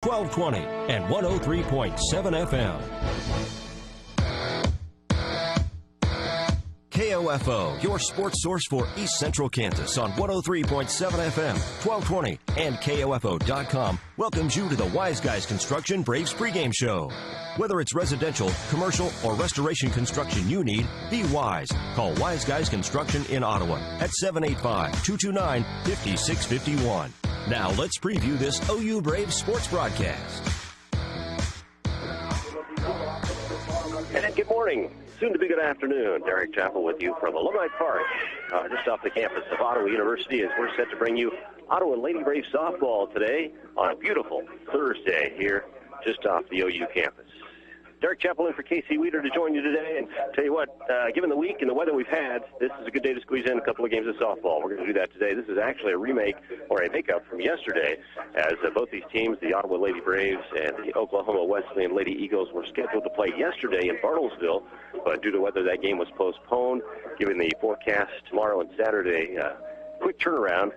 1220 and 103.7 FM. KOFO, your sports source for East Central Kansas on 103.7 FM, 1220, and KOFO.com welcomes you to the Wise Guys Construction Braves pregame show. Whether it's residential, commercial, or restoration construction you need, be wise. Call Wise Guys Construction in Ottawa at 785-229-5651. Now let's preview this OU Braves sports broadcast. And good morning. Soon to be good afternoon. Derek Chappell with you from Alumni Park, just off the campus of Ottawa University, as we're set to bring you Ottawa Lady Braves softball today on a beautiful Thursday here just off the OU campus. Derek Chappell in for Casey Weeder to join you today. And tell you what, given the week and the weather we've had, this is a good day to squeeze in a couple of games of softball. We're going to do that today. This is actually a remake or a makeup from yesterday, as both these teams, the Ottawa Lady Braves and the Oklahoma Wesleyan Lady Eagles, were scheduled to play yesterday in Bartlesville, but due to weather, that game was postponed. Given the forecast tomorrow and Saturday, quick turnaround.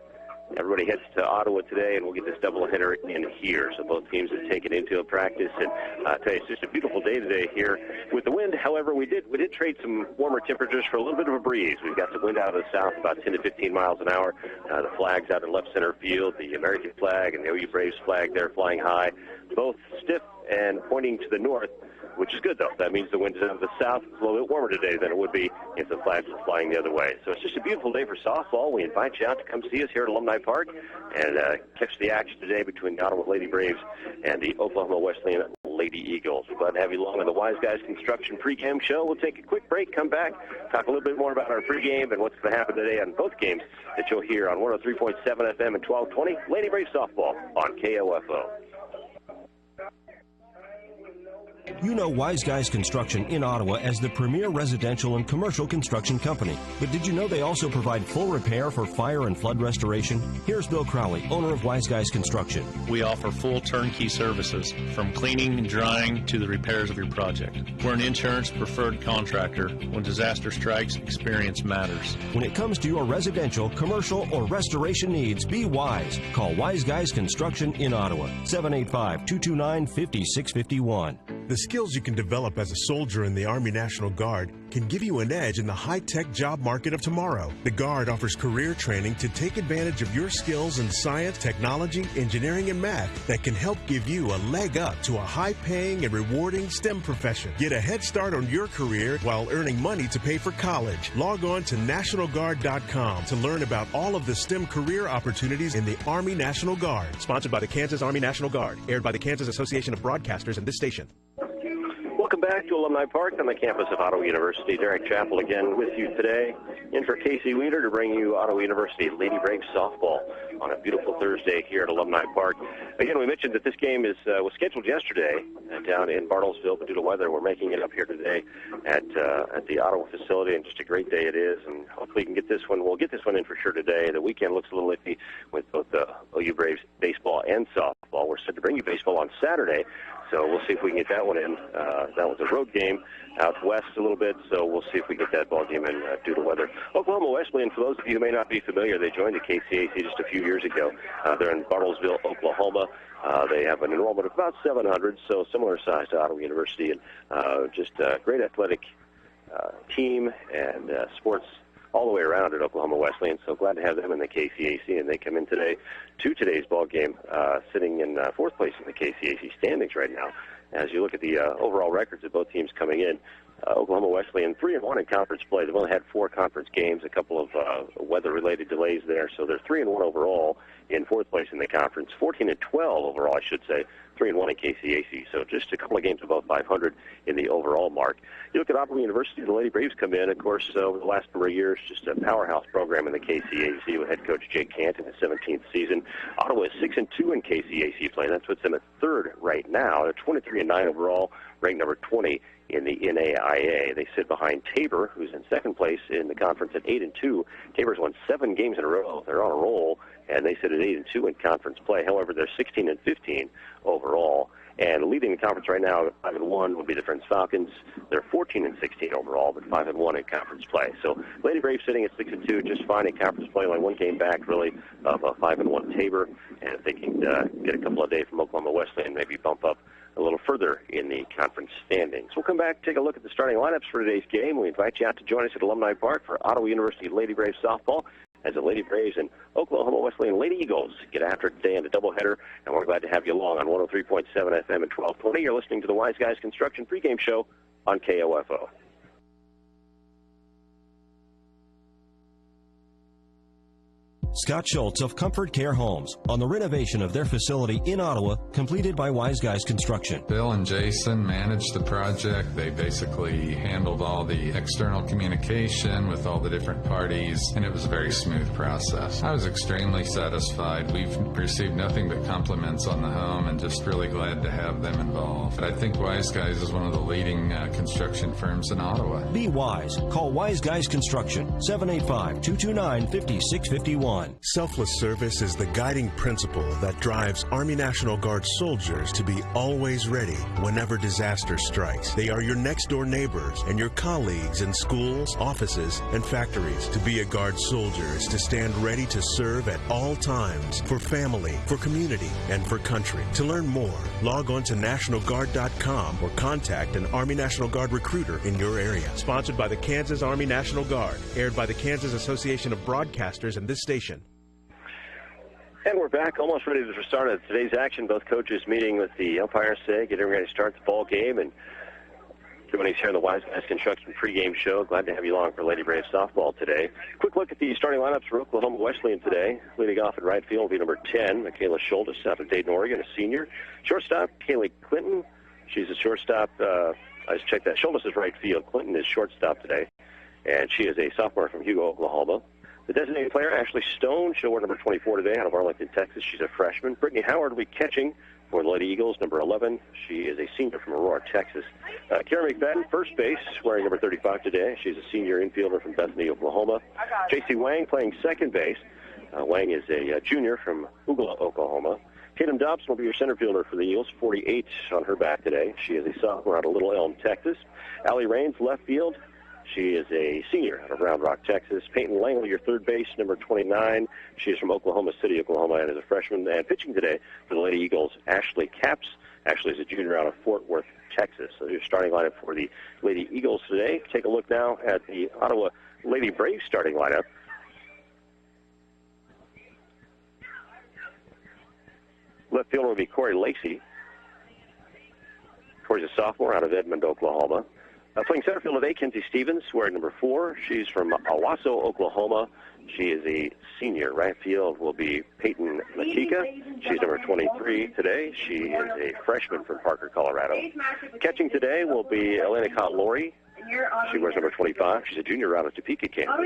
Everybody heads to Ottawa today, and we'll get this doubleheader in here. So both teams have taken infield practice, and I tell you, it's just a beautiful day today here with the wind. However, we did trade some warmer temperatures for a little bit of a breeze. We've got some wind out of the south, about 10 to 15 miles an hour. The flags out in left center field, the American flag and the OU Braves flag, they're flying high, both stiff and pointing to the north, which is good, though. That means the wind is out of the south. It's a little bit warmer today than it would be if the flags were flying the other way. So it's just a beautiful day for softball. We invite you out to come see us here at Alumni Park and catch the action today between the Ottawa Lady Braves and the Oklahoma Wesleyan Lady Eagles. We're glad to have you along on the Wise Guys Construction pregame show. We'll take a quick break, come back, talk a little bit more about our pregame and what's going to happen today on both games that you'll hear on 103.7 FM and 1220. Lady Braves softball on KOFO. You know Wise Guys Construction in Ottawa as the premier residential and commercial construction company. But did you know they also provide full repair for fire and flood restoration? Here's Bill Crowley, owner of Wise Guys Construction. We offer full turnkey services, from cleaning and drying to the repairs of your project. We're an insurance preferred contractor. When disaster strikes, experience matters. When it comes to your residential, commercial, or restoration needs, be wise. Call Wise Guys Construction in Ottawa, 785-229-5651. The skills you can develop as a soldier in the Army National Guard can give you an edge in the high-tech job market of tomorrow. The Guard offers career training to take advantage of your skills in science, technology, engineering, and math that can help give you a leg up to a high-paying and rewarding STEM profession. Get a head start on your career while earning money to pay for college. Log on to NationalGuard.com to learn about all of the STEM career opportunities in the Army National Guard. Sponsored by the Kansas Army National Guard. Aired by the Kansas Association of Broadcasters and this station. Welcome back to Alumni Park on the campus of Ottawa University. Derek Chappell again with you today, in for Casey Weeder to bring you Ottawa University Lady Braves softball on a beautiful Thursday here at Alumni Park. Again, we mentioned that this game was scheduled yesterday down in Bartlesville, but due to weather, we're making it up here today at the Ottawa facility, and just a great day it is. And hopefully we can get this one. We'll get this one in for sure today. The weekend looks a little iffy with both the OU Braves baseball and softball. We're set to bring you baseball on Saturday, so we'll see if we can get that one in. That was a road game out west a little bit, so we'll see if we get that ball game in due to weather. Oklahoma Wesleyan, for those of you who may not be familiar, they joined the KCAC just a few years ago. They're in Bartlesville, Oklahoma. They have an enrollment of about 700, so similar size to Ottawa University, and just a great athletic team and sports all the way around at Oklahoma Wesleyan. So glad to have them in the KCAC, and they come in today to today's ball game, sitting in fourth place in the KCAC standings right now. As you look at the overall records of both teams coming in, Oklahoma Wesleyan 3-1 in conference play. They've only had 4 conference games, a couple of weather-related delays there, so they're 3-1 overall in fourth place in the conference. 14-12 overall, I should say. 3-1 in KCAC, so just a couple of games above 500 in the overall mark. You look at Ottawa University, the Lady Braves come in, of course, over the last number of years, just a powerhouse program in the KCAC with head coach Jake Kant in his 17th season. Ottawa is 6-2 in KCAC play. That puts them at third right now. They're 23-9 overall, ranked number 20 in the NAIA. They sit behind Tabor, who's in second place in the conference at 8-2. Tabor's won 7 games in a row. They're on a roll, and they sit at 8-2 in conference play. However, they're 16-15 overall. And leading the conference right now at 5-1 would be the Friends Falcons. They're 14-16 overall, but 5-1 in conference play. So Lady Braves sitting at 6-2, just fine in conference play, only 1 game back really of 5-1 Tabor, and if they can get a couple a day from Oklahoma Wesleyan, maybe bump up a little further in the conference standings. We'll come back, take a look at the starting lineups for today's game. We invite you out to join us at Alumni Park for Ottawa University Lady Braves softball, as the Lady Braves and Oklahoma Wesleyan Lady Eagles get after it today in a doubleheader, and we're glad to have you along on 103.7 FM at 1220. You're listening to the Wise Guys Construction pregame show on KOFO. Scott Schultz of Comfort Care Homes on the renovation of their facility in Ottawa, completed by Wise Guys Construction. Bill and Jason managed the project. They basically handled all the external communication with all the different parties, and it was a very smooth process. I was extremely satisfied. We've received nothing but compliments on the home, and just really glad to have them involved. I think Wise Guys is one of the leading construction firms in Ottawa. Be wise. Call Wise Guys Construction, 785-229-5651. Selfless service is the guiding principle that drives Army National Guard soldiers to be always ready whenever disaster strikes. They are your next-door neighbors and your colleagues in schools, offices, and factories. To be a Guard soldier is to stand ready to serve at all times for family, for community, and for country. To learn more, log on to NationalGuard.com or contact an Army National Guard recruiter in your area. Sponsored by the Kansas Army National Guard. Aired by the Kansas Association of Broadcasters and this station. And we're back, almost ready to start today's action. Both coaches meeting with the umpires today, getting ready to start the ball game. And joining us here on the Wise Guys Construction pregame show. Glad to have you along for Lady Braves softball today. Quick look at the starting lineups for Oklahoma Wesleyan today. Leading off in right field will be number 10, Michaela Schultes out of Dayton, Oregon, a senior. Shortstop, Kaylee Clinton. She's a shortstop. I just checked that. Schultes is right field. Clinton is shortstop today. And she is a sophomore from Hugo, Oklahoma. The designated player, Ashley Stone, she'll wear number 24 today out of Arlington, Texas. She's a freshman. Brittany Howard will be catching for the Lady Eagles, number 11. She is a senior from Aurora, Texas. Kara McFadden, first base, wearing number 35 today. She's a senior infielder from Bethany, Oklahoma. J.C. Wang playing second base. Wang is a junior from Ugla, Oklahoma. Tatum Dobson will be your center fielder for the Eagles, 48 on her back today. She is a sophomore out of Little Elm, Texas. Allie Raines, left field. She is a senior out of Round Rock, Texas. Peyton Langley, your third base, number 29. She is from Oklahoma City, Oklahoma, and is a freshman. And pitching today for the Lady Eagles, Ashley Capps. Ashley is a junior out of Fort Worth, Texas. So your starting lineup for the Lady Eagles today. Take a look now at the Ottawa Lady Braves starting lineup. Left fielder will be Corey Lacey. Corey's a sophomore out of Edmond, Oklahoma. Playing center field today, Kenzie Stevens, wearing number 4. She's from Owasso, Oklahoma. She is a senior. Right field will be Peyton Matika. She's number 23 today. She is a freshman from Parker, Colorado. Catching today will be Elena Cott-Lori. She wears number 25. She's a junior out of Topeka, Kansas.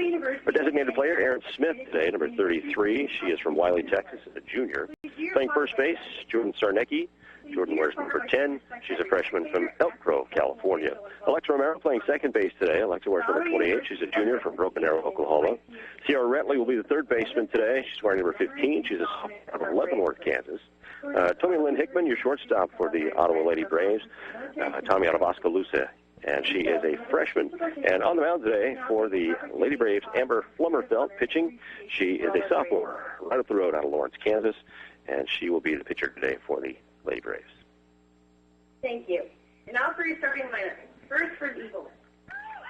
Our designated player, Erin Smith, today, number 33. She is from Wiley, Texas, as a junior. Playing first base, Jordan Sarnecki. Jordan wears number 10. She's a freshman from Elk Grove, California. Alexa Romero playing second base today. Alexa wears number 28. She's a junior from Broken Arrow, Oklahoma. Sierra Rentley will be the third baseman today. She's wearing number 15. She's a sophomore out of Leavenworth, Kansas. Tommy Lynn Hickman, your shortstop for the Ottawa Lady Braves. Tommy out of Oskaloosa, and she is a freshman. And on the mound today for the Lady Braves, Amber Flummerfelt pitching. She is a sophomore right up the road out of Lawrence, Kansas, and she will be the pitcher today for the Lady Braves. Thank you. And now for your starting lineup. First for the Eagles.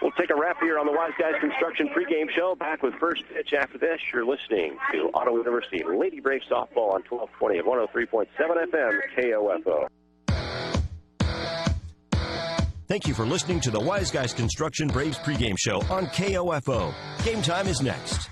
We'll take a wrap here on the Wise Guys Construction pregame show. Back with first pitch after this. You're listening to Ottawa University Lady Braves softball on 1220 at 103.7 FM KOFO. Thank you for listening to the Wise Guys Construction Braves pregame show on KOFO. Game time is next.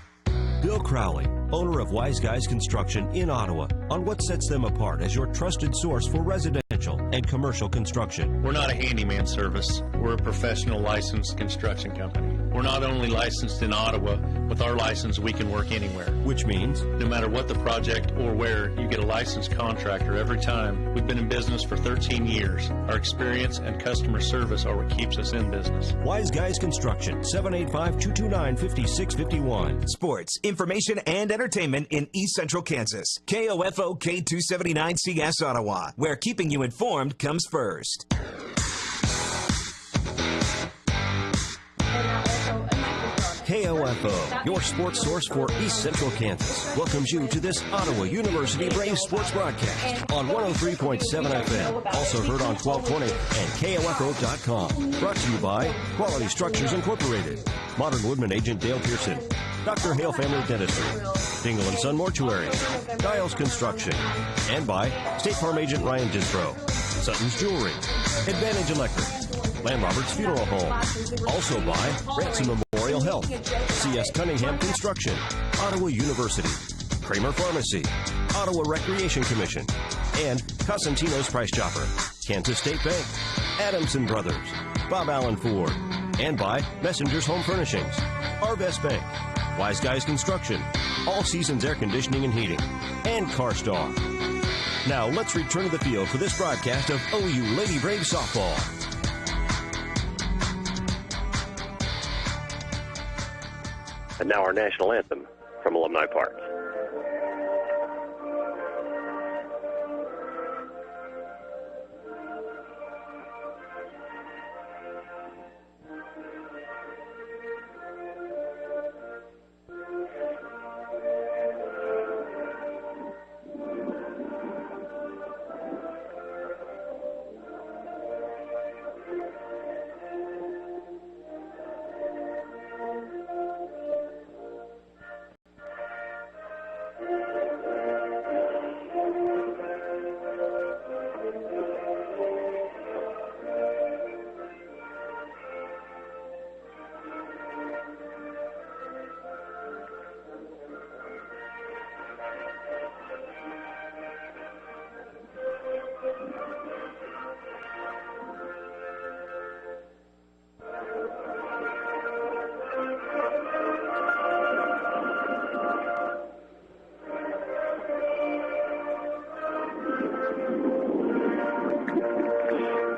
Bill Crowley, owner of Wise Guys Construction in Ottawa, on what sets them apart as your trusted source for residential and commercial construction. We're not a handyman service. We're a professional licensed construction company. We're not only licensed in Ottawa. With our license, we can work anywhere. Which means? No matter what the project or where, you get a licensed contractor every time. We've been in business for 13 years. Our experience and customer service are what keeps us in business. Wise Guys Construction, 785-229-5651. Sports, information, and entertainment in East Central Kansas. KOFO K279CS Ottawa, where keeping you informed comes first. KOFO Your sports source for East Central Kansas welcomes you to this Ottawa University Braves sports broadcast on 103.7 FM. Also heard on 1220 and KOFO.com. Brought to you by Quality Structures Incorporated, Modern Woodman agent Dale Pearson, Dr. Hale Family Dentistry, Dingle & Son Mortuary, Dials Construction, and by State Farm agent Ryan Disbro, Sutton's Jewelry, Advantage Electric, Lamb Roberts Funeral Home. Also by Ransom Memorial Health, C.S. Cunningham Construction, Ottawa University, Kramer Pharmacy, Ottawa Recreation Commission, and Cosentino's Price Chopper, Kansas State Bank, Adamson Brothers, Bob Allen Ford, and by Messenger's Home Furnishings, Arvest Bank, Wise Guys Construction, All Seasons Air Conditioning and Heating, and CarStar. Now let's return to the field for this broadcast of OU Lady Braves softball. And now our national anthem from Alumni Park.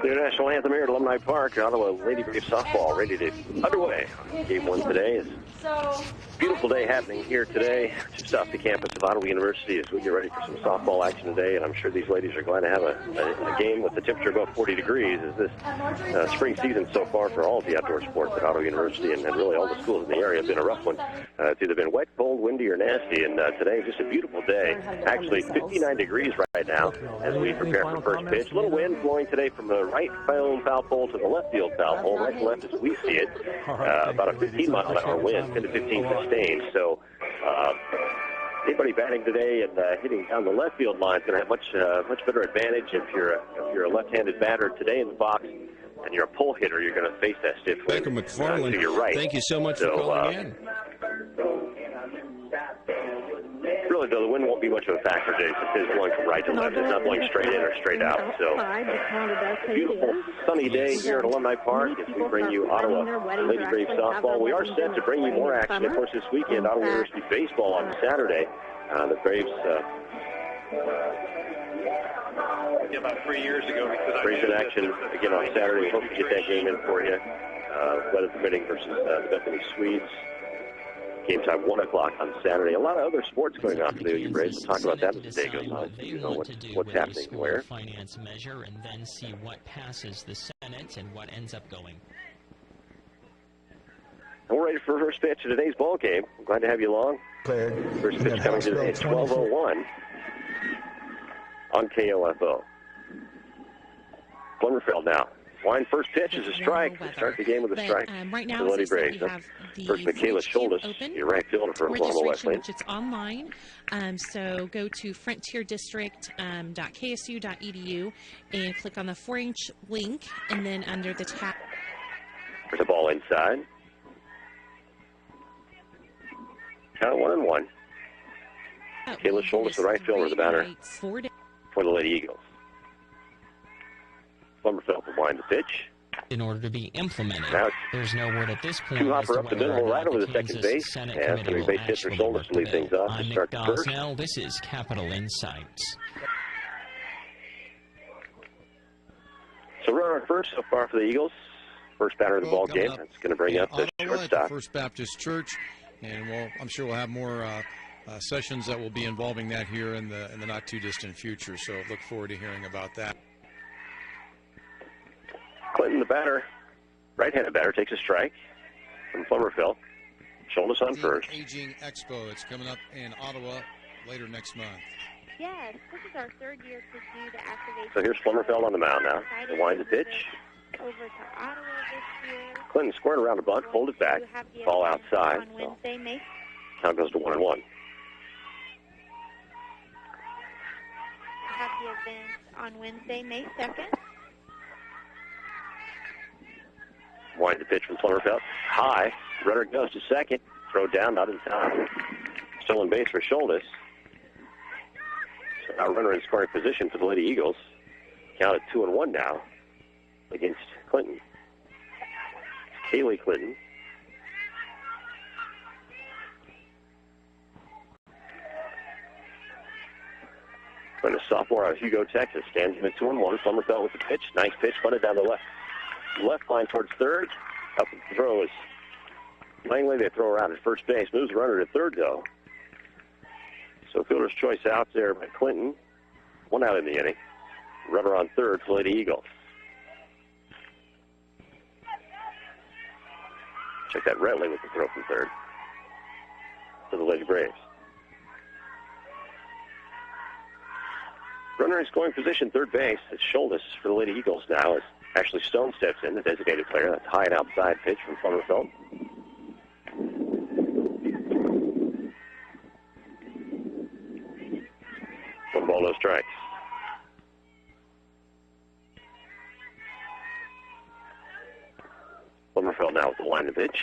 The national anthem here at Alumni Park. Ottawa Lady Braves softball ready to underway. Game one today is a beautiful day happening here today, just off the campus of Ottawa University as we get ready for some softball action today. And I'm sure these ladies are glad to have a game with the temperature above 40 degrees as this spring season so far for all of the outdoor sports at Ottawa University and really all the schools in the area have been a rough one. It's either been wet, cold, windy, or nasty. And today, just a beautiful day. Actually, 59 degrees right now as we prepare for first pitch. A little wind blowing today from the right foul pole to the left field foul pole. Right to left as we see it. About a 15-mile-an-hour wind, 10 to 15 sustained. So anybody batting today and hitting down the left field line is going to have much better advantage. If you're a left-handed batter today in the box and you're a pull hitter, you're going to face that stiff wind to your right. Thank you so much for calling in. Really, though, the wind won't be much of a factor today since it's blowing from right to left. It's not blowing straight in or straight out. So, a beautiful sunny day here at Alumni Park as we bring you Ottawa Lady Braves softball. We are set to bring you more action, of course, this weekend. Ottawa University baseball on Saturday. The Braves... about 3 years ago, because Braves in action again on Saturday. Hope to get that game in for you. Weather permitting versus the Bethany Swedes. Game time 1 o'clock on Saturday. A lot of other sports going on for the OU Braves. We'll talk about that as the day goes on. You know what's happening where. Finance measure and then see what passes the Senate and what ends up going. And we're ready for first pitch of today's ball game. I'm glad to have you along. First pitch coming today at 12:01 on KOFO. Plummerfield now. Line first pitch is a strike. We start the game with a strike. Right now, the Lady Braves. First, Michaela Shoulders, your right fielder for Oklahoma Wesleyan. It's online. So go to frontierdistrict.ksu.edu and click on the 4-inch link, and then under the tab. There's a ball inside. Count 1-1. Michaela Shoulders, the right fielder, the batter for the Lady Eagles. Plummerfield will wind the pitch. In order to be implemented, now, there's no word at this point. Two-hopper up the middle, right over the second base. And it's going to be base hit for Shoulders to lead things off to start the first. Now, this is Capital Insights. So runner on first so far for the Eagles. First batter of the ball game. That's going to bring up the shortstop. First Baptist Church, and I'm sure we'll have more sessions that will be involving that here in the not-too-distant future. So look forward to hearing about that. Clinton, the batter, right-handed batter, takes a strike from Plummerfield. Shoulders on first. Aging Expo. It's coming up in Ottawa later next month. Yes, this is our third year to do the activation. So here's Flummerfeld on the mound now. The wind to pitch. Over to Ottawa this year. Clinton squared around a bunt, hold it back, ball outside. On Wednesday, May. Count goes to 1-1. We have the event on Wednesday, May 2nd. Wind to pitch from Flummerfeld. High. Runner goes to second. Throw down, not in time. Still in base for Schultes. So now runner in scoring position for the Lady Eagles. Count at 2-1 now against Clinton. Kaylee Clinton. But a sophomore out of Hugo, Texas, stands in at 2-1. Flummerfeld with the pitch. Nice pitch, bunted down the left line towards third. Up the throw is Langley. They throw around at first base. Moves the runner to third, though. So fielder's choice out there by Clinton. One out in the inning. Runner on third for Lady Eagles. Check that Rentley with the throw from third for the Lady Braves. Runner in scoring position, third base. It's Schultes for the Lady Eagles now as Ashley Stone steps in, the designated player. That's high and outside pitch from Flummerfeld. One ball, no strikes. Flummerfeld now with the line to pitch.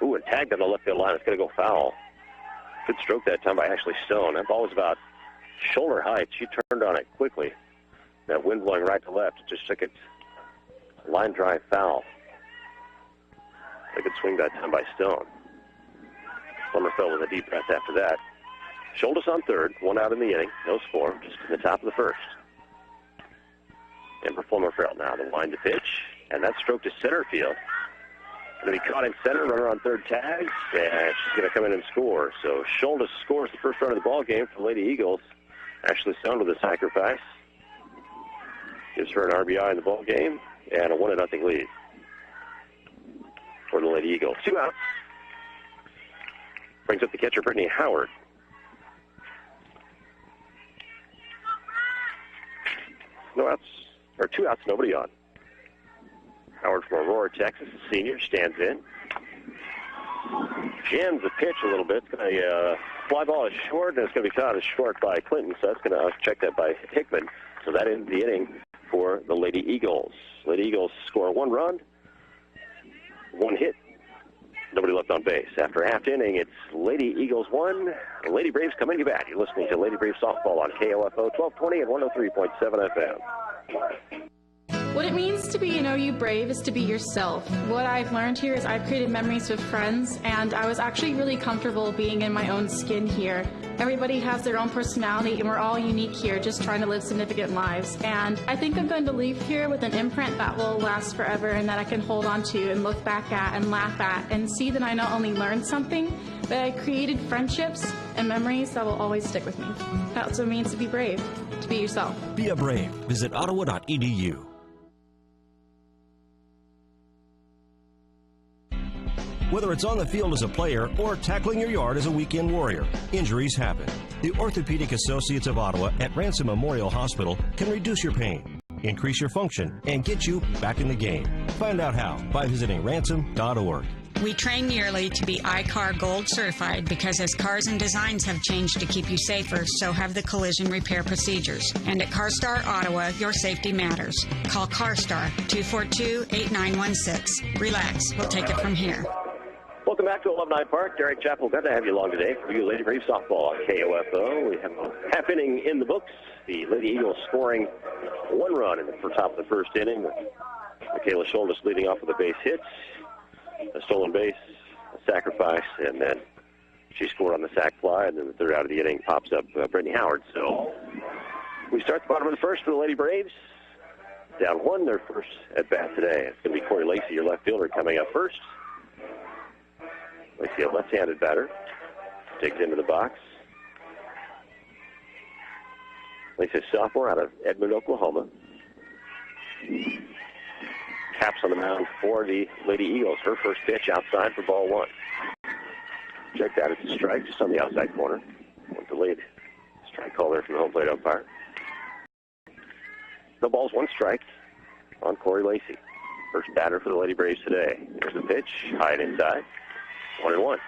Ooh, and tagged on the left field line. It's going to go foul. Good stroke that time by Ashley Stone. That ball was about shoulder height. She turned on it quickly. That wind blowing right to left. It just took it line drive foul. A good swing that time by Stone. Flummerfeld with a deep breath after that. Schultes on third. One out in the inning. No score. Just in the top of the first. And for Flummerfeld now. The line to pitch. And that stroke to center field. Going to be caught in center. Runner on third tags. And she's going to come in and score. So Schultes scores the first run of the ball game for the Lady Eagles. Ashley Stone with a sacrifice. Gives her an RBI in the ball game. And a 1-0 lead for the Lady Eagles. 2 outs. Brings up the catcher, Brittany Howard. No outs, or 2 outs, nobody on. Howard from Aurora, Texas, a senior, stands in. Jams the pitch a little bit. It's going to fly ball is short, and it's going to be caught as short by Clinton, so that's going to check that by Hickman. So that ends the inning for the Lady Eagles. Lady Eagles score 1 run, 1 hit, nobody left on base. After half inning, it's Lady Eagles 1, Lady Braves coming to bat. You're listening to Lady Braves Softball on KOFO 1220 and 103.7 FM. What it means to be an OU Brave is to be yourself. What I've learned here is I've created memories with friends, and I was actually really comfortable being in my own skin here. Everybody has their own personality, and we're all unique here, just trying to live significant lives. And I think I'm going to leave here with an imprint that will last forever and that I can hold on to and look back at and laugh at and see that I not only learned something, but I created friendships and memories that will always stick with me. That's what it means to be brave, to be yourself. Be a brave. Visit ottawa.edu. Whether it's on the field as a player or tackling your yard as a weekend warrior, injuries happen. The Orthopedic Associates of Ottawa at Ransom Memorial Hospital can reduce your pain, increase your function, and get you back in the game. Find out how by visiting ransom.org. We train yearly to be iCar Gold certified because as cars and designs have changed to keep you safer, so have the collision repair procedures. And at CarStar Ottawa, your safety matters. Call CarStar 242-8916. Relax. We'll take it from here. Welcome back to Alumni Park. Derek Chappell, good to have you along today for you Lady Brave Softball on KOFO. We have a half inning in the books. The Lady Eagles scoring 1 run in the top of the first inning with Michaela Schultes leading off with a base hit, a stolen base, a sacrifice, and then she scored on the sac fly, and then the third out of the inning pops up Brittany Howard. So we start the bottom of the first for the Lady Braves. Down 1, their first at bat today. It's going to be Corey Lacey, your left fielder, coming up first. Lacey, a left-handed batter, takes into the box. Lacey, sophomore out of Edmond, Oklahoma. Taps on the mound for the Lady Eagles. Her first pitch outside for ball 1. check that. It's a strike just on the outside corner. One delayed strike call there from the home plate umpire. No balls, one strike on Corey Lacey. First batter for the Lady Braves today. There's the pitch, high and inside. 1-1.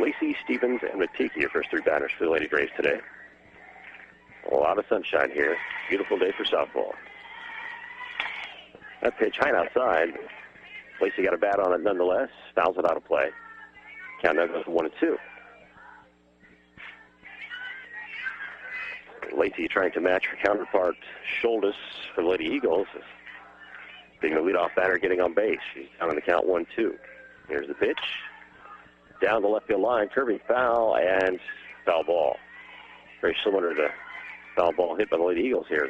Lacey, Stevens, and Matiki, your first three batters for the Lady Braves today. A lot of sunshine here. Beautiful day for softball. That pitch high and outside. Lacey got a bat on it nonetheless. Fouls it out of play. Count now goes to 1-2. Lacey trying to match her counterpart, Schultes, for the Lady Eagles. Being the leadoff batter, getting on base. She's down on the count 1-2. Here's the pitch. Down the left field line, curving foul, and foul ball. Very similar to the foul ball hit by the Lady Eagles here,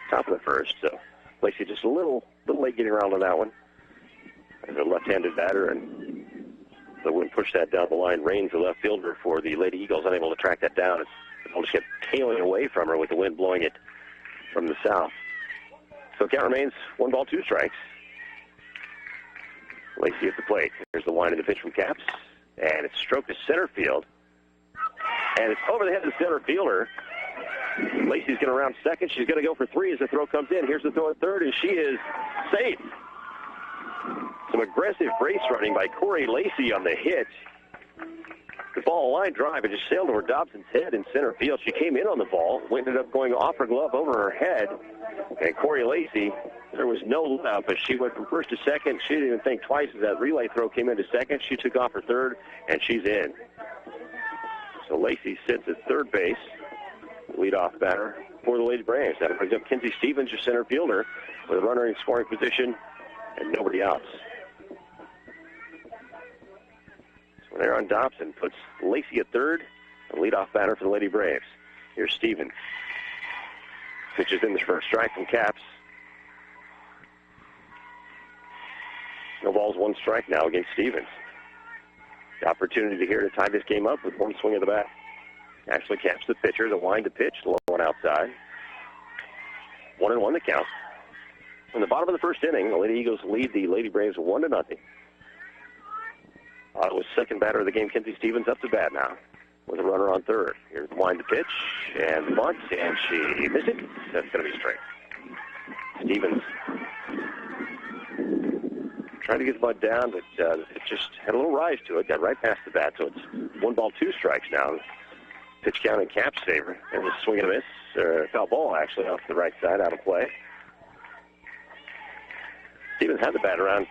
top of the first. So Lacey just a little late getting around on that one. As a left-handed batter, and the wind pushed that down the line. Rains, the left fielder for the Lady Eagles, unable to track that down. The ball just kept tailing away from her with the wind blowing it from the south. So count remains 1 ball, 2 strikes. Lacey at the plate. Here's the wind of the pitch from Caps. And it's stroked to center field. And it's over the head of the center fielder. Lacey's going to round second. She's going to go for 3 as the throw comes in. Here's the throw at third, and she is safe. Some aggressive brace running by Corey Lacey on the hit. The ball, a line drive, it just sailed over Dobson's head in center field. She came in on the ball, ended up going off her glove over her head. And Corey Lacey, there was no let-up as she went from first to second. She didn't even think twice as that relay throw came into second. She took off her third, and she's in. So Lacey sits at third base, leadoff batter for the Lady Braves. That brings up Kinsey Stevens, your center fielder, with a runner in scoring position and nobody outs. So Aaron Dobson puts Lacey at third, a leadoff batter for the Lady Braves. Here's Stevens. Pitches in the first strike from Caps. No balls, 1 strike now against Stevens. The opportunity here to tie this game up with 1 swing of the bat. Ashley Caps, the pitcher, the wind to pitch, low and outside. 1-1 the count. In the bottom of the first inning, the Lady Eagles lead the Lady Braves 1-0. Ottawa's second batter of the game, Kinsey Stevens, up to bat now with a runner on third. Here's the wind to pitch and the bunt, and she missed it. That's going to be straight. Stevens trying to get the bunt down, but it just had a little rise to it, got right past the bat, so it's 1 ball, 2 strikes now. Pitch count in Caps' favor. And a swing and a miss, foul ball actually off the right side, out of play. Stevens had the bat around,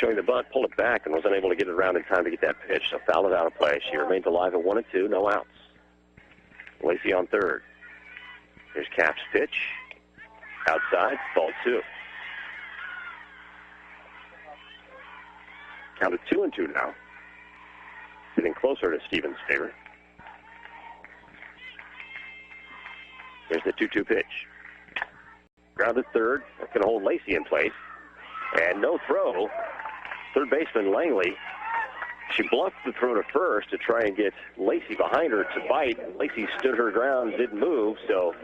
showing the bunt, pulled it back, and was unable to get it around in time to get that pitch, so fouled it out of play. She remains alive at 1-2, no outs. Lacey on third. Here's Caps' pitch. Outside, ball 2. Count of 2-2 now. Getting closer to Stevens' favor. There's the 2-2 pitch. Grounded third. That's going to hold Lacey in place. And no throw. Third baseman Langley. She bluffed the throw to first to try and get Lacey behind her to bite. Lacey stood her ground, didn't move, so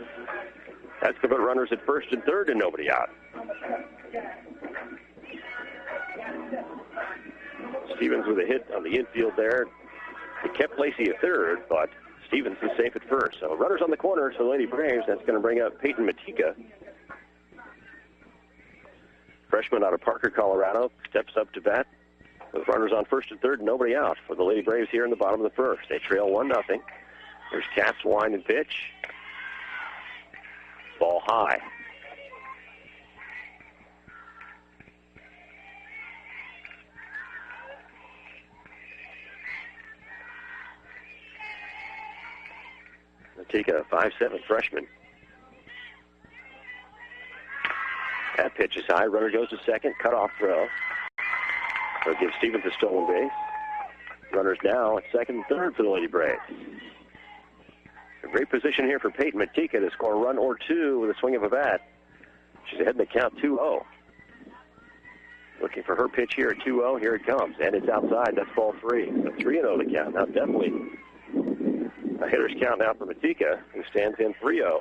that's going to put runners at first and third and nobody out. Stevens with a hit on the infield there. It kept Lacey at third, but Stevens is safe at first. So runners on the corner for the Lady Braves. That's going to bring up Peyton Matika. Freshman out of Parker, Colorado, steps up to bat with runners on first and third and nobody out for the Lady Braves here in the bottom of the first. They trail 1-0. There's Caps, wind and pitch. Ball high. Matika, 5'7" freshman. That pitch is high. Runner goes to second. Cutoff throw. So it gives Stevens a stolen base. Runners now at second and third for the Lady Braves. A great position here for Peyton Matika to score a run or two with a swing of a bat. She's ahead in the count 2-0. Looking for her pitch here at 2-0. Here it comes. And it's outside. That's ball 3. So 3-0 the count. Now definitely a hitter's count now for Matika, who stands in 3-0.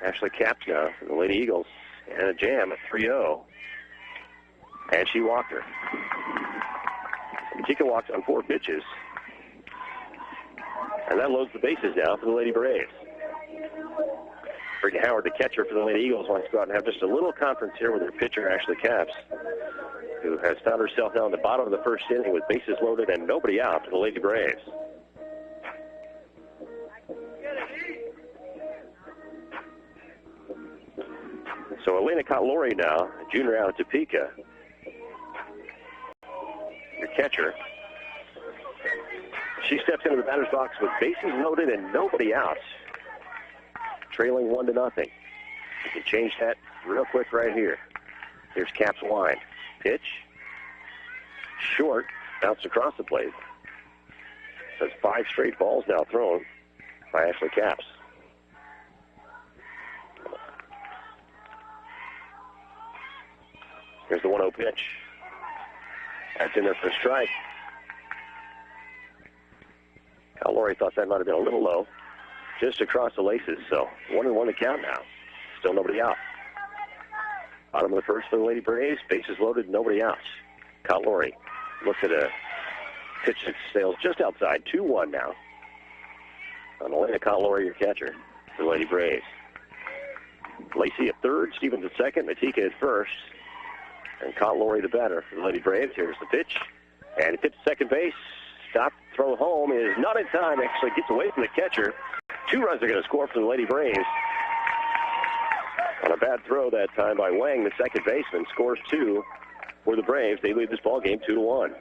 Ashley Caps now for the Lady Eagles and a jam at 3-0. And she walked her. Matika walks on 4 pitches. And that loads the bases now for the Lady Braves. Brittany Howard, the catcher for the Lady Eagles, wants to go out and have just a little conference here with her pitcher, Ashley Capps, who has found herself now in the bottom of the first inning with bases loaded and nobody out for the Lady Braves. So Elena Cotlori now, junior out of Topeka, your catcher. She steps into the batter's box with bases loaded and nobody out, trailing 1-0. You can change that real quick right here. Here's Capps line. Pitch. Short. Bounce across the plate. That's 5 straight balls now thrown by Ashley Capps. Here's the 1-0 pitch. That's in there for a strike. Laurie thought that might have been a little low. Just across the laces, so 1-1 to count now. Still nobody out. Bottom of the first for the Lady Braves. Bases loaded, nobody out. Cotlori looks at a pitch that sails just outside. 2-1 now. On Elena Cotlori, your catcher for the Lady Braves. Lacey at third, Stevens at second, Matika at first. And Cotlori the batter for the Lady Braves. Here's the pitch. And it hits second base. Stop, throw home is not in time. Actually gets away from the catcher. 2 runs are going to score for the Lady Braves. On a bad throw that time by Wang, the second baseman, scores 2 for the Braves. They lead this ball game 2-1.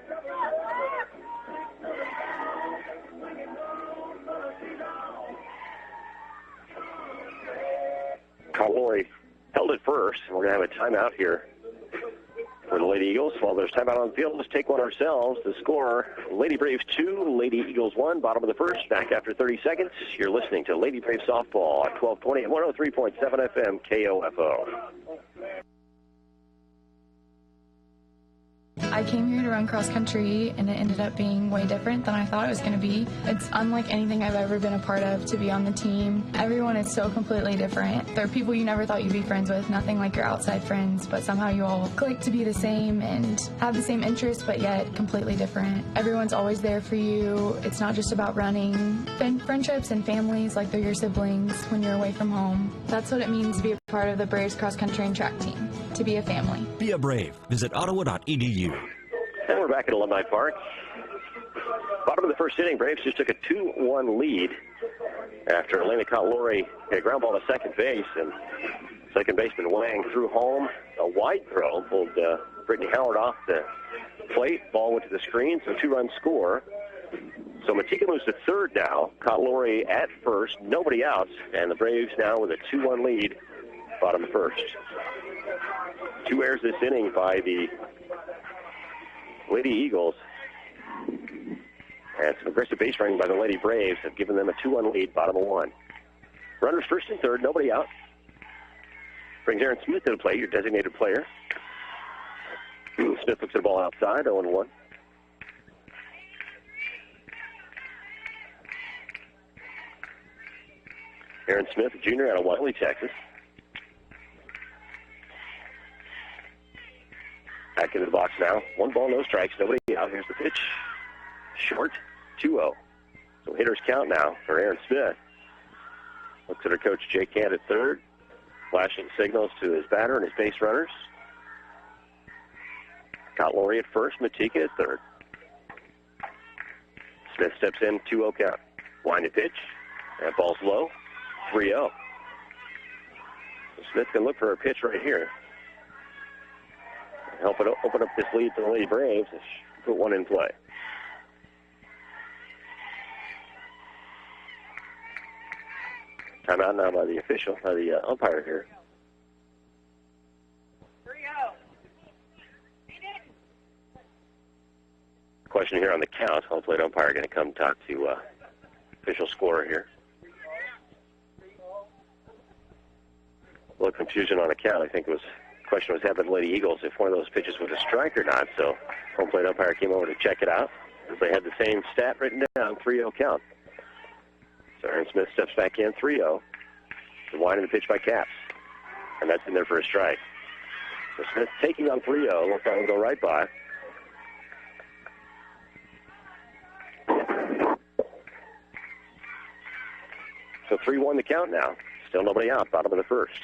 Cotlori held it first. We're going to have a timeout here for the Lady Eagles. While there's timeout on the field, let's take one ourselves. The score, Lady Braves 2, Lady Eagles 1, bottom of the first. Back after 30 seconds. You're listening to Lady Braves Softball at 1220 and 103.7 FM KOFO. I came here to run cross country, and it ended up being way different than I thought it was going to be. It's unlike anything I've ever been a part of to be on the team. Everyone is so completely different. There are people you never thought you'd be friends with, nothing like your outside friends, but somehow you all click to be the same and have the same interests, but yet completely different. Everyone's always there for you. It's not just about running. Friendships and families like they're your siblings when you're away from home. That's what it means to be a part of the Braves cross country and track team, to be a family. Be a Brave. Visit ottawa.edu. And we're back at Alumni Park. Bottom of the first inning, Braves just took a 2-1 lead after Elena Cotlori hit a ground ball to second base, and second baseman Wang threw home a wide throw, pulled Brittany Howard off the plate. Ball went to the screen, so 2-run score. So Matika moves to third now. Cotlori at first, nobody out, and the Braves now with a 2-1 lead, bottom of the first. 2 errors this inning by the Lady Eagles. And some aggressive base running by the Lady Braves have given them a 2-1 lead, bottom of 1. Runners first and third, nobody out. Brings Aaron Smith to the plate, your designated player. Smith looks at the ball outside, 0-1. Aaron Smith, a junior out of Wiley, Texas. Back into the box now. 1 ball, no strikes, nobody out. Here's the pitch. Short, 2-0. So hitters count now for Aaron Smith. Looks at her coach, Jake Kent, at third. Flashing signals to his batter and his base runners. Cotlori at first, Matika at third. Smith steps in, 2-0 count. Line to pitch. That ball's low, 3-0. So Smith can look for a pitch right here. Help it open up this lead for the Lady Braves and put one in play. Timeout now by the official, by the umpire here. 3-0. Question here on the count. Hopefully the umpire going to come talk to official scorer here. A little confusion on the count. I think it was question was had by the Lady Eagles if one of those pitches was a strike or not. So home plate umpire came over to check it out. They had the same stat written down, 3-0 count. So Aaron Smith steps back in, 3-0. The line of the pitch by Capps. and that's in there for a strike. So Smith taking on 3-0. Looks like it'll go right by. So 3-1 the count now. Still nobody out, bottom of the first.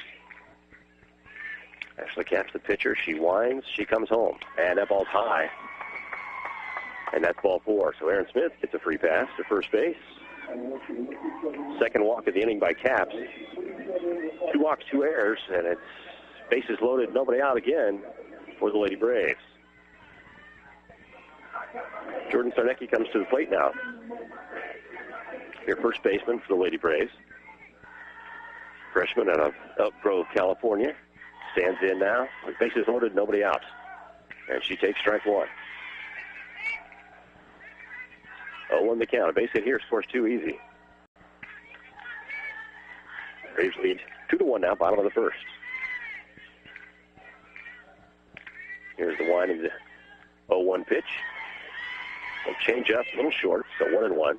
Ashley Capps, the pitcher. She winds. She comes home. And that ball's high. And that's ball 4. So Aaron Smith gets a free pass to first base. Second walk of the inning by Capps. 2 walks, 2 errors, and it's bases loaded, nobody out again for the Lady Braves. Jordan Sarnecki comes to the plate now. Your first baseman for the Lady Braves. Freshman out of Elk Grove, California. Stands in now. With bases loaded, nobody out. And she takes strike 1. 0-1 the count. A base hit here scores 2 easy. Braves lead 2-1 now, bottom of the first. Here's the wind of the 0-1 pitch. A change up, a little short, so 1-1.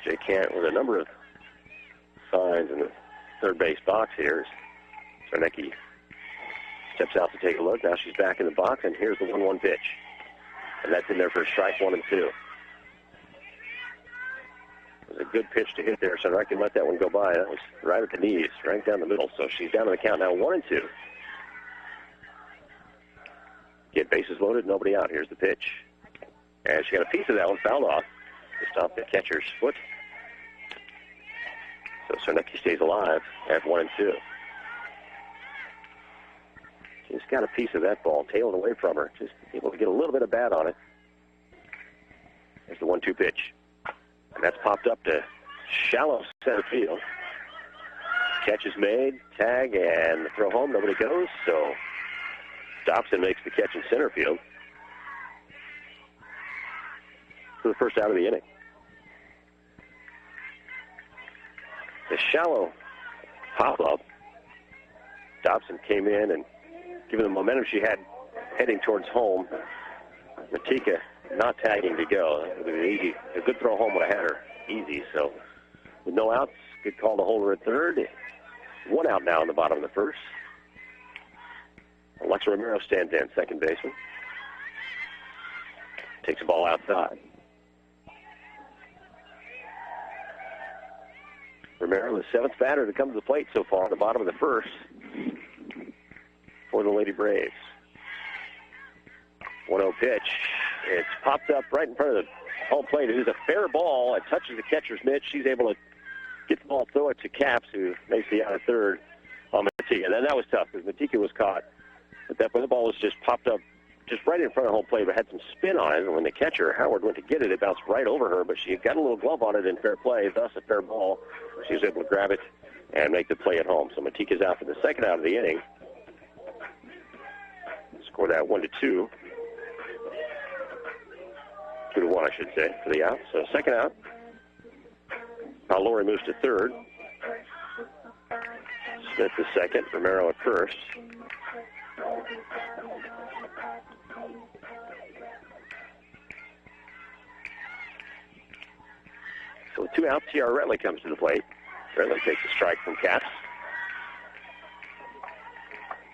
Jay Kent with a number of signs in the third base box here. Sarnecki steps out to take a look. Now she's back in the box, and here's the 1-1 pitch. And that's in there for strike 1 and 2. It was a good pitch to hit there, so I can let that one go by. That was right at the knees, right down the middle. So she's down to the count now, 1 and 2. Get bases loaded, nobody out. Here's the pitch. And she got a piece of that one fouled off. Just off the catcher's foot. So Sarnecki stays alive at 1 and 2. She's got a piece of that ball, tailed away from her. Just able to get a little bit of bat on it. There's the 1-2 pitch. And that's popped up to shallow center field. Catch is made, tag, and throw home. Nobody goes, so Dobson makes the catch in center field for the first out of the inning. The shallow pop-up. Dobson came in and given the momentum she had heading towards home, Matika not tagging to go. It would have been easy. A good throw home would have had her easy. So with no outs, good call to hold her at third. 1 out now in the bottom of the first. Alexa Romero stands in, second baseman. Takes the ball outside. Romero, the 7th batter to come to the plate so far in the bottom of the first for the Lady Braves. 1-0 pitch. It's popped up right in front of the home plate. It is a fair ball. It touches the catcher's mitt. She's able to get the ball, throw it to Capps, who makes the out at third on Matika. And then that was tough because Matika was caught. But the ball was just popped up just right in front of home plate, but had some spin on it. And when the catcher, Howard, went to get it, it bounced right over her. But she got a little glove on it in fair play, thus a fair ball. She was able to grab it and make the play at home. So Matika's out for the second out of the inning. Score that 1-2. 2-1, I should say, for the out. So second out. Now Lori moves to third. Smith the second. Romero at first. So with 2 outs, Tiara Retley comes to the plate. Retley takes a strike from Capps.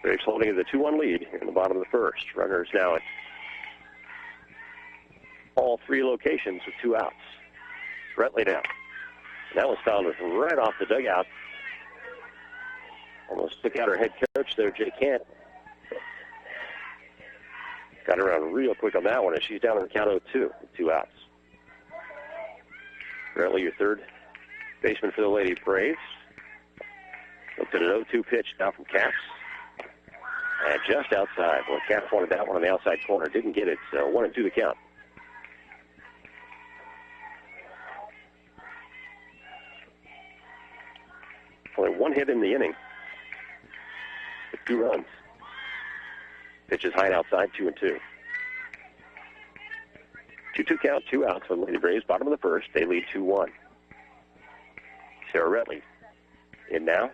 Braves holding the 2-1 lead in the bottom of the first. Runners now at all 3 locations with 2 outs. Retley now. And that was fouled right off the dugout. Almost took out her head coach there, Jay Kent. Got around real quick on that one, and she's down on the count of 2 with 2 outs. Retley, your third baseman for the Lady Braves. Looked at an 0-2 pitch now from Capps. And just outside. Well, Capps wanted that one on the outside corner. Didn't get it, so 1-2 the count. Only 1 hit in the inning with 2 runs. Pitch is high and outside, 2-2. 2-2 count, 2 outs for the Lady Braves. Bottom of the first, they lead 2-1. Sarah Retley in now.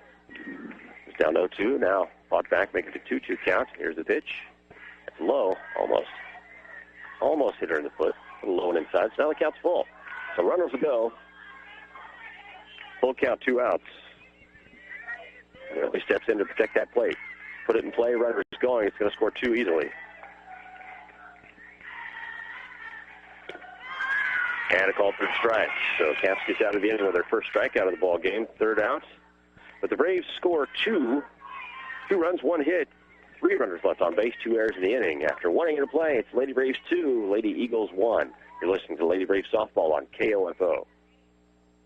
It's down 0-2. Now fought back, making it a 2-2 count. Here's the pitch. It's low, almost. Almost hit her in the foot. A little low and inside. So now the count's full. So runners will go. Full count, 2 outs. He steps in to protect that plate. Put it in play. Runner is going. It's going to score 2 easily. And a call for a strike. So Caps gets out of the inning with their first strikeout of the ball game. 3rd out. But the Braves score 2 runs, 1 hit. 3 runners left on base, 2 errors in the inning. After 1 inning to play, it's Lady Braves 2, Lady Eagles 1. You're listening to Lady Braves Softball on KOFO.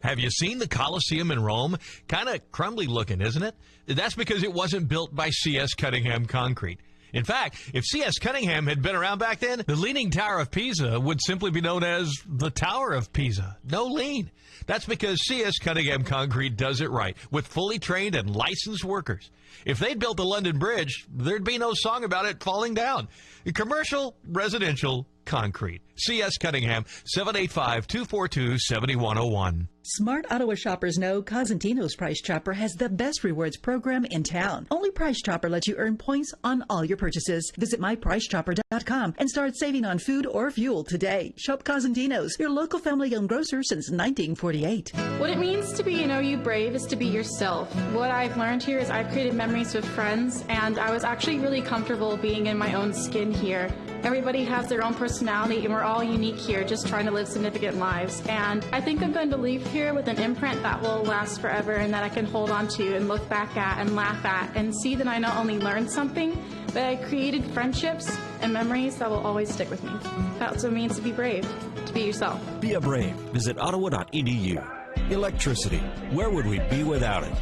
Have you seen the Coliseum in Rome? Kind of crumbly looking, isn't it? That's because it wasn't built by C.S. Cunningham Concrete. In fact, if C.S. Cunningham had been around back then, the Leaning Tower of Pisa would simply be known as the Tower of Pisa. No lean. That's because C.S. Cunningham Concrete does it right, with fully trained and licensed workers. If they'd built the London Bridge, there'd be no song about it falling down. Commercial, residential, concrete. C.S. Cunningham, 785-242-7101. Smart Ottawa shoppers know Cosentino's Price Chopper has the best rewards program in town. Only Price Chopper lets you earn points on all your purchases. Visit mypricechopper.com and start saving on food or fuel today. Shop Cosentino's, your local family-owned grocer since 1948. What it means to be an OU Brave is to be yourself. What I've learned here is I've created memories with friends, and I was actually really comfortable being in my own skin here. Everybody has their own personality, and we're all unique here, just trying to live significant lives. And I think I'm going to leave here with an imprint that will last forever and that I can hold on to and look back at and laugh at and see that I not only learned something, but I created friendships and memories that will always stick with me. That's what it means to be brave, to be yourself. Be a Brave. Visit ottawa.edu. Electricity. Where would we be without it?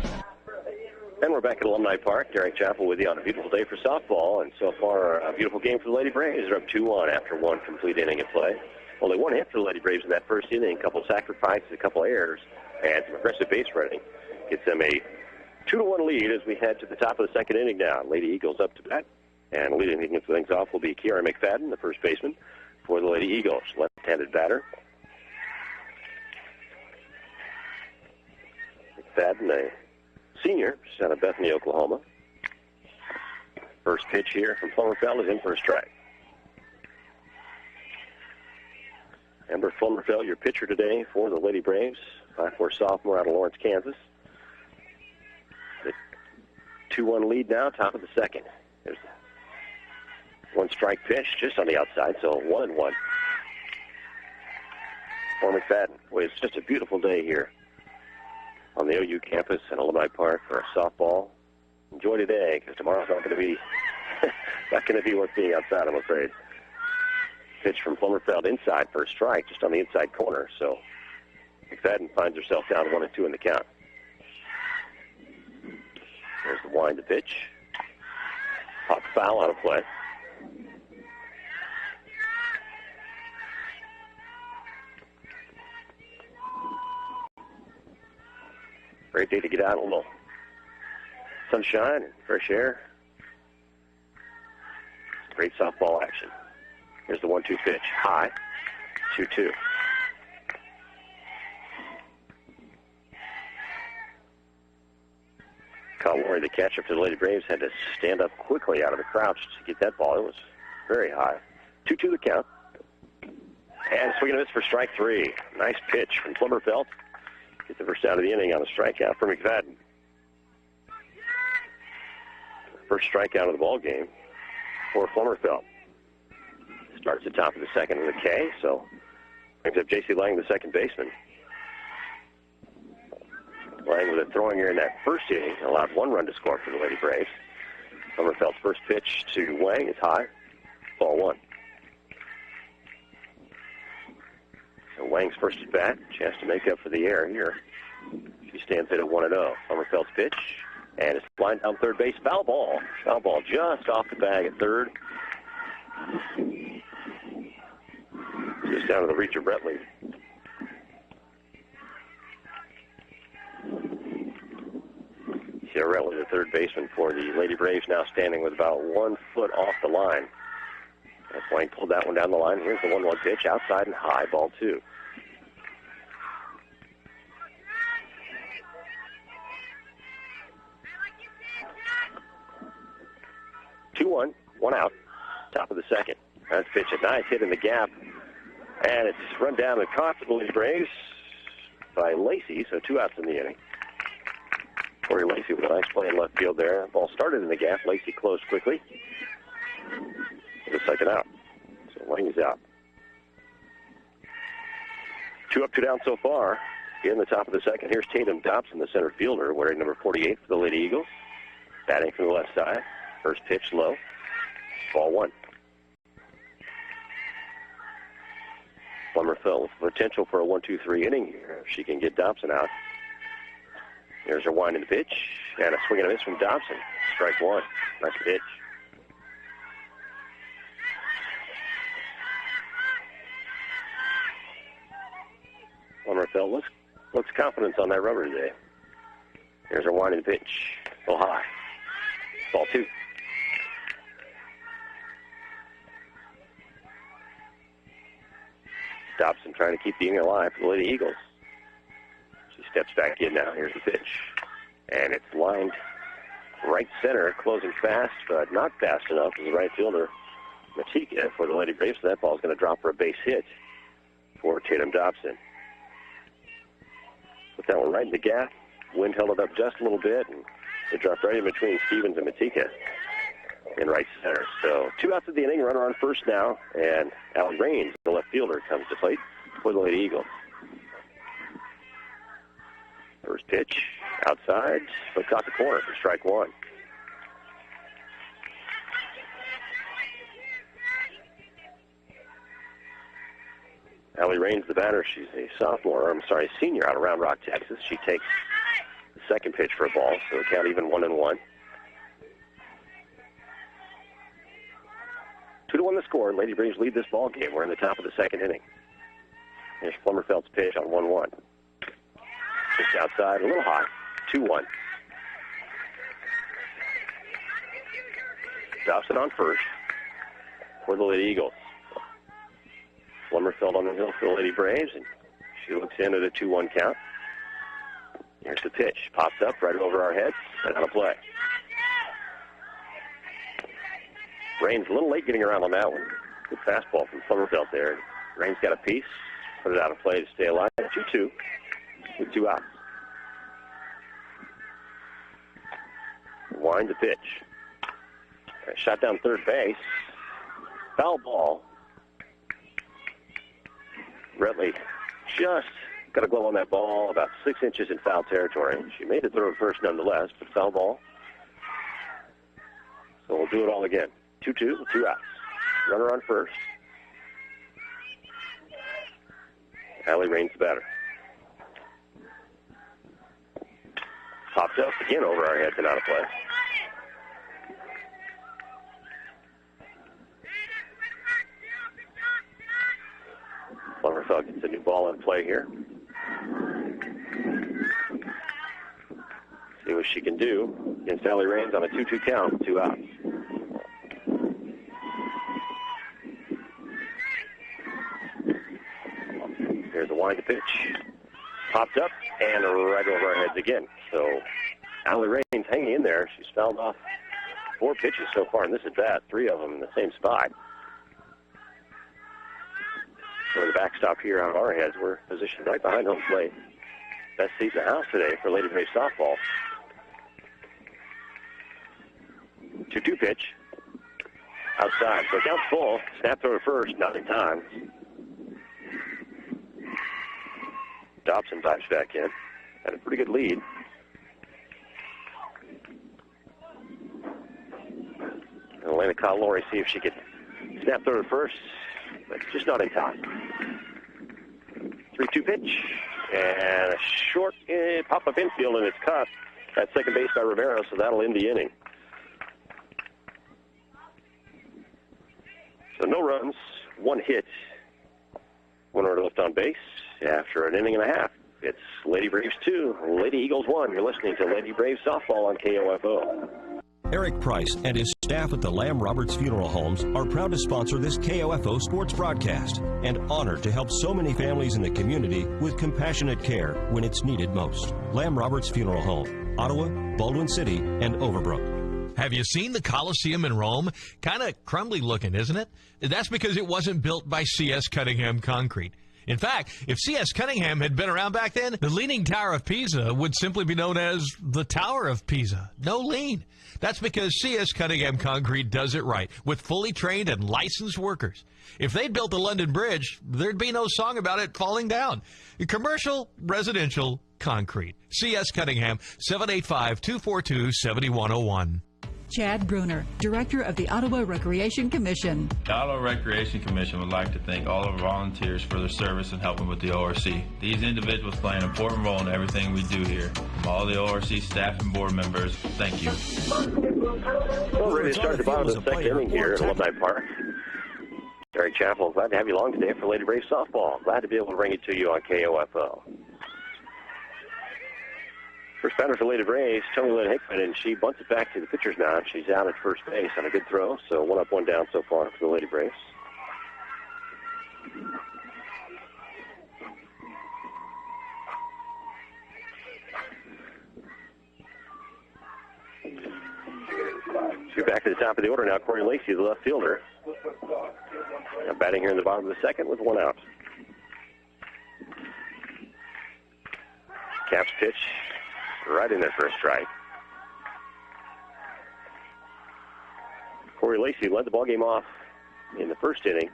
And we're back at Alumni Park. Derek Chappell with you on a beautiful day for softball. And so far, a beautiful game for the Lady Braves. They're up 2-1 after 1 complete inning of play. Only 1 hit for the Lady Braves in that first inning. A couple sacrifices, a couple errors, and some aggressive base running. Gets them a 2-1 lead as we head to the top of the second inning now. Lady Eagles up to bat. And leading things off will be Kiara McFadden, the first baseman for the Lady Eagles. Left-handed batter. McFadden, a senior, just out of Bethany, Oklahoma. First pitch here from Plummerfeld is in for a strike. Amber Plummerfeld, your pitcher today for the Lady Braves, 5'4" sophomore out of Lawrence, Kansas. The 2-1 lead now, top of the second. There's one strike pitch just on the outside, so 1-1 for McFadden. Well, it's just a beautiful day here on the OU campus at Alumni Park for softball. Enjoy today, because tomorrow's not going to be worth being outside, I'm afraid. Pitch from Plummerfeld inside for a strike, just on the inside corner. So McFadden finds herself down 1-2 in the count. There's the wind to pitch. Hot foul out of play. Great day to get out, a little sunshine and fresh air. Great softball action. Here's the 1-2 pitch. High. 2-2. Kyle Lowry, the catcher for the Lady Braves, had to stand up quickly out of the crouch to get that ball. It was very high. 2-2 the count. And swing and a miss for strike 3. Nice pitch from Plummerfeld. Get the first out of the inning on a strikeout for McFadden. First strikeout of the ball game for Plummerfeld. Starts at the top of the second with a K, so brings up J.C. Lang, the second baseman. Lang with a throwing error in that first inning, allowed 1 run to score for the Lady Braves. Plummerfeld's first pitch to Wang is high, ball 1. So Wang's first at bat, chance to make up for the error here. She stands at 1-0. Plummerfeld's pitch, and it's lined down third base, foul ball. Foul ball just off the bag at third. Just down to the reach of Bretley. Chiarelli, the third baseman for the Lady Braves, now standing with about 1 foot off the line. As Wayne pulled that one down the line. Here's the 1-1 pitch, outside and high, ball 2. One out, top of the second. That's pitch, a nice hit in the gap. And it's run down and caught for the Lady Braves. by Lacey, so 2 outs in the inning. Corey Lacey with a nice play in left field there. Ball started in the gap. Lacey closed quickly. The second out. So Lang is out. 2 up, 2 down so far. Here in the top of the second, here's Tatum Dobson, the center fielder, wearing number 48 for the Lady Eagles. Batting from the left side. First pitch low. Ball 1. Plummerville with potential for a 1-2-3 inning here if she can get Dobson out. Here's her winding pitch, and a swing and a miss from Dobson. Strike 1. Nice pitch. Plummerville looks confidence on that rubber today. Here's her winding pitch. A little high. Ball 2. Dobson trying to keep the inning alive for the Lady Eagles. She steps back in now. Here's the pitch. And it's lined right center, closing fast, but not fast enough as the right fielder, Matika, for the Lady Braves. So that ball is going to drop for a base hit for Tatum Dobson. Put that one right in the gap. Wind held it up just a little bit, and it dropped right in between Stevens and Matika in right center. So 2 outs of the inning, runner on first now, and Alan Raines, the left fielder, comes to plate for the Lady Eagles. First pitch, outside, but caught the corner for strike 1. Allie Raines, the batter, she's a senior out of Round Rock, Texas. She takes the second pitch for a ball, so the count even 1-1. 2-1 the score. Lady Braves lead this ball game. We're in the top of the second inning. Here's Plummerfeld's pitch on 1-1. Just outside, a little high. 2-1. Dobson on first for the Lady Eagles. Plummerfeld on the hill for the Lady Braves, and she looks in at a 2-1 count. Here's the pitch. Popped up right over our heads and out of play. Raines a little late getting around on that one. Good fastball from Plummerfeld there. Raines got a piece, put it out of play to stay alive. 2-2 with 2 outs. Wind the pitch. Shot down third base. Foul ball. Redley just got a glove on that ball, about 6 inches in foul territory. She made it throw at first nonetheless, but foul ball. So we'll do it all again. 2-2 with 2 outs. Runner on first. Allie Raines the batter. Popped up again over our heads and out of play. Plummerfeld gets a new ball in play here. See what she can do against Allie Raines on a 2-2 count with 2 outs. Here's the wind to pitch. Popped up and right over our heads again. So Allie Raines hanging in there. She's fouled off 4 pitches so far in this at bat, 3 of them in the same spot. So the backstop here on our heads, we're positioned right behind home plate. Best seat in the house today for Lady Braves softball. 2-2 pitch. Outside. So count's full. Snap throw to first. Not in time. Dobson dives back in. Had a pretty good lead. And Elena Colori see if she could snap throw to first. But just not in time. 3-2 pitch. And a short pop-up infield, and it's caught at second base by Rivera, so that'll end the inning. So no runs, 1 hit, 1 order left on base after an inning and a half. It's Lady Braves 2, Lady Eagles 1. You're listening to Lady Braves Softball on KOFO. Eric Price and his staff at the Lamb Roberts Funeral Homes are proud to sponsor this KOFO sports broadcast and honored to help so many families in the community with compassionate care when it's needed most. Lamb Roberts Funeral Home, Ottawa, Baldwin City, and Overbrook. Have you seen the Coliseum in Rome? Kind of crumbly looking, isn't it? That's because it wasn't built by C.S. Cunningham Concrete. In fact, if C.S. Cunningham had been around back then, the Leaning Tower of Pisa would simply be known as the Tower of Pisa. No lean. That's because C.S. Cunningham Concrete does it right, with fully trained and licensed workers. If they'd built the London Bridge, there'd be no song about it falling down. Commercial, residential, concrete. C.S. Cunningham, 785-242-7101. Chad Bruner, Director of the Ottawa Recreation Commission. The Ottawa Recreation Commission would like to thank all of our volunteers for their service in helping with the ORC. These individuals play an important role in everything we do here. From all the ORC staff and board members, thank you. Well, ready to start the bottom of the second inning here at Alumni Park. Derek Chappell, glad to have you along today for Lady Braves softball. Glad to be able to bring it to you on KOFO. First batter for Lady Braves, Tony Lynn Hickman, and she bunts it back to the pitcher's mound. She's out at first base on a good throw, so 1 up, 1 down so far for the Lady Braves. Two back to the top of the order now. Corey Lacey, the left fielder. Now batting here in the bottom of the second with 1 out. Caps pitch right in there for a strike. Corey Lacey led the ballgame off in the first inning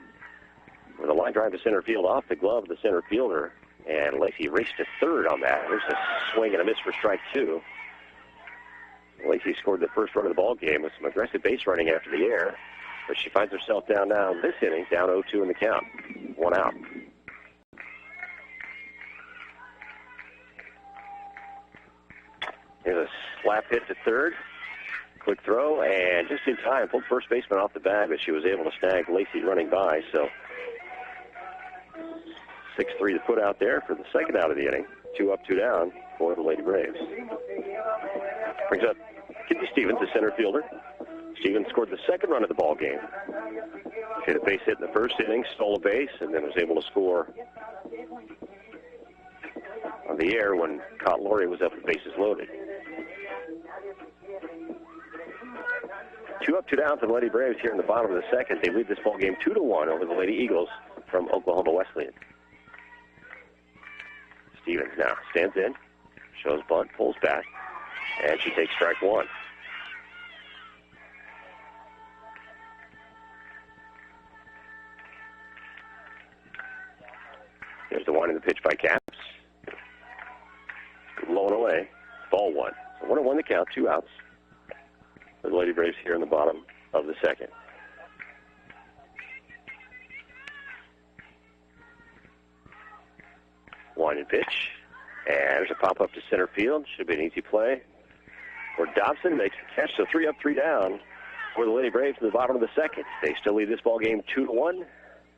with a line drive to center field off the glove of the center fielder, and Lacey raced to third on that. There's a swing and a miss for strike 2. Lacey scored the first run of the ballgame with some aggressive base running after the air, but she finds herself down now this inning, down 0-2 in the count. 1 out. Here's a slap hit to third. Quick throw, and just in time, pulled first baseman off the bag, but she was able to snag Lacey running by. So 6-3 to put out there for the second out of the inning. 2 up, 2 down for the Lady Braves. Brings up Kitty Stevens, the center fielder. Stevens scored the second run of the ball game. She had a base hit in the first inning, stole a base, and then was able to score on the air when Cott Laurie was up with bases loaded. 2 up, 2 down for the Lady Braves here in the bottom of the second. They lead this ball game 2-1 over the Lady Eagles from Oklahoma Wesleyan. Stevens now stands in, shows bunt, pulls back, and she takes strike 1. There's the one in the pitch by Caps. Low and away. Ball 1. So 1-1 the count, 2 outs. The Lady Braves here in the bottom of the second. One in pitch. And there's a pop-up to center field. Should be an easy play. For Dobson makes the catch, so 3 up, 3 down for the Lady Braves in the bottom of the second. They still lead this ball game 2-1.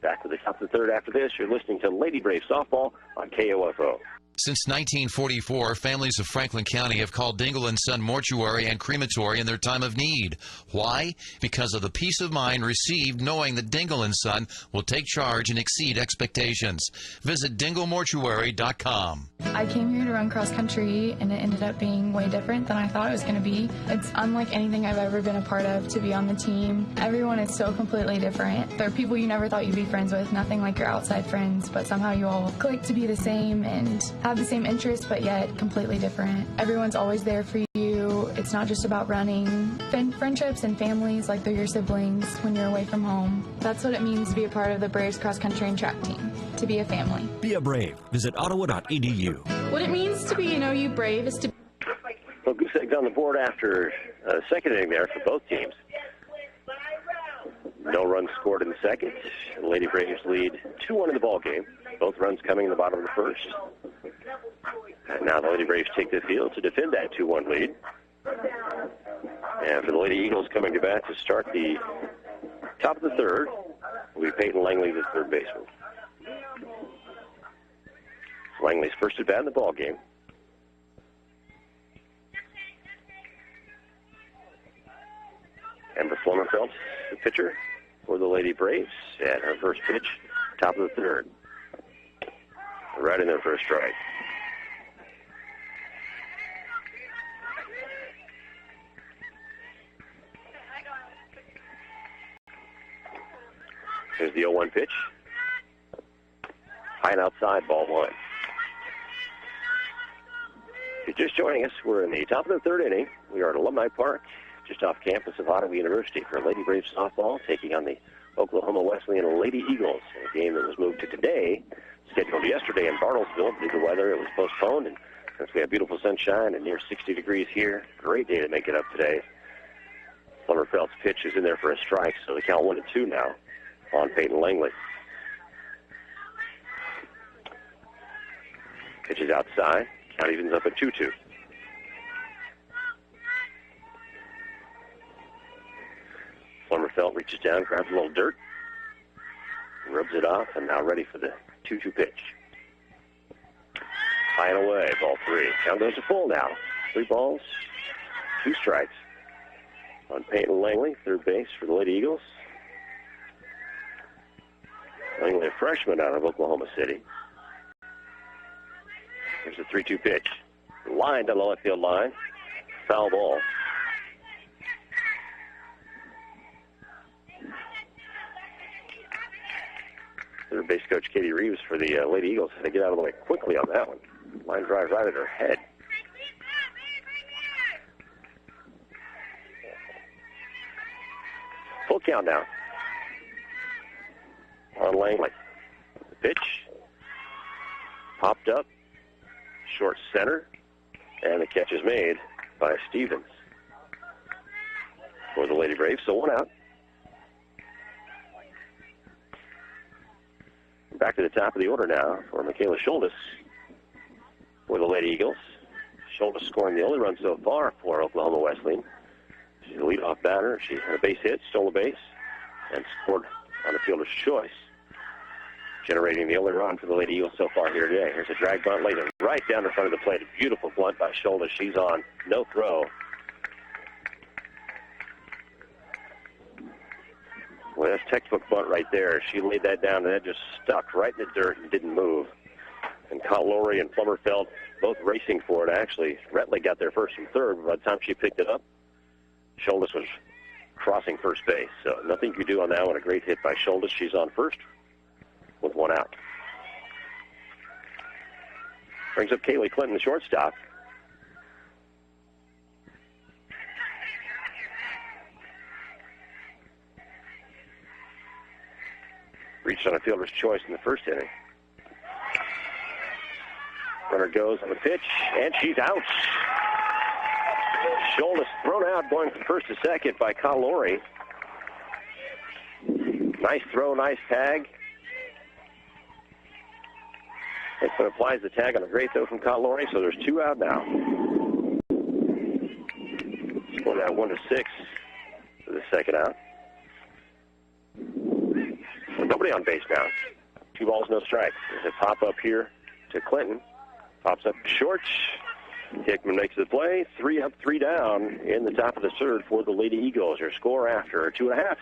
Back to the top of the third after this. You're listening to Lady Braves softball on KOFO. Since 1944, families of Franklin County have called Dingle & Son Mortuary and Crematory in their time of need. Why? Because of the peace of mind received knowing that Dingle & Son will take charge and exceed expectations. Visit dinglemortuary.com. I came here to run cross country, and it ended up being way different than I thought it was going to be. It's unlike anything I've ever been a part of to be on the team. Everyone is so completely different. There are people you never thought you'd be friends with, nothing like your outside friends, but somehow you all click to be the same and have the same interests, but yet completely different. Everyone's always there for you. It's not just about running. Friendships and families, like they're your siblings when you're away from home. That's what it means to be a part of the Braves cross country and track team, to be a family. Be a Brave. Visit ottawa.edu. What it means to be an OU Brave is to... Well, goose eggs on the board after second inning there for both teams. No runs scored in the second. The Lady Braves lead 2-1 in the ball game. Both runs coming in the bottom of the first. And now the Lady Braves take the field to defend that 2-1 lead. And for the Lady Eagles coming to bat to start the top of the third will be Peyton Langley, the third baseman. Langley's first at bat in the ball game. Amber Flummerfeld, the pitcher for the Lady Braves, and her first pitch, top of the third. Right in there for a strike. Here's the 0-1 pitch. High and outside, ball one. If you're just joining us, we're in the top of the third inning. We are at Alumni Park, just off campus of Ottawa University for Lady Braves softball, taking on the Oklahoma Wesleyan Lady Eagles, a game that was moved to today, scheduled yesterday in Bartlesville. Due to weather, it was postponed, and since we have beautiful sunshine and near 60 degrees here, great day to make it up today. Plummerfeld's pitch is in there for a strike, so the count 1-2 now on Peyton Langley. Pitch is outside. Count evens up at 2-2. Plummerfeld reaches down, grabs a little dirt, rubs it off, and now ready for the 2-2 pitch. High and away, ball three. Count goes to full now. 3 balls, 2 strikes. On Peyton Langley, third base for the Lady Eagles. Langley, a freshman out of Oklahoma City. Here's the 3-2 pitch. Line down the left field line. Foul ball. Third base coach Katie Reeves for the Lady Eagles had to get out of the way quickly on that one. Line drive right at her head. Full count now on Langley. The pitch popped up, short center, and the catch is made by Stevens for the Lady Braves. So 1 out. Back to the top of the order now for Michaela Schultes for the Lady Eagles. Schultes scoring the only run so far for Oklahoma Wesleyan. She's a leadoff batter. She had a base hit, stole a base, and scored on the fielder's choice, generating the only run for the Lady Eagles so far here today. Here's a drag bunt laid right down in front of the plate. A beautiful bunt by Schultes. She's on no throw. Well, that's textbook bunt right there. She laid that down, and that just stuck right in the dirt and didn't move. And Lowry and Plummerfeld both racing for it. Actually, Retley got there first and third, but by the time she picked it up, Schultes was crossing first base. So nothing you could do on that one. A great hit by Schultes. She's on first with 1 out. Brings up Kaylee Clinton, the shortstop. Reached on a fielder's choice in the first inning. Runner goes on the pitch, and she's out. Schultes thrown out, going from first to second by Lowry. Nice throw, nice tag. It applies the tag on a great throw from Lowry, so there's 2 out now. Score that 1-6 for the second out. So nobody on base now. 2 balls, no strikes. There's a pop up here to Clinton. Pops up short. Hickman makes the play. 3 up, 3 down in the top of the third for the Lady Eagles. Your score after 2.5.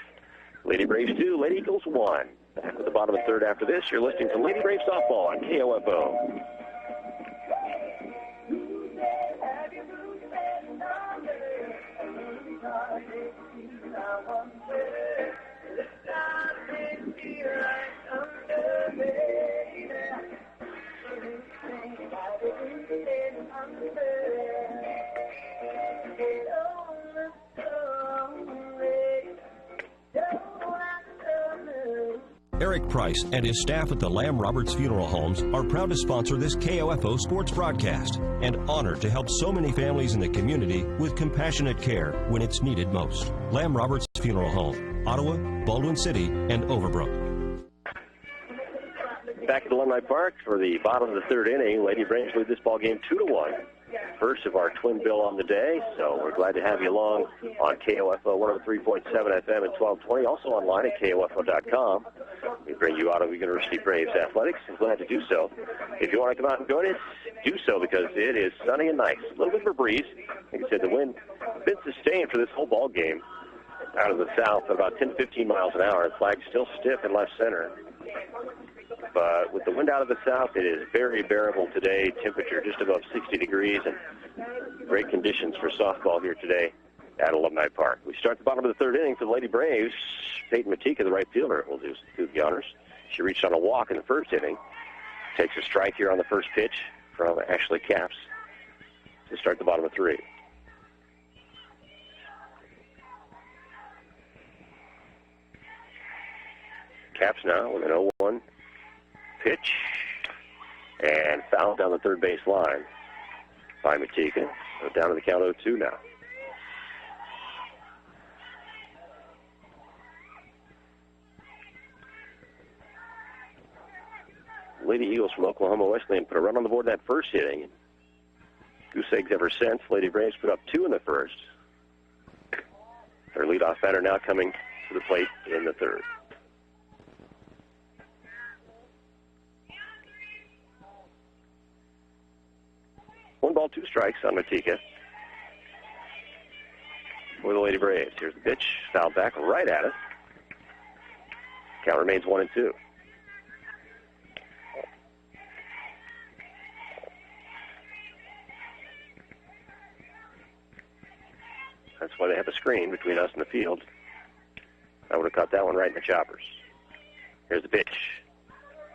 Lady Braves 2, Lady Eagles 1. Back at the bottom of the third after this, you're listening to Lady Braves softball on KOFO. Eric Price and his staff at the Lamb Roberts Funeral Homes are proud to sponsor this KOFO sports broadcast and honored to help so many families in the community with compassionate care when it's needed most. Lamb Roberts Funeral Home, Ottawa, Baldwin City, and Overbrook. Back at Alumni Park for the bottom of the third inning. Lady Braves lead this ball game 2-1. First of our twin bill on the day, so we're glad to have you along on KOFO 103.7 FM and 1220, also online at KOFO.com. We bring you Ottawa University Braves athletics, and glad to do so. If you want to come out and join us, do so, because it is sunny and nice. A little bit of a breeze. Like I said, the wind has been sustained for this whole ball game out of the south at about 10 to 15 miles an hour. The flag's still stiff in left center. But with the wind out of the south, it is very bearable today. Temperature just above 60 degrees, and great conditions for softball here today at Alumni Park. We start the bottom of the third inning for the Lady Braves. Peyton Matika, the right fielder, will do the honors. She reached on a walk in the first inning. Takes a strike here on the first pitch from Ashley Capps to start the bottom of 3. Capps now with an 0-1 pitch. And foul down the third base line by Matika. So down to the count 0-2 now. Lady Eagles from Oklahoma Wesleyan put a run on the board in that first inning. Goose eggs ever since. Lady Braves put up 2 in the first. Their leadoff batter now coming to the plate in the third. One ball, 2 strikes on Matika for the Lady Braves. Here's the pitch, fouled back right at it. Count remains 1-2. That's why they have a screen between us and the field. I would have caught that one right in the choppers. Here's the pitch.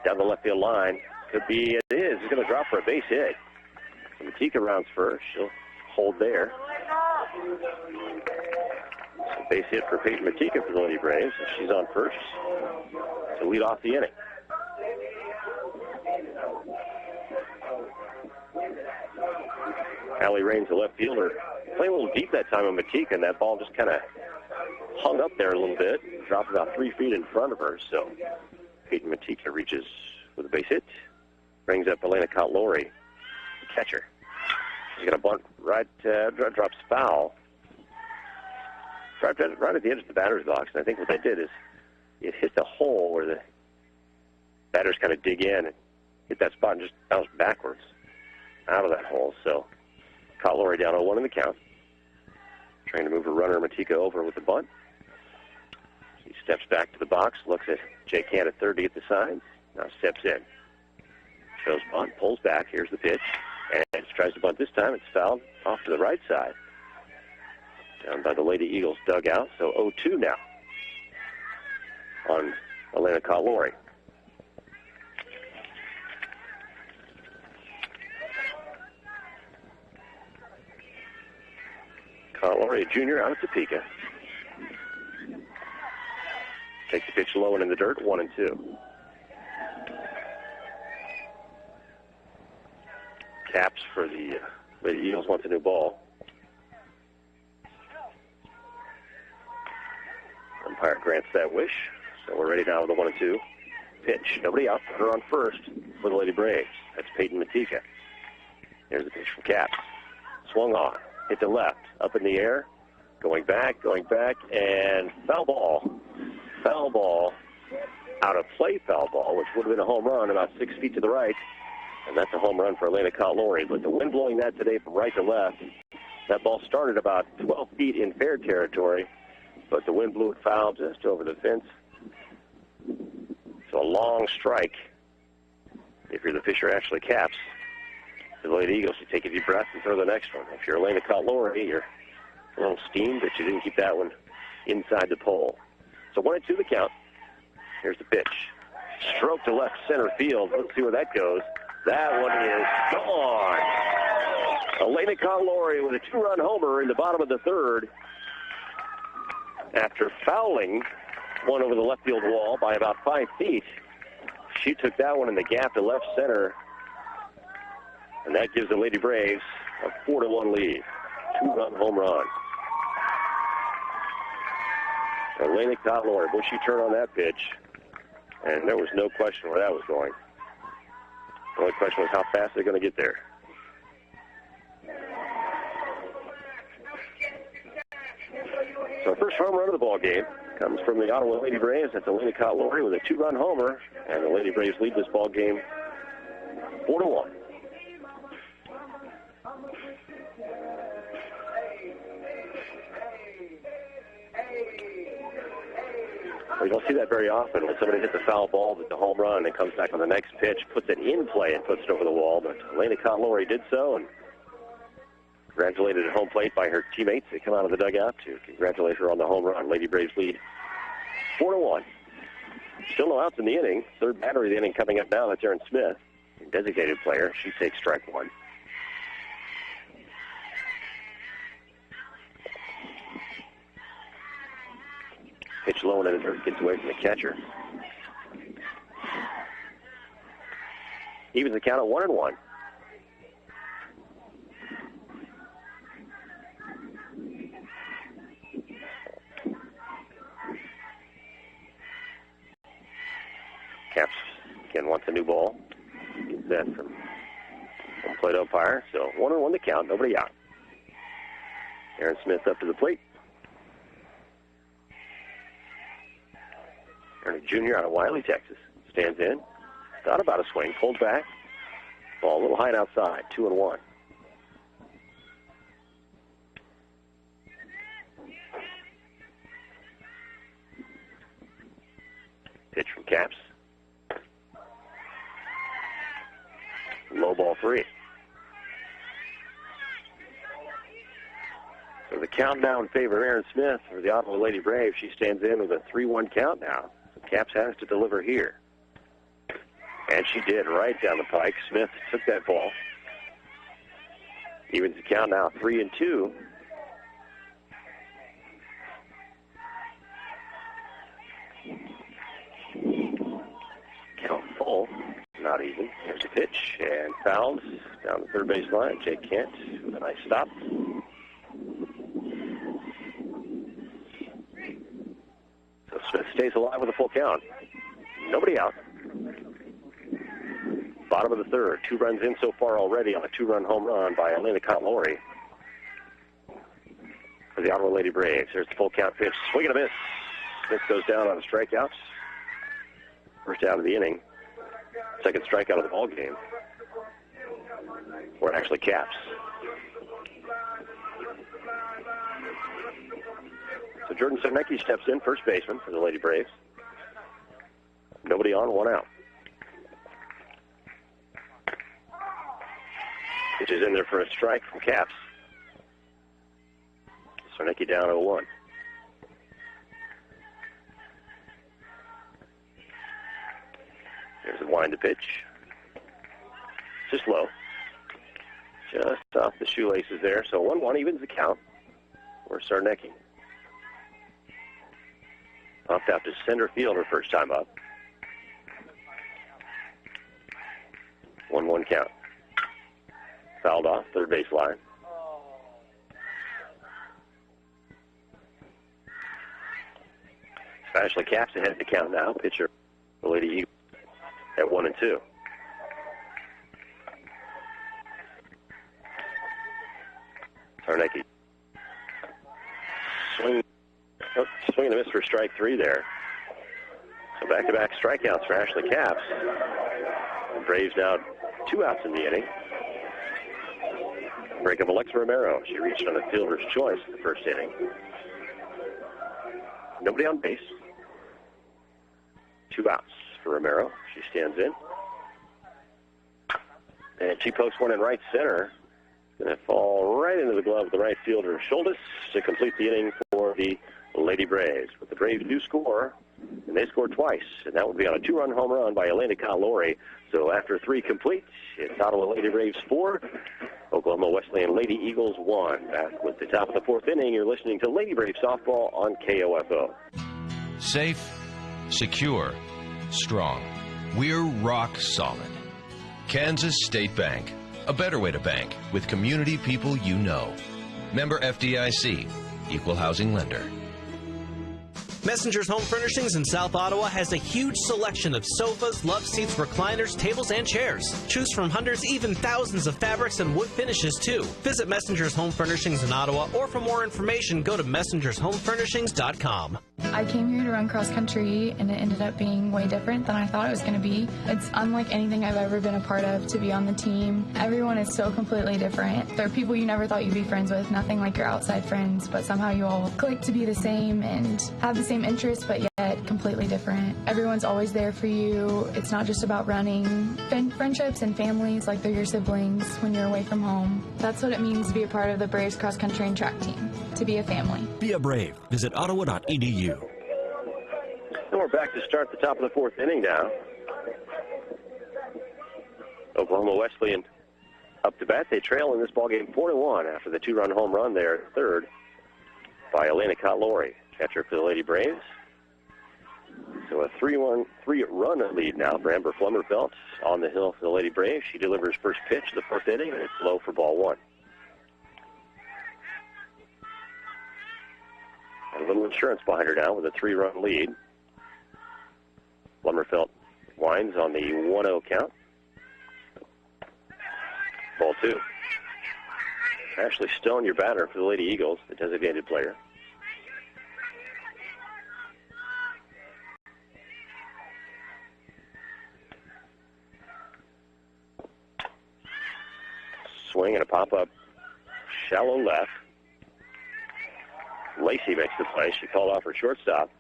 Down the left field line. Could be, it is. It's going to drop for a base hit. So Matika rounds first. She'll hold there. So base hit for Peyton Matika for the Lady Braves. She's on first to lead off the inning. Allie Raines, the left fielder, playing a little deep that time on Matika, and that ball just kind of hung up there a little bit, dropped about 3 feet in front of her. So Peyton Matika reaches with a base hit, brings up Elena Cotlori, the catcher. She's going to bunt right, drops foul, right at the edge of the batter's box. And I think what they did is it hit the hole where the batters kind of dig in and hit that spot and just bounce backwards out of that hole. So Cotlori down 0-1 in the count. Trying to move her runner Matika over with the bunt. She steps back to the box, looks at Jake Hand at third to get the signs. Now steps in. Shows bunt, pulls back. Here's the pitch. And tries to bunt this time. It's fouled off to the right side. Down by the Lady Eagles dugout. So 0-2 now on Elena Cotlori. Cotlori, a junior out of Topeka. Takes the pitch low and in the dirt, 1-2. Capps for the Lady Eagles wants a new ball. Umpire grants that wish. So we're ready now with the 1-2 pitch. Nobody out. Her on first for the Lady Braves. That's Peyton Matika. Here's the pitch from Capps. Swung on. Hit to left. Up in the air. Going back, and foul ball. Foul ball. Out of play foul ball, which would have been a home run about 6 feet to the right. And that's a home run for Elena Cotlori. But the wind blowing that today from right to left, that ball started about 12 feet in fair territory, but the wind blew it foul just over the fence. So a long strike. If you're the Fisher Ashley Capps, for the Lady Eagles, you take a deep breath and throw the next one. If you're Elena Cotlori, you're a little steamed, but you didn't keep that one inside the pole. So 1-2 the count. Here's the pitch. Stroke to left center field. Let's see where that goes. That one is gone. Elena Cotlori with a 2-run homer in the bottom of the third. After fouling one over the left field wall by about 5 feet, she took that one in the gap to left center. And that gives the Lady Braves a 4-1 lead. 2-run home run. Elena Cotlori, bushy turn on that pitch. And there was no question where that was going. The only question was how fast they're going to get there. So first home run of the ball game comes from the Ottawa Lady Braves. That's Elena Cotlori with a 2-run homer. And the Lady Braves lead this ball game 4-1. We don't see that very often when somebody hits a foul ball with the home run and comes back on the next pitch, puts it in play and puts it over the wall. But Elena Cotlori did so and congratulated at home plate by her teammates. They come out of the dugout to congratulate her on the home run. Lady Braves lead 4-1. Still no outs in the inning. Third batter of the inning coming up now. That's Aaron Smith. designated player. She takes strike one. Pitch low and it gets away from the catcher. Evens the count at 1-1. Caps again wants a new ball. Gets that from home plate umpire. So 1-1 the count, nobody out. Aaron Smith up to the plate. Aaron, a junior out of Wiley, Texas. Stands in. Thought about a swing. Pulled back. Ball a little high and outside. 2-1. Pitch from Caps. Low ball 3. So the count now in favor of Aaron Smith for the Ottawa Lady Braves. She stands in with a 3-1 count now. So Caps has to deliver here. And she did right down the pike. Smith took that ball. Evens the count now 3-2. Count full. Not even. Here's a pitch and fouls down the third base line. Jake Kent with a nice stop. So Smith stays alive with a full count. Nobody out. Bottom of the third. 2 runs in so far already on a 2-run home run by Elena Cotlori for the Ottawa Lady Braves. There's the full count pitch. Swing and a miss. Smith goes down on a strikeout. First out of the inning. Second strikeout of the ball game. Or actually Caps. So Jordan Sarnecki steps in, first baseman for the Lady Braves. Nobody on, 1 out. Pitch is in there for a strike from Caps. Sarnecki down 0-1. There's a wind to pitch. Just low. Just off the shoelaces there. So 1-1 evens the count for Sarnecki. Popped out to center field her first time up. 1-1 count. Fouled off, third base line. Ashley Caps ahead of the count now. Pitcher, the Lady Eagles at 1-2. Sarnecki. Swing and a miss for strike 3 there. So back-to-back strikeouts for Ashley Caps. The Braves now 2 outs in the inning. Break of Alexa Romero. She reached on a fielder's choice in the first inning. Nobody on base. 2 outs for Romero. She stands in. And she pokes one in right center. Going to fall right into the glove of the right fielder, Schultes, to complete the inning for the Lady Braves. But the Braves do score, and they scored twice. And that would be on a 2-run home run by Elena Cotlori. So after 3 complete, it's Ottawa Lady Braves 4, Oklahoma Wesleyan Lady Eagles 1. Back with the top of the 4th inning, you're listening to Lady Brave Softball on KOFO. Safe, secure, strong. We're rock solid. Kansas State Bank. A better way to bank with community people you know. Member FDIC. Equal housing lender. Messenger's Home Furnishings in South Ottawa has a huge selection of sofas, love seats, recliners, tables, and chairs. Choose from hundreds, even thousands of fabrics and wood finishes, too. Visit Messenger's Home Furnishings in Ottawa, or for more information, go to messengershomefurnishings.com. I came here to run cross country, and it ended up being way different than I thought it was going to be. It's unlike anything I've ever been a part of to be on the team. Everyone is so completely different. There are people you never thought you'd be friends with, nothing like your outside friends, but somehow you all click to be the same and have the same interests, but yet completely different. Everyone's always there for you. It's not just about running. Friendships and families like they're your siblings when you're away from home. That's what it means to be a part of the Braves cross country and track team, to be a family. Be a Brave. Visit ottawa.edu. And we're back to start the top of the 4th inning now. Oklahoma Wesleyan up to bat. They trail in this ballgame 4-1 after the 2-run home run there at third by Elena Cotlori, catcher for the Lady Braves. So a 3-run lead now for Amber Flummerfelt on the hill for the Lady Braves. She delivers first pitch of the fourth inning, and it's low for ball one. And a little insurance behind her now with a 3-run lead. Flummerfelt winds on the 1-0 count. Ball two. Ashley Stone, your batter for the Lady Eagles, the designated player. Swing and a pop-up, shallow left. Lacey makes the play. She called off her shortstop.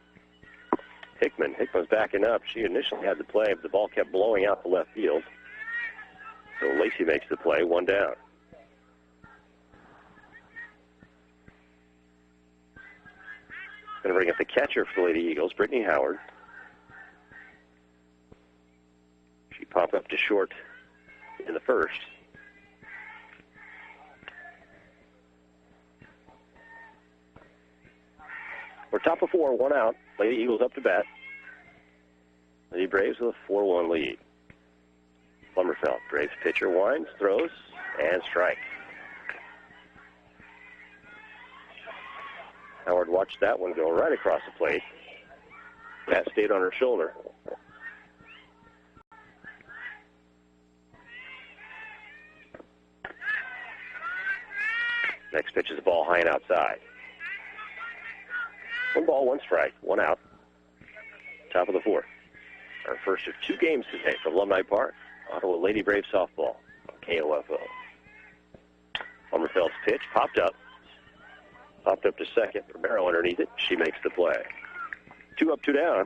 Hickman's backing up. She initially had the play, but the ball kept blowing out the left field. So Lacey makes the play, one down. Going to bring up the catcher for the Lady Eagles, Brittany Howard. She popped up to short in the first. We're top of four, one out. Lady Eagles up to bat. Lady Braves with a 4-1 lead. Flummerfelt, Braves pitcher winds, throws, and strike. Howard watched that one go right across the plate. Bat stayed on her shoulder. Next pitch is a ball high and outside. 1 ball, 1 strike, 1 out. Top of the fourth. Our first of 2 games today from Alumni Park. Ottawa Lady Braves softball on KOFO. Flummerfelt's pitch popped up to second. Romero underneath it. She makes the play. 2 up, 2 down.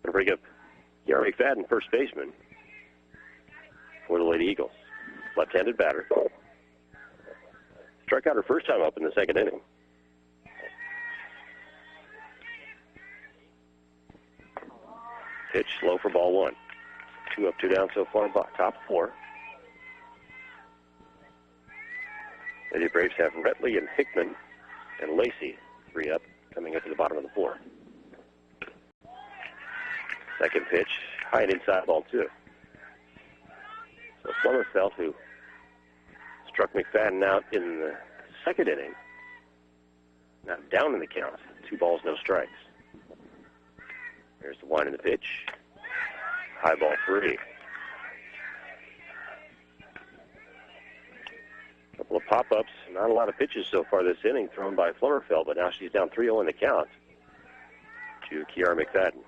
Going to bring up Kiara McFadden, first baseman for the Lady Eagles. Left-handed batter. Struck out her first time up in the second inning. Pitch slow for ball one. 2 up, 2 down so far, top 4. Lady Braves have Retley and Hickman and Lacey, 3 up, coming up to the bottom of the 4th. Second pitch, high and inside, ball 2. So Flummerfelt, who struck McFadden out in the second inning, now down in the count. 2 balls, no strikes. Here's the wind in the pitch. High ball 3. Couple of pop-ups. Not a lot of pitches so far this inning thrown by Flummerfelt, but now she's down 3-0 in the count to Kiara McFadden.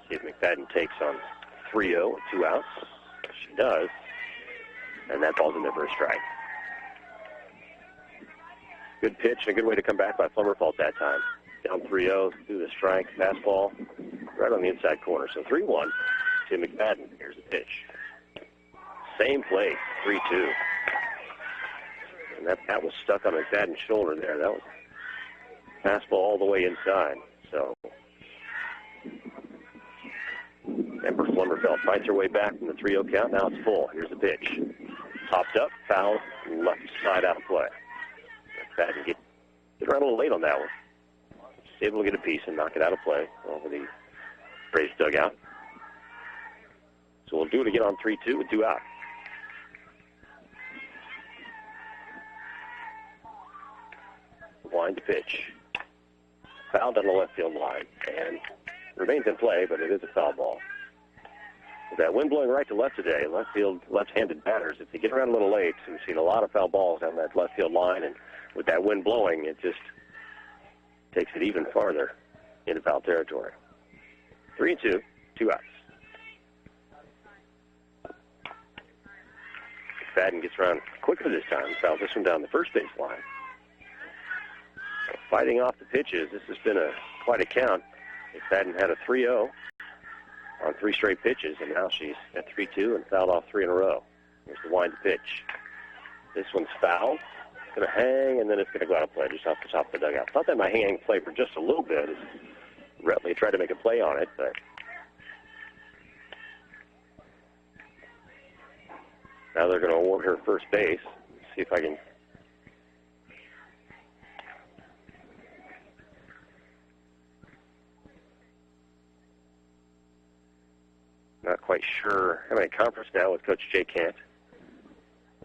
See if McFadden takes on 3-0 with 2 outs. She does. And that ball's in there for a strike. Good pitch and a good way to come back by Flummerfelt that time. Down 3-0, through the strike, fastball, right on the inside corner. So 3-1 to McFadden. Here's the pitch. Same place, 3-2. And that was stuck on McFadden's shoulder there. That was fastball all the way inside. So Amber Flummerfelt fights her way back from the 3-0 count. Now it's full. Here's the pitch. Popped up, foul, left side out of play. McFadden get around a little late on that one. She's able to get a piece and knock it out of play over the Braves dugout. So we'll do it again on 3-2 with 2 out. Wind to pitch. Fouled on the left field line and remains in play, but it is a foul ball. With that wind blowing right to left today, left-handed batters, if they get around a little late, we've seen a lot of foul balls on that left field line, and with that wind blowing, it just takes it even farther into foul territory. 3-2, 2 outs. McFadden gets around quicker this time. Fouls this one down the first base line. Fighting off the pitches. This has been quite a count. McFadden had a 3-0 on 3 straight pitches, and now she's at 3-2 and fouled off 3 in a row. Here's the wind to pitch. This one's fouled. going to hang, and then it's going to go out of play just off the top of the dugout. Thought that might hang play for just a little bit as Retley tried to make a play on it, but now they're going to award her first base. See if I can. Not quite sure. Having a conference now with Coach Jay Kant,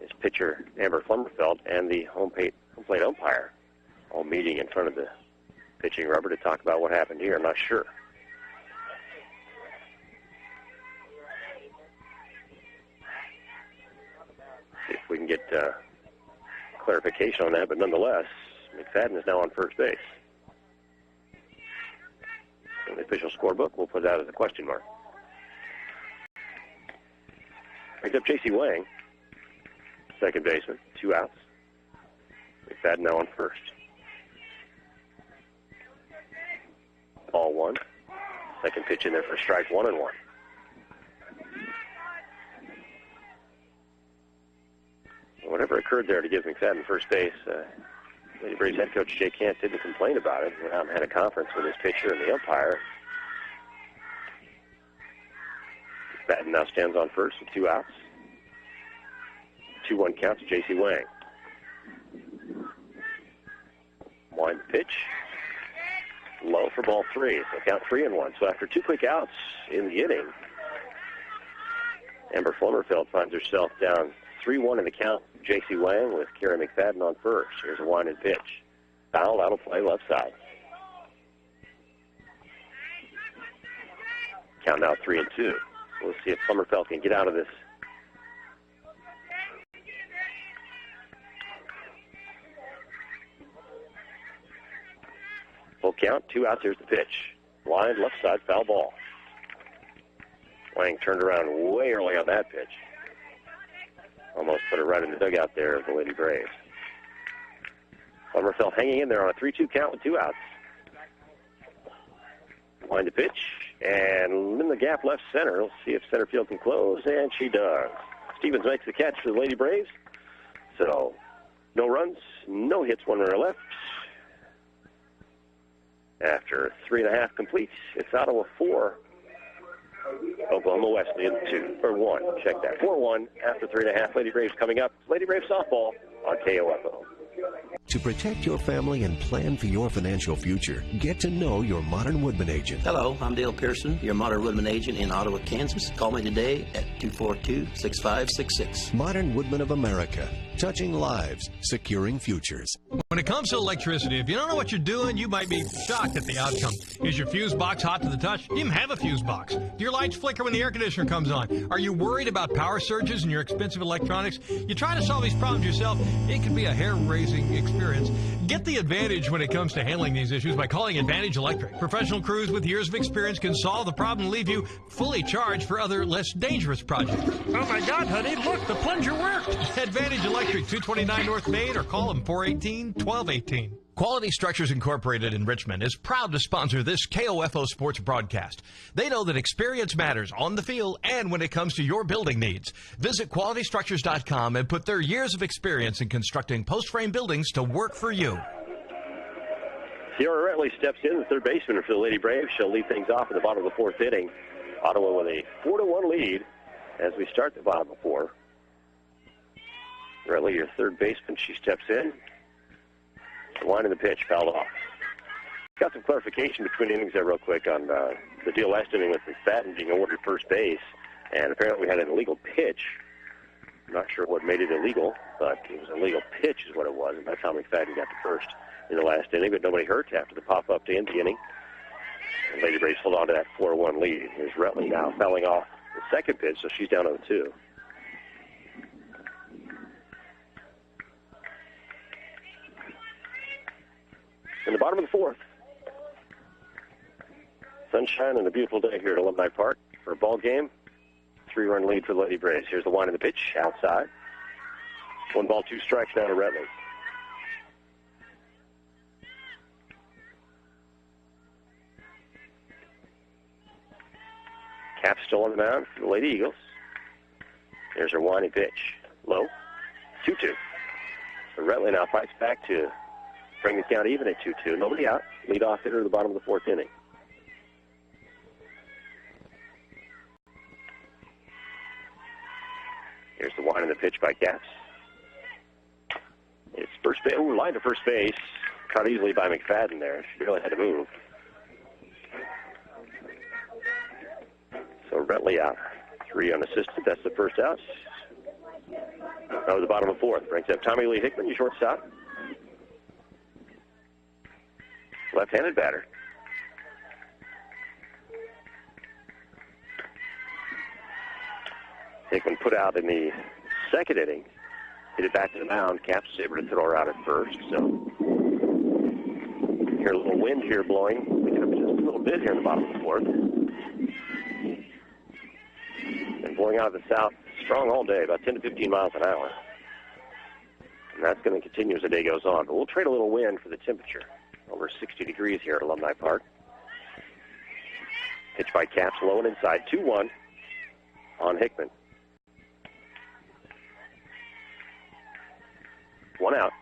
his pitcher Amber Flummerfeld, and the home plate umpire, all meeting in front of the pitching rubber to talk about what happened here. I'm not sure. See if we can get clarification on that, but nonetheless, McFadden is now on first base. In the official scorebook, we'll put that as a question mark. Picked up J.C. Wang, second baseman, 2 outs. McFadden now on first. Ball 1. Second pitch in there for strike 1-1. Whatever occurred there to give McFadden first base, Lady Braves head coach Jay Kant didn't complain about it. Went out and had a conference with his pitcher and the umpire. McFadden now stands on first with 2 outs. 2-1 count to J.C. Wang. Wind pitch. Low for ball 3. So count 3-1. So after 2 quick outs in the inning, Amber Flummerfeld finds herself down 3-1 in the count. J.C. Wang with Karen McFadden on first. Here's a winded pitch. Foul out of play left side. Count now 3-2. We'll see if Flummerfeld can get out of this. Full count, 2 outs. Here's the pitch. Line left side, foul ball. Wang turned around way early on that pitch. Almost put it right in the dugout there of the Lady Braves. Flummerfeld hanging in there on a 3-2 count with 2 outs. Wind the pitch, and in the gap left center. We'll see if center field can close, and she does. Stevens makes the catch for the Lady Braves. So, no runs, no hits, 1 runner left. After 3.5 complete, it's Ottawa 4, Oklahoma Wesleyan 1. Check that. 4-1 after 3.5. Lady Braves coming up. Lady Braves softball on KOFO. To protect your family and plan for your financial future, get to know your Modern Woodman agent. Hello, I'm Dale Pearson, your Modern Woodman agent in Ottawa, Kansas. Call me today at 242-6566. Modern Woodman of America. Touching lives, securing futures. When it comes to electricity, if you don't know what you're doing, you might be shocked at the outcome. Is your fuse box hot to the touch? You even have a fuse box. Do your lights flicker when the air conditioner comes on? Are you worried about power surges in your expensive electronics? You try to solve these problems yourself, it can be a hair-raising experience. Get the advantage when it comes to handling these issues by calling Advantage Electric. Professional crews with years of experience can solve the problem and leave you fully charged for other, less dangerous projects. Oh my God, honey, look, the plunger worked. Advantage Electric, 229 North Main, or call them 418-1218. Quality Structures Incorporated in Richmond is proud to sponsor this KOFO sports broadcast. They know that experience matters on the field and when it comes to your building needs. Visit QualityStructures.com and put their years of experience in constructing post-frame buildings to work for you. Sierra Retley steps in, the third baseman for the Lady Braves. She'll lead things off at the bottom of the 4th inning. Ottawa with a 4-1 lead as we start the bottom of 4. Retley, your third baseman, she steps in. The line of the pitch fouled off. Got some clarification between innings there real quick on the deal last inning with McFadden being awarded first base, and apparently we had an illegal pitch. I'm not sure what made it illegal, but it was an illegal pitch is what it was, and that's how McFadden got to first in the last inning, but nobody hurt after the pop-up to end the inning. And Lady Braves hold on to that 4-1 lead. Here's Retley now fouling off the second pitch, so she's down 0-2. In the bottom of the 4th, sunshine and a beautiful day here at Alumni Park for a ball game. 3-run lead for the Lady Braves. Here's the wind of the pitch outside. 1 ball, 2 strikes down to Retley. Cap still on the mound for the Lady Eagles. There's her winding pitch. Low. 2-2. So Wesleyan now fights back to bring the count even at 2-2. Nobody out. Lead off hitter at the bottom of the fourth inning. Here's the wind and the pitch by Caps. It's first base. Ooh, line to first base. Caught easily by McFadden there. She really had to move. So Rentley out. 3 unassisted. That's the first out. Over the bottom of fourth. Brings up Tommy Lee Hickman, your shortstop. Left-handed batter. Hickman put out in the second inning. Hit it back to the mound. Caps is able to throw her out at first. So hear a little wind here blowing. We get up just a little bit here in the bottom of the fourth. And blowing out of the south strong all day, about 10 to 15 miles an hour. And that's going to continue as the day goes on. But we'll trade a little wind for the temperature. Over 60 degrees here at Alumni Park. Pitch by Caps, low and inside. 2-1 on Hickman. 1 out.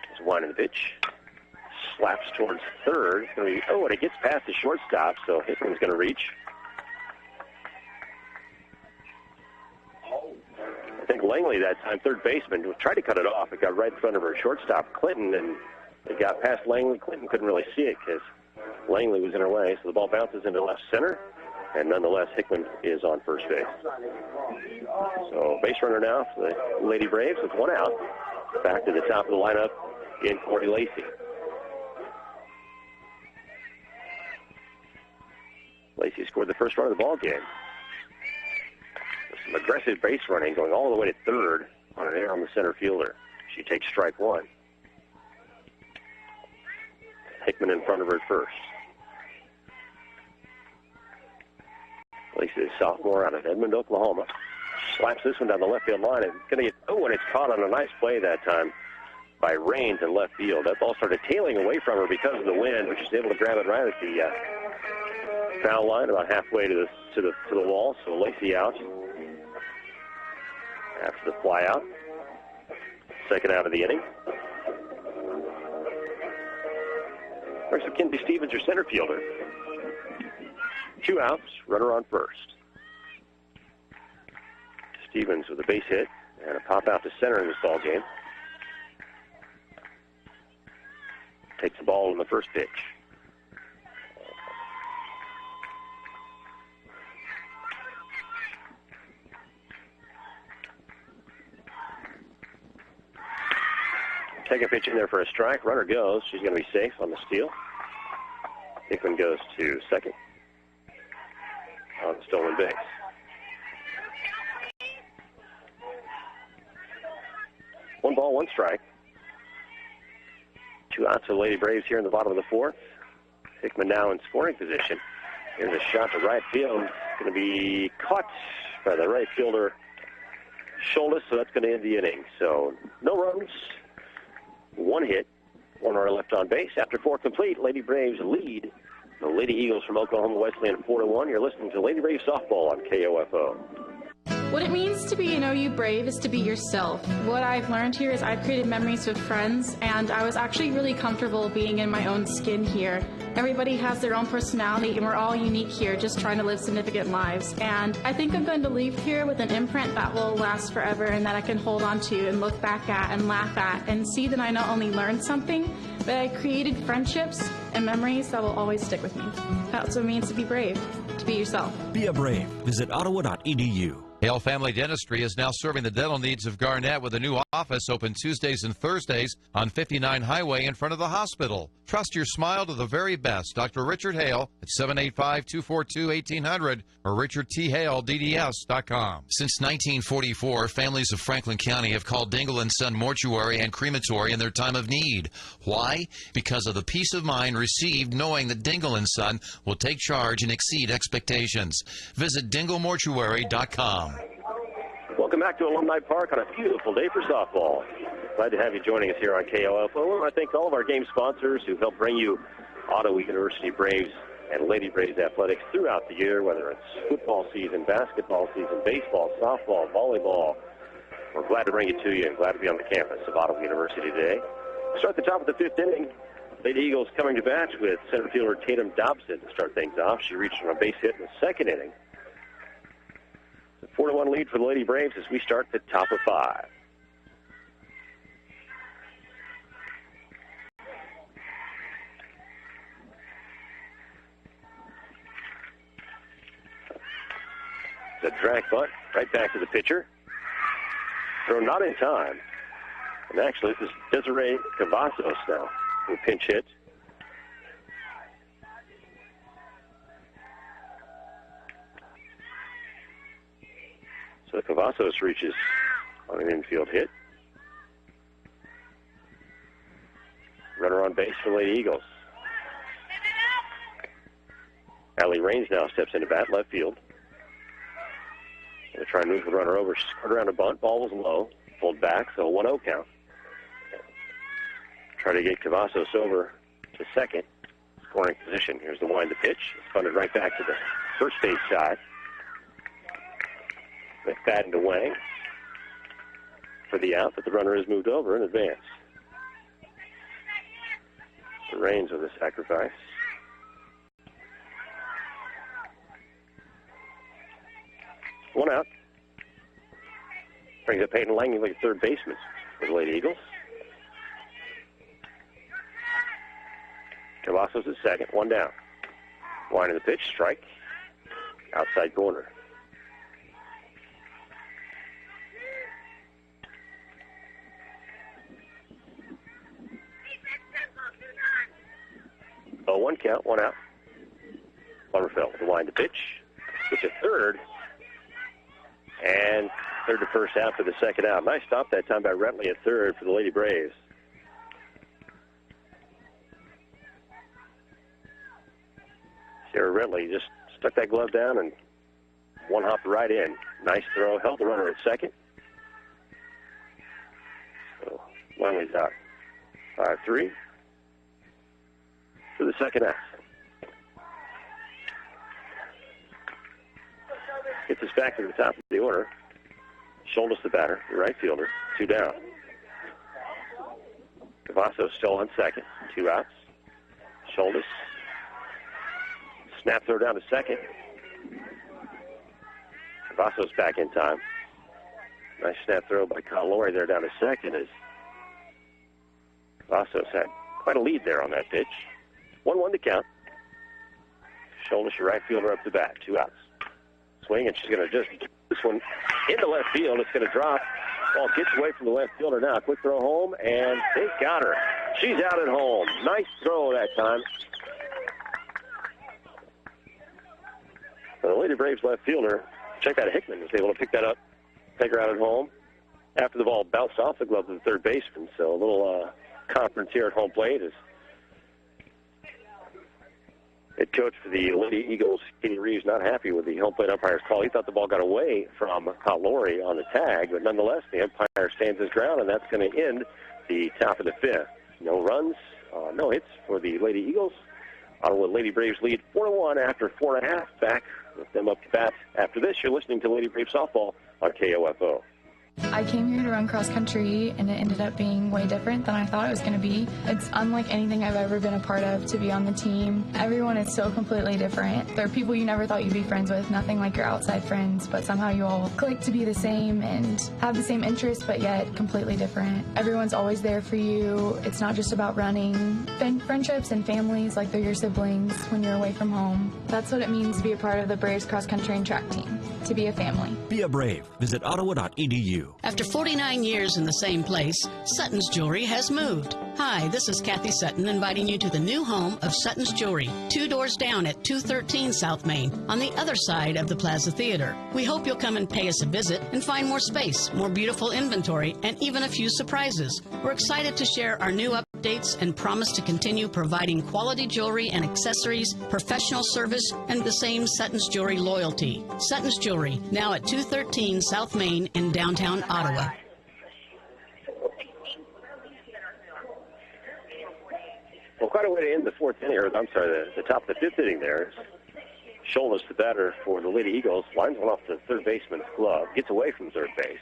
There's one in the pitch. Slaps towards third. It's going to be, and it gets past the shortstop, so Hickman's going to reach. I think Langley that time, third baseman, tried to cut it off. It got right in front of her shortstop, Clinton, and it got past Langley. Clinton couldn't really see it because Langley was in her way, so the ball bounces into left center, and nonetheless, Hickman is on first base. So base runner now for the Lady Braves with 1 out. Back to the top of the lineup in Corey Lacey. Lacey scored the first run of the ball game. Some aggressive base running going all the way to third on an error on the center fielder. She takes strike 1. Hickman in front of her at first. Lacey is a sophomore out of Edmond, Oklahoma. Slaps this one down the left field line. And going to get, and it's caught on a nice play that time by Raines in left field. That ball started tailing away from her because of the wind, but she's able to grab it right at the foul line, about halfway to the wall. So Lacey out after the fly out. Second out of the inning. There's Kinsey Stevens, your center fielder. 2 outs, runner on first. Stevens with a base hit and a pop out to center in this ball game. Takes the ball in the first pitch. Second pitch in there for a strike. Runner goes. She's going to be safe on the steal. Hickman goes to second on the stolen base. One ball, 1 strike. 2 outs for the Lady Braves here in the bottom of the fourth. Hickman now in scoring position. Here's a shot to right field. It's going to be caught by the right fielder, Scholtes, so that's going to end the inning. So no runs, 1 hit, 1 runner left on base. After 4 complete, Lady Braves lead the Lady Eagles from Oklahoma Wesleyan 4-1. You're listening to Lady Braves Softball on KOFO. What it means to be an OU Brave is to be yourself. What I've learned here is I've created memories with friends, and I was actually really comfortable being in my own skin here. Everybody has their own personality, and we're all unique here, just trying to live significant lives. And I think I'm going to leave here with an imprint that will last forever and that I can hold on to and look back at and laugh at and see that I not only learned something, but I created friendships and memories that will always stick with me. That's what it means to be brave, to be yourself. Be a brave. Visit ottawa.edu. Hale Family Dentistry is now serving the dental needs of Garnett with a new office open Tuesdays and Thursdays on 59 Highway in front of the hospital. Trust your smile to the very best. Dr. Richard Hale at 785-242-1800 or richardthaledds.com. Since 1944, families of Franklin County have called Dingle & Son Mortuary and Crematory in their time of need. Why? Because of the peace of mind received knowing that Dingle & Son will take charge and exceed expectations. Visit dinglemortuary.com. Welcome back to Alumni Park on a beautiful day for softball. Glad to have you joining us here on KOFO. I want to thank all of our game sponsors who helped bring you Ottawa University Braves and Lady Braves athletics throughout the year, whether it's football season, basketball season, baseball, softball, volleyball. We're glad to bring it to you and glad to be on the campus of Ottawa University today. Start the top of the fifth inning. Lady Eagles coming to bat with center fielder Tatum Dobson to start things off. She reached on a base hit in the second inning. It's a 4-1 lead for the Lady Braves as we start the top of 5. The drag bunt right back to the pitcher. Throw not in time. And actually, this is Desiree Cavazos now, who pinch hit. So Cavazos reaches on an infield hit. Runner on base for Lady Eagles. Allie Raines now steps into bat, left field. Going to try and move the runner over. Scored around a bunt. Ball was low. Pulled back, so a 1-0 count. Try to get Cavazos over to second. Scoring position. Here's the wind to pitch. It's funded right back to the first base side. McFadden to Wang for the out, but the runner is moved over in advance. The Raines with a sacrifice. One out. Brings up Peyton Langley, third baseman for the Lady Eagles. Cavazos at second, one down. Line of the pitch, strike. Outside corner. Oh, 1 count, 1 out. Butterfield, the line to pitch. Switch at third. And third to first out for the second out. Nice stop that time by Rentley at third for the Lady Braves. Sarah Rentley just stuck that glove down and one hopped right in. Nice throw. Held the runner at second. So Langley's out. 5-3 for the second out. Gets us back to the top of the order. Shoulders the batter, the right fielder, 2 down. Cavazos still on second, 2 outs. Shoulders. Snap throw down to second. Cavazos back in time. Nice snap throw by Kyle Laurie there down to second as Cavazos had quite a lead there on that pitch. 1-1 to count. Shoulders, your right fielder up to bat, 2 outs. Swing, and she's going to just this one into left field. It's going to drop. Ball gets away from the left fielder now. Quick throw home, and they got her. She's out at home. Nice throw that time. The Lady Braves left fielder, check that, Hickman was able to pick that up, take her out at home. After the ball bounced off the glove of the third baseman, so a little conference here at home plate as head coach for the Lady Eagles, Katie Reeves, not happy with the home plate umpire's call. He thought the ball got away from Kyle Laurie on the tag, but nonetheless, the umpire stands his ground, and that's going to end the top of the fifth. No runs, no hits for the Lady Eagles. Ottawa Lady Braves lead 4-1 after 4.5. Back with them up to bat. After this, you're listening to Lady Braves softball on KOFO. I came here to run cross country, and it ended up being way different than I thought it was going to be. It's unlike anything I've ever been a part of to be on the team. Everyone is so completely different. There are people you never thought you'd be friends with, nothing like your outside friends, but somehow you all click to be the same and have the same interests, but yet completely different. Everyone's always there for you. It's not just about running. Friendships and families, like they're your siblings when you're away from home. That's what it means to be a part of the Braves cross country and track team, to be a family. Be a Brave. Visit ottawa.edu. After 49 years in the same place, Sutton's Jewelry has moved. Hi, this is Kathy Sutton inviting you to the new home of Sutton's Jewelry, 2 doors down at 213 South Main, on the other side of the Plaza Theater. We hope you'll come and pay us a visit and find more space, more beautiful inventory, and even a few surprises. We're excited to share our new updates and promise to continue providing quality jewelry and accessories, professional service, and the same Sutton's Jewelry loyalty. Sutton's Jewelry, now at 213 South Main in downtown Ottawa. Well, quite a way to end the fourth inning, or I'm sorry, the top of the fifth inning there. Scholness, the batter for the Lady Eagles, lines one off the third baseman's glove, gets away from third base.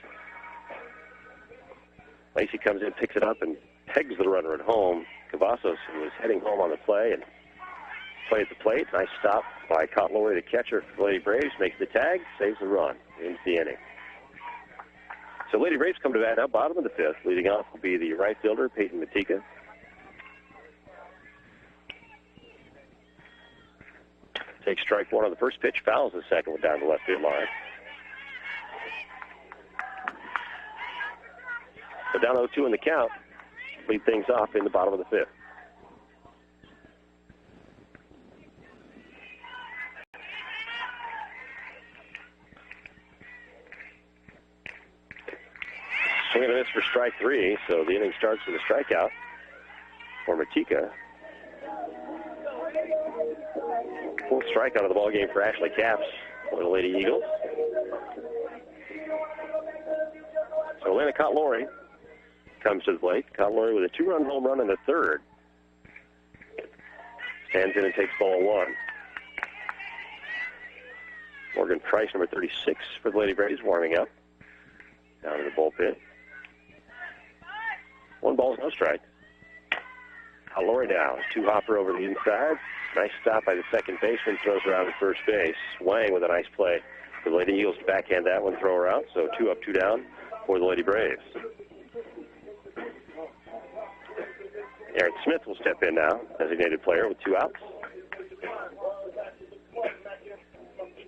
Lacey comes in, picks it up, and pegs the runner at home. Cavazos, who was heading home on the play, and play at the plate. Nice stop by Cotlory, the catcher for the Lady Braves, makes the tag, saves the run, ends the inning. So Lady Braves come to bat now, bottom of the fifth. Leading off will be the right fielder, Peyton Matika. Takes strike one on the first pitch, fouls the second one down the left field line. So down 0-2 in the count. Lead things off in the bottom of the fifth. Swing and a miss for strike three, so the inning starts with a strikeout for Matika. Full strikeout of the ball game for Ashley Capps for the Lady Eagles. So Lana Cotlory comes to the plate. Cotlory with a two-run home run in the third. Stands in and takes ball one. Morgan Price, number 36 for the Lady Braves, warming up down in the bullpen. 1 ball, no strike. Cotlory down. Two-hopper over the inside. Nice stop by the second baseman. Throws her out at first base. Wang with a nice play for the Lady Eagles to backhand that one, throw her out. So 2 up, 2 down for the Lady Braves. Aaron Smith will step in now, designated player with 2 outs.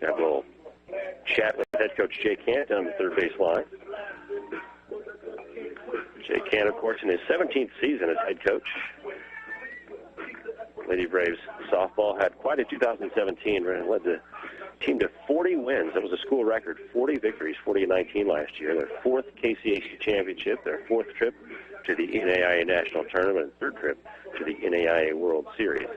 Have a little chat with head coach Jay Cant on the third base line. Jay Cant, of course, in his 17th season as head coach. Lady Braves softball had quite a 2017 and led the team to 40 wins. That was a school record, 40 victories, 40-19 last year. Their 4th KCAC championship, their 4th trip to the NAIA National Tournament, and 3rd trip to the NAIA World Series.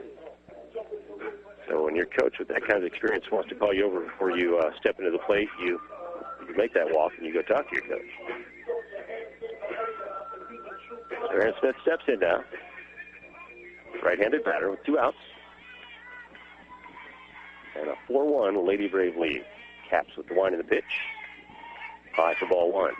So when your coach with that kind of experience wants to call you over before you step into the plate, you make that walk and you go talk to your coach. So Aaron Smith steps in now. Right-handed batter with 2 outs. And a 4-1 Lady Brave lead. Caps with the wind of the pitch. High for ball one.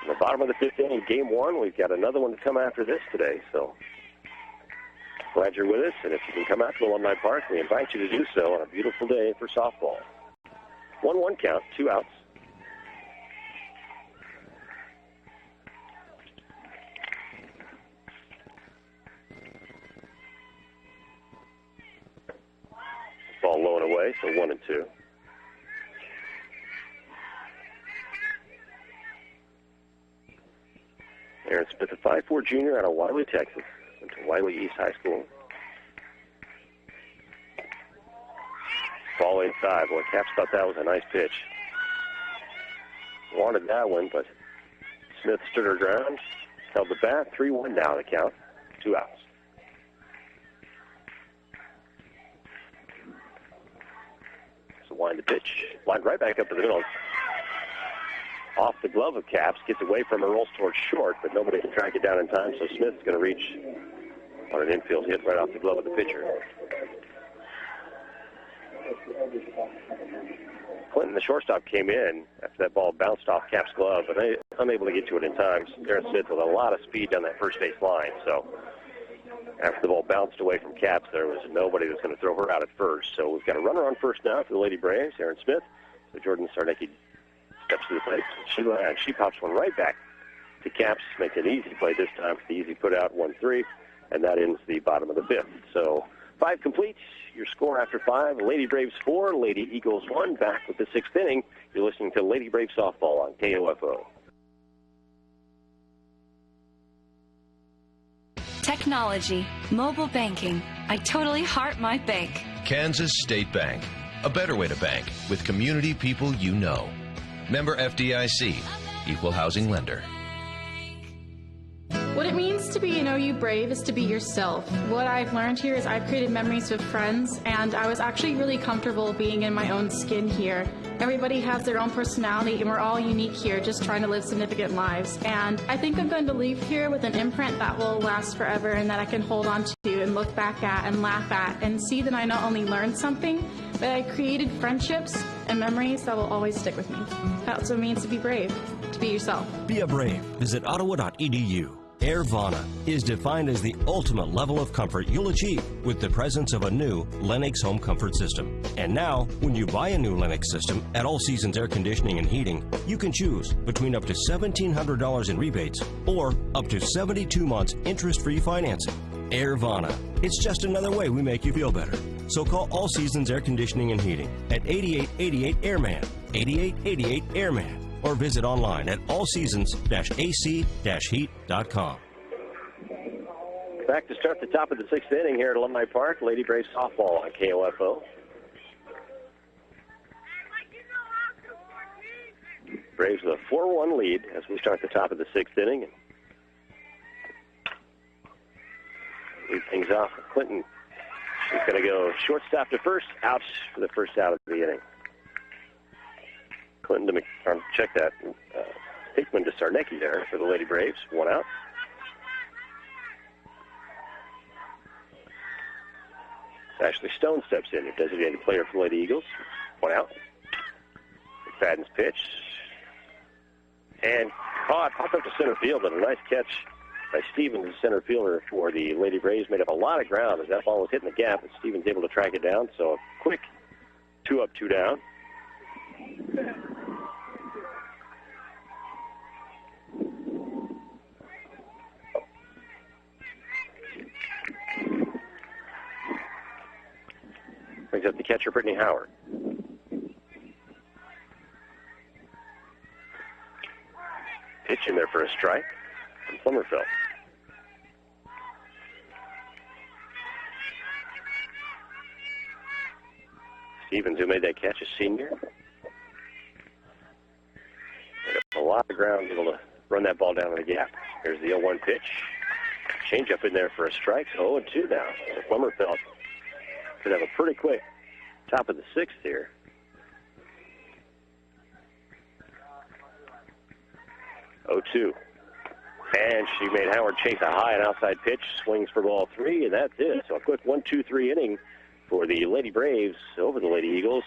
In the bottom of the fifth inning, game one, we've got another one to come after this today. So glad you're with us. And if you can come out to Alumni Park, we invite you to do so on a beautiful day for softball. 1-1 count, 2 outs. Ball low and away, so 1-2. Aaron Smith, a 5'4" junior out of Wiley, Texas. Went to Wiley East High School. Ball inside. Boy, Caps thought that was a nice pitch. Wanted that one, but Smith stood her ground, held the bat. 3-1 now the count. 2 outs. Wind the pitch, lined right back up to the middle. Off the glove of Caps, gets away from her, rolls towards short, but nobody can track it down in time, so Smith's going to reach on an infield hit right off the glove of the pitcher. Clinton, the shortstop, came in after that ball bounced off Caps' glove, but unable to get to it in time. Aaron Smith with a lot of speed down that first base line, so after the ball bounced away from Caps, there was nobody that's going to throw her out at first. So we've got a runner on first now for the Lady Braves, Aaron Smith. So Jordan Sarnecki steps to the plate. She pops one right back to Caps, makes an easy play this time for the easy put out, 1-3, and that ends the bottom of the fifth. So 5 complete. Your score after 5, Lady Braves 4, Lady Eagles 1. Back with the 6th inning. You're listening to Lady Braves Softball on KOFO. Technology, mobile banking. I totally heart my bank. Kansas State Bank. A better way to bank with community people you know. Member FDIC. Equal housing lender. What it means to be an OU Brave is to be yourself. What I've learned here is I've created memories with friends, and I was actually really comfortable being in my own skin here. Everybody has their own personality, and we're all unique here, just trying to live significant lives. And I think I'm going to leave here with an imprint that will last forever and that I can hold on to and look back at and laugh at and see that I not only learned something, but I created friendships and memories that will always stick with me. That's what it means to be brave, to be yourself. Be a brave. Visit ottawa.edu. Airvana is defined as the ultimate level of comfort you'll achieve with the presence of a new Lennox home comfort system. And now, when you buy a new Lennox system at All Seasons Air Conditioning and Heating, you can choose between up to $1,700 in rebates or up to 72 months interest-free financing. Airvana. It's just another way we make you feel better. So call All Seasons Air Conditioning and Heating at 8888 Airman, 8888 Airman. Or visit online at allseasons-ac-heat.com. Back to start the top of the sixth inning here at Alumni Park. Lady Braves softball on KOFO. Braves with a 4-1 lead as we start the top of the sixth inning. Lead things off with Clinton. She's going to go shortstop to first, out for the first out of the inning. Clinton to check that. Hickman to Sarnecki there for the Lady Braves. One out. Ashley Stone steps in, a designated player for the Lady Eagles. One out. McFadden's pitch. And popped up to center field, but a nice catch by Stevens, the center fielder for the Lady Braves. Made up a lot of ground as that ball was hitting the gap, and Stevens able to track it down. So a quick 2 up, 2 down. Brings up the catcher, Brittany Howard. Pitch in there for a strike from Plummerfeld. Stevens, who made that catch, a senior. Made up a lot of ground, able to run that ball down in the gap. Here's the 0-1 pitch. Change up in there for a strike. 0-2 now. So Plummerfeld could have a pretty quick top of the sixth here. Oh, 2. And she made Howard chase a high and outside pitch. Swings for ball 3, and that's it. So a quick 1-2-3 inning for the Lady Braves over the Lady Eagles.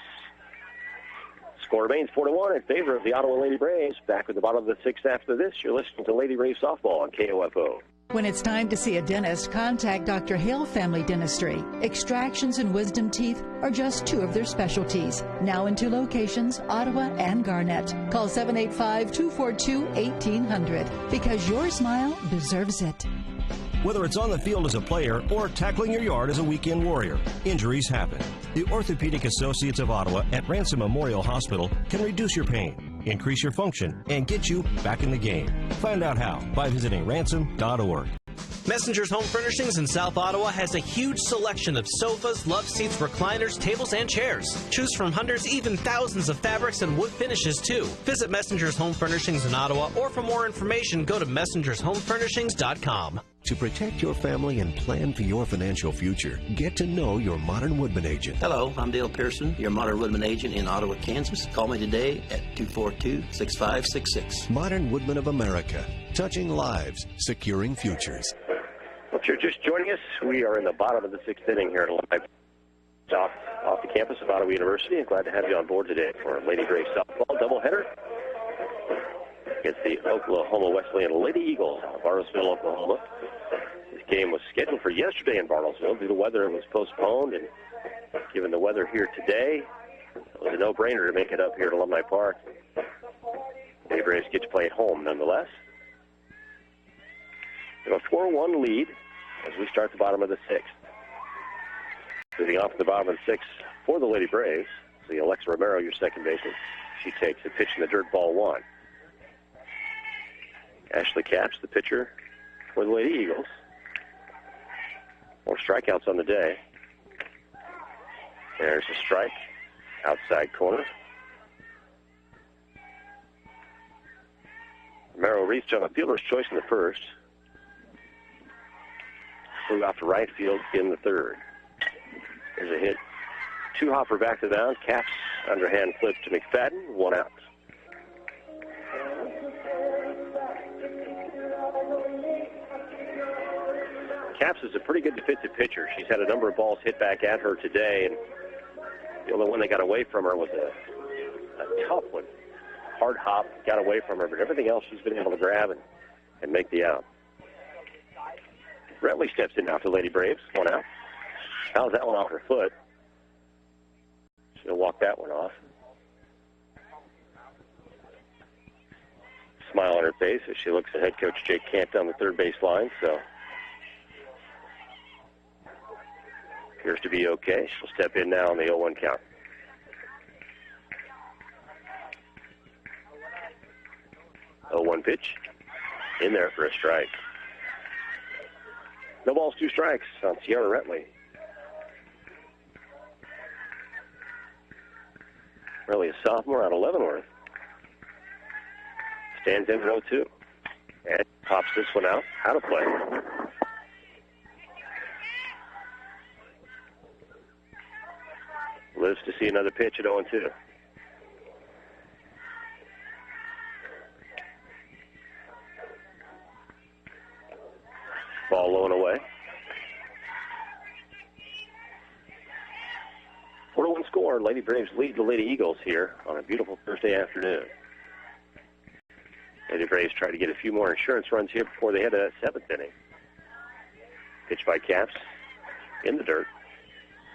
Score remains 4-1 in favor of the Ottawa Lady Braves. Back at the bottom of the sixth after this, you're listening to Lady Braves softball on KOFO. When it's time to see a dentist, contact Dr. Hale Family Dentistry. Extractions and wisdom teeth are just 2 of their specialties. Now in 2 locations, Ottawa and Garnett. Call 785-242-1800 because your smile deserves it. Whether it's on the field as a player or tackling your yard as a weekend warrior, injuries happen. The Orthopedic Associates of Ottawa at Ransom Memorial Hospital can reduce your pain, increase your function, and get you back in the game. Find out how by visiting ransom.org. Messenger's Home Furnishings in South Ottawa has a huge selection of sofas, love seats, recliners, tables, and chairs. Choose from hundreds, even thousands of fabrics and wood finishes, too. Visit Messenger's Home Furnishings in Ottawa, or for more information, go to messengershomefurnishings.com. To protect your family and plan for your financial future, get to know your Modern Woodman agent. Hello, I'm Dale Pearson, your Modern Woodman agent in Ottawa, Kansas. Call me today at 242-6566. Modern Woodman of America, touching lives, securing futures. Well, if you're just joining us, we are in the bottom of the sixth inning here at Alumni off the campus of Ottawa University. I'm glad to have you on board today for Lady Braves softball doubleheader against the Oklahoma Wesleyan Lady Eagles of Bartlesville, Oklahoma. This game was scheduled for yesterday in Bartlesville. Due to weather, it was postponed, and given the weather here today, it was a no-brainer to make it up here at Alumni Park. Lady Braves get to play at home nonetheless. We have a 4-1 lead as we start the bottom of the sixth. Moving off at the bottom of the sixth for the Lady Braves, the Alexa Romero, your second baseman. She takes a pitch in the dirt, ball 1. Ashley Capps, the pitcher for the Lady Eagles. 4 strikeouts on the day. There's a strike, outside corner. Romero reached on a fielder's choice in the first. Flew out to right field in the third. There's a hit. 2 hopper back to the mound. Capps Underhand flip to McFadden, 1 out. Capps is a pretty good defensive pitcher. She's had a number of balls hit back at her today, and the only one that got away from her was a tough one. Hard hop, got away from her, but everything else she's been able to grab and make the out. Retley steps in now for Lady Braves, 1 out. How's that one off her foot? She'll walk that one off. Smile on her face as she looks at head coach Jake Camp down the third base line, so appears to be okay. She'll step in now on the 0-1 count. Oh, 1 pitch. In there for a strike. No balls, 2 strikes on Sierra Retley. Really a sophomore out of Leavenworth. Stands in at 0-2. And pops this one out. Out of play. Lives to see another pitch at 0-2. Ball low and away. 4-1 score. Lady Braves lead the Lady Eagles here on a beautiful Thursday afternoon. Lady Braves try to get a few more insurance runs here before they head to that 7th inning. Pitch by Capps in the dirt.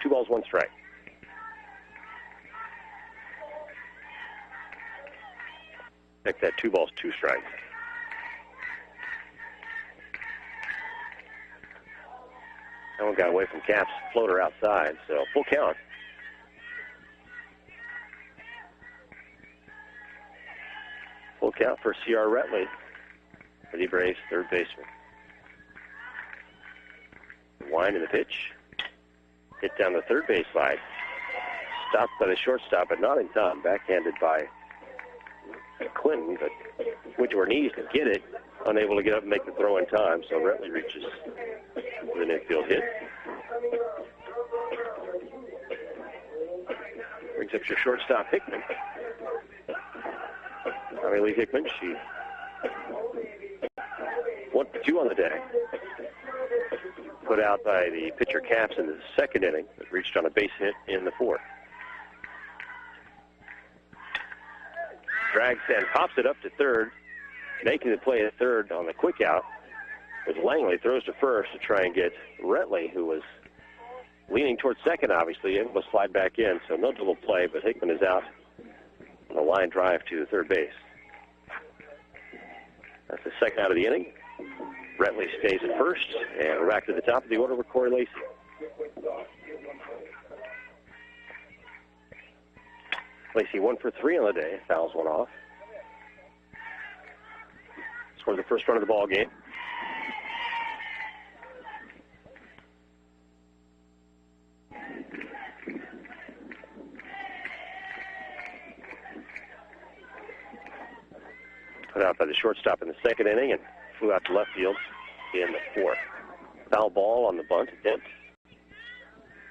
2 balls, 1 strike. Check that, 2 balls, 2 strikes. That one got away from Capps' floater outside, so full count. Full count for C.R. Retley, Lady Braves, third baseman. Wind in the pitch. Hit down the third base line. Stopped by the shortstop, but not in time. Backhanded by Clinton, but went to her knees to get it. Unable to get up and make the throw in time, so Retley reaches with an infield hit. Brings up your shortstop, Hickman. Lee Hickman, she 1 for 2 on the day. Put out by the pitcher Capps in the 2nd inning, but reached on a base hit in the 4th. Drags and pops it up to 3rd, making the play at 3rd on the quick out. As Langley throws to 1st to try and get Retley, who was leaning towards 2nd, obviously, and will slide back in. So no double play, but Hickman is out on a line drive to 3rd base. That's the 2nd out of the inning. Retley stays at 1st, and we're back to the top of the order with Corey Lacey. Lacey 1 for 3 on the day, fouls one off. Scored the first run of the ball game. Put out by the shortstop in the 2nd inning and flew out to left field in the 4th. Foul ball on the bunt attempt.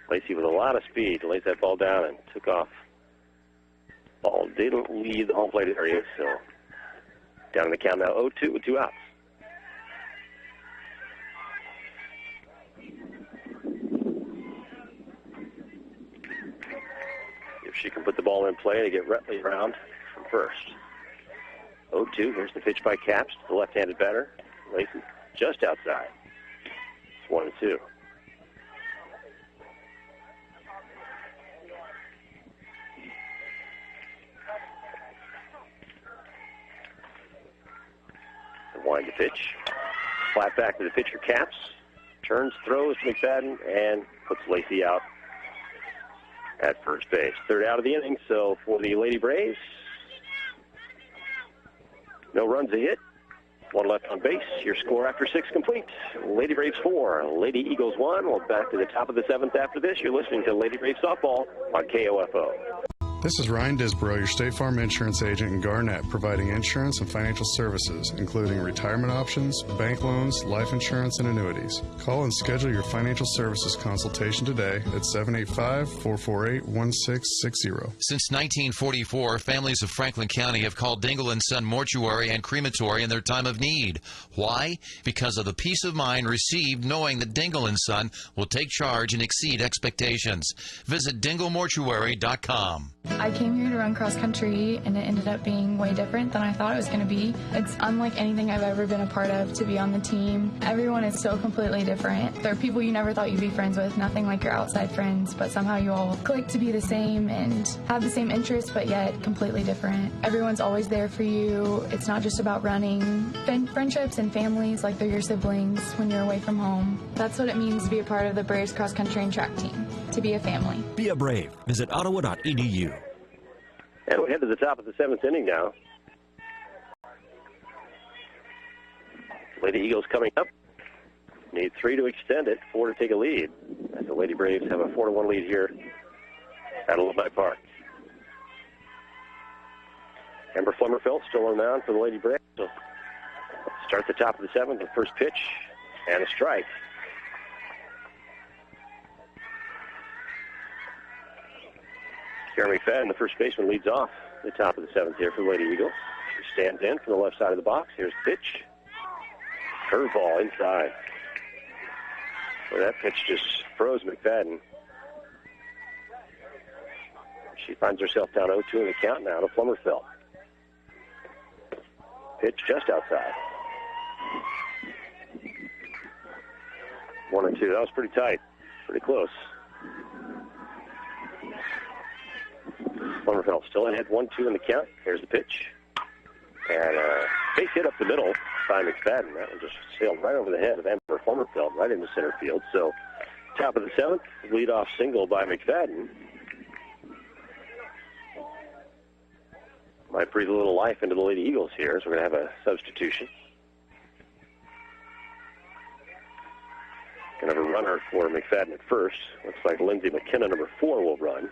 Lacey with a lot of speed lays that ball down and took off. Ball didn't leave the home plate area, so down in the count now 0-2 with 2 outs. If she can put the ball in play to get Retley around from 1st. 0-2, here's the pitch by Capps, the left-handed batter. Lacey just outside. It's 1-2. The wind to pitch. Flat back to the pitcher, Capps. Turns, throws to McFadden, and puts Lacey out at 1st base. 3rd out of the inning, so for the Lady Braves, no runs a hit. 1 left on base. Your score after 6 complete. Lady Braves 4, Lady Eagles 1. We'll back to the top of the 7th after this. You're listening to Lady Braves Softball on KOFO. This is Ryan Disborough, your State Farm Insurance agent in Garnett, providing insurance and financial services, including retirement options, bank loans, life insurance, and annuities. Call and schedule your financial services consultation today at 785-448-1660. Since 1944, families of Franklin County have called Dingle & Son Mortuary and Crematory in their time of need. Why? Because of the peace of mind received knowing that Dingle & Son will take charge and exceed expectations. Visit dinglemortuary.com. I came here to run cross country, and it ended up being way different than I thought it was going to be. It's unlike anything I've ever been a part of to be on the team. Everyone is so completely different. There are people you never thought you'd be friends with, nothing like your outside friends, but somehow you all click to be the same and have the same interests, but yet completely different. Everyone's always there for you. It's not just about running. Friendships and families like they're your siblings when you're away from home. That's what it means to be a part of the Braves cross country and track team, to be a family. Be a Brave. Visit ottawa.edu. And we head to the top of the 7th inning now. Lady Eagles coming up. Need 3 to extend it, 4 to take a lead. As the Lady Braves have a 4-1 lead here at Alumni Park. Amber Flemmerfeld still on the mound for the Lady Braves. So start the top of the 7th, the first pitch, and a strike. Karen McFadden, the first baseman, leads off the top of the 7th here for the Lady Eagles. She stands in from the left side of the box. Here's the pitch. Curveball inside. Well, that pitch just froze McFadden. She finds herself down 0-2 in the count now to Plummerfeld. Pitch just outside. 1-2. That was pretty tight. Pretty close. Plummerfeld still ahead 1-2 in the count. Here's the pitch. And base hit up the middle by McFadden. That one just sailed right over the head of Amber Plummerfeld, right into center field. So top of the 7th, leadoff single by McFadden. Might breathe a little life into the Lady Eagles here, so we're going to have a substitution. Going to have a runner for McFadden at first. Looks like Lindsay McKenna, number 4, will run.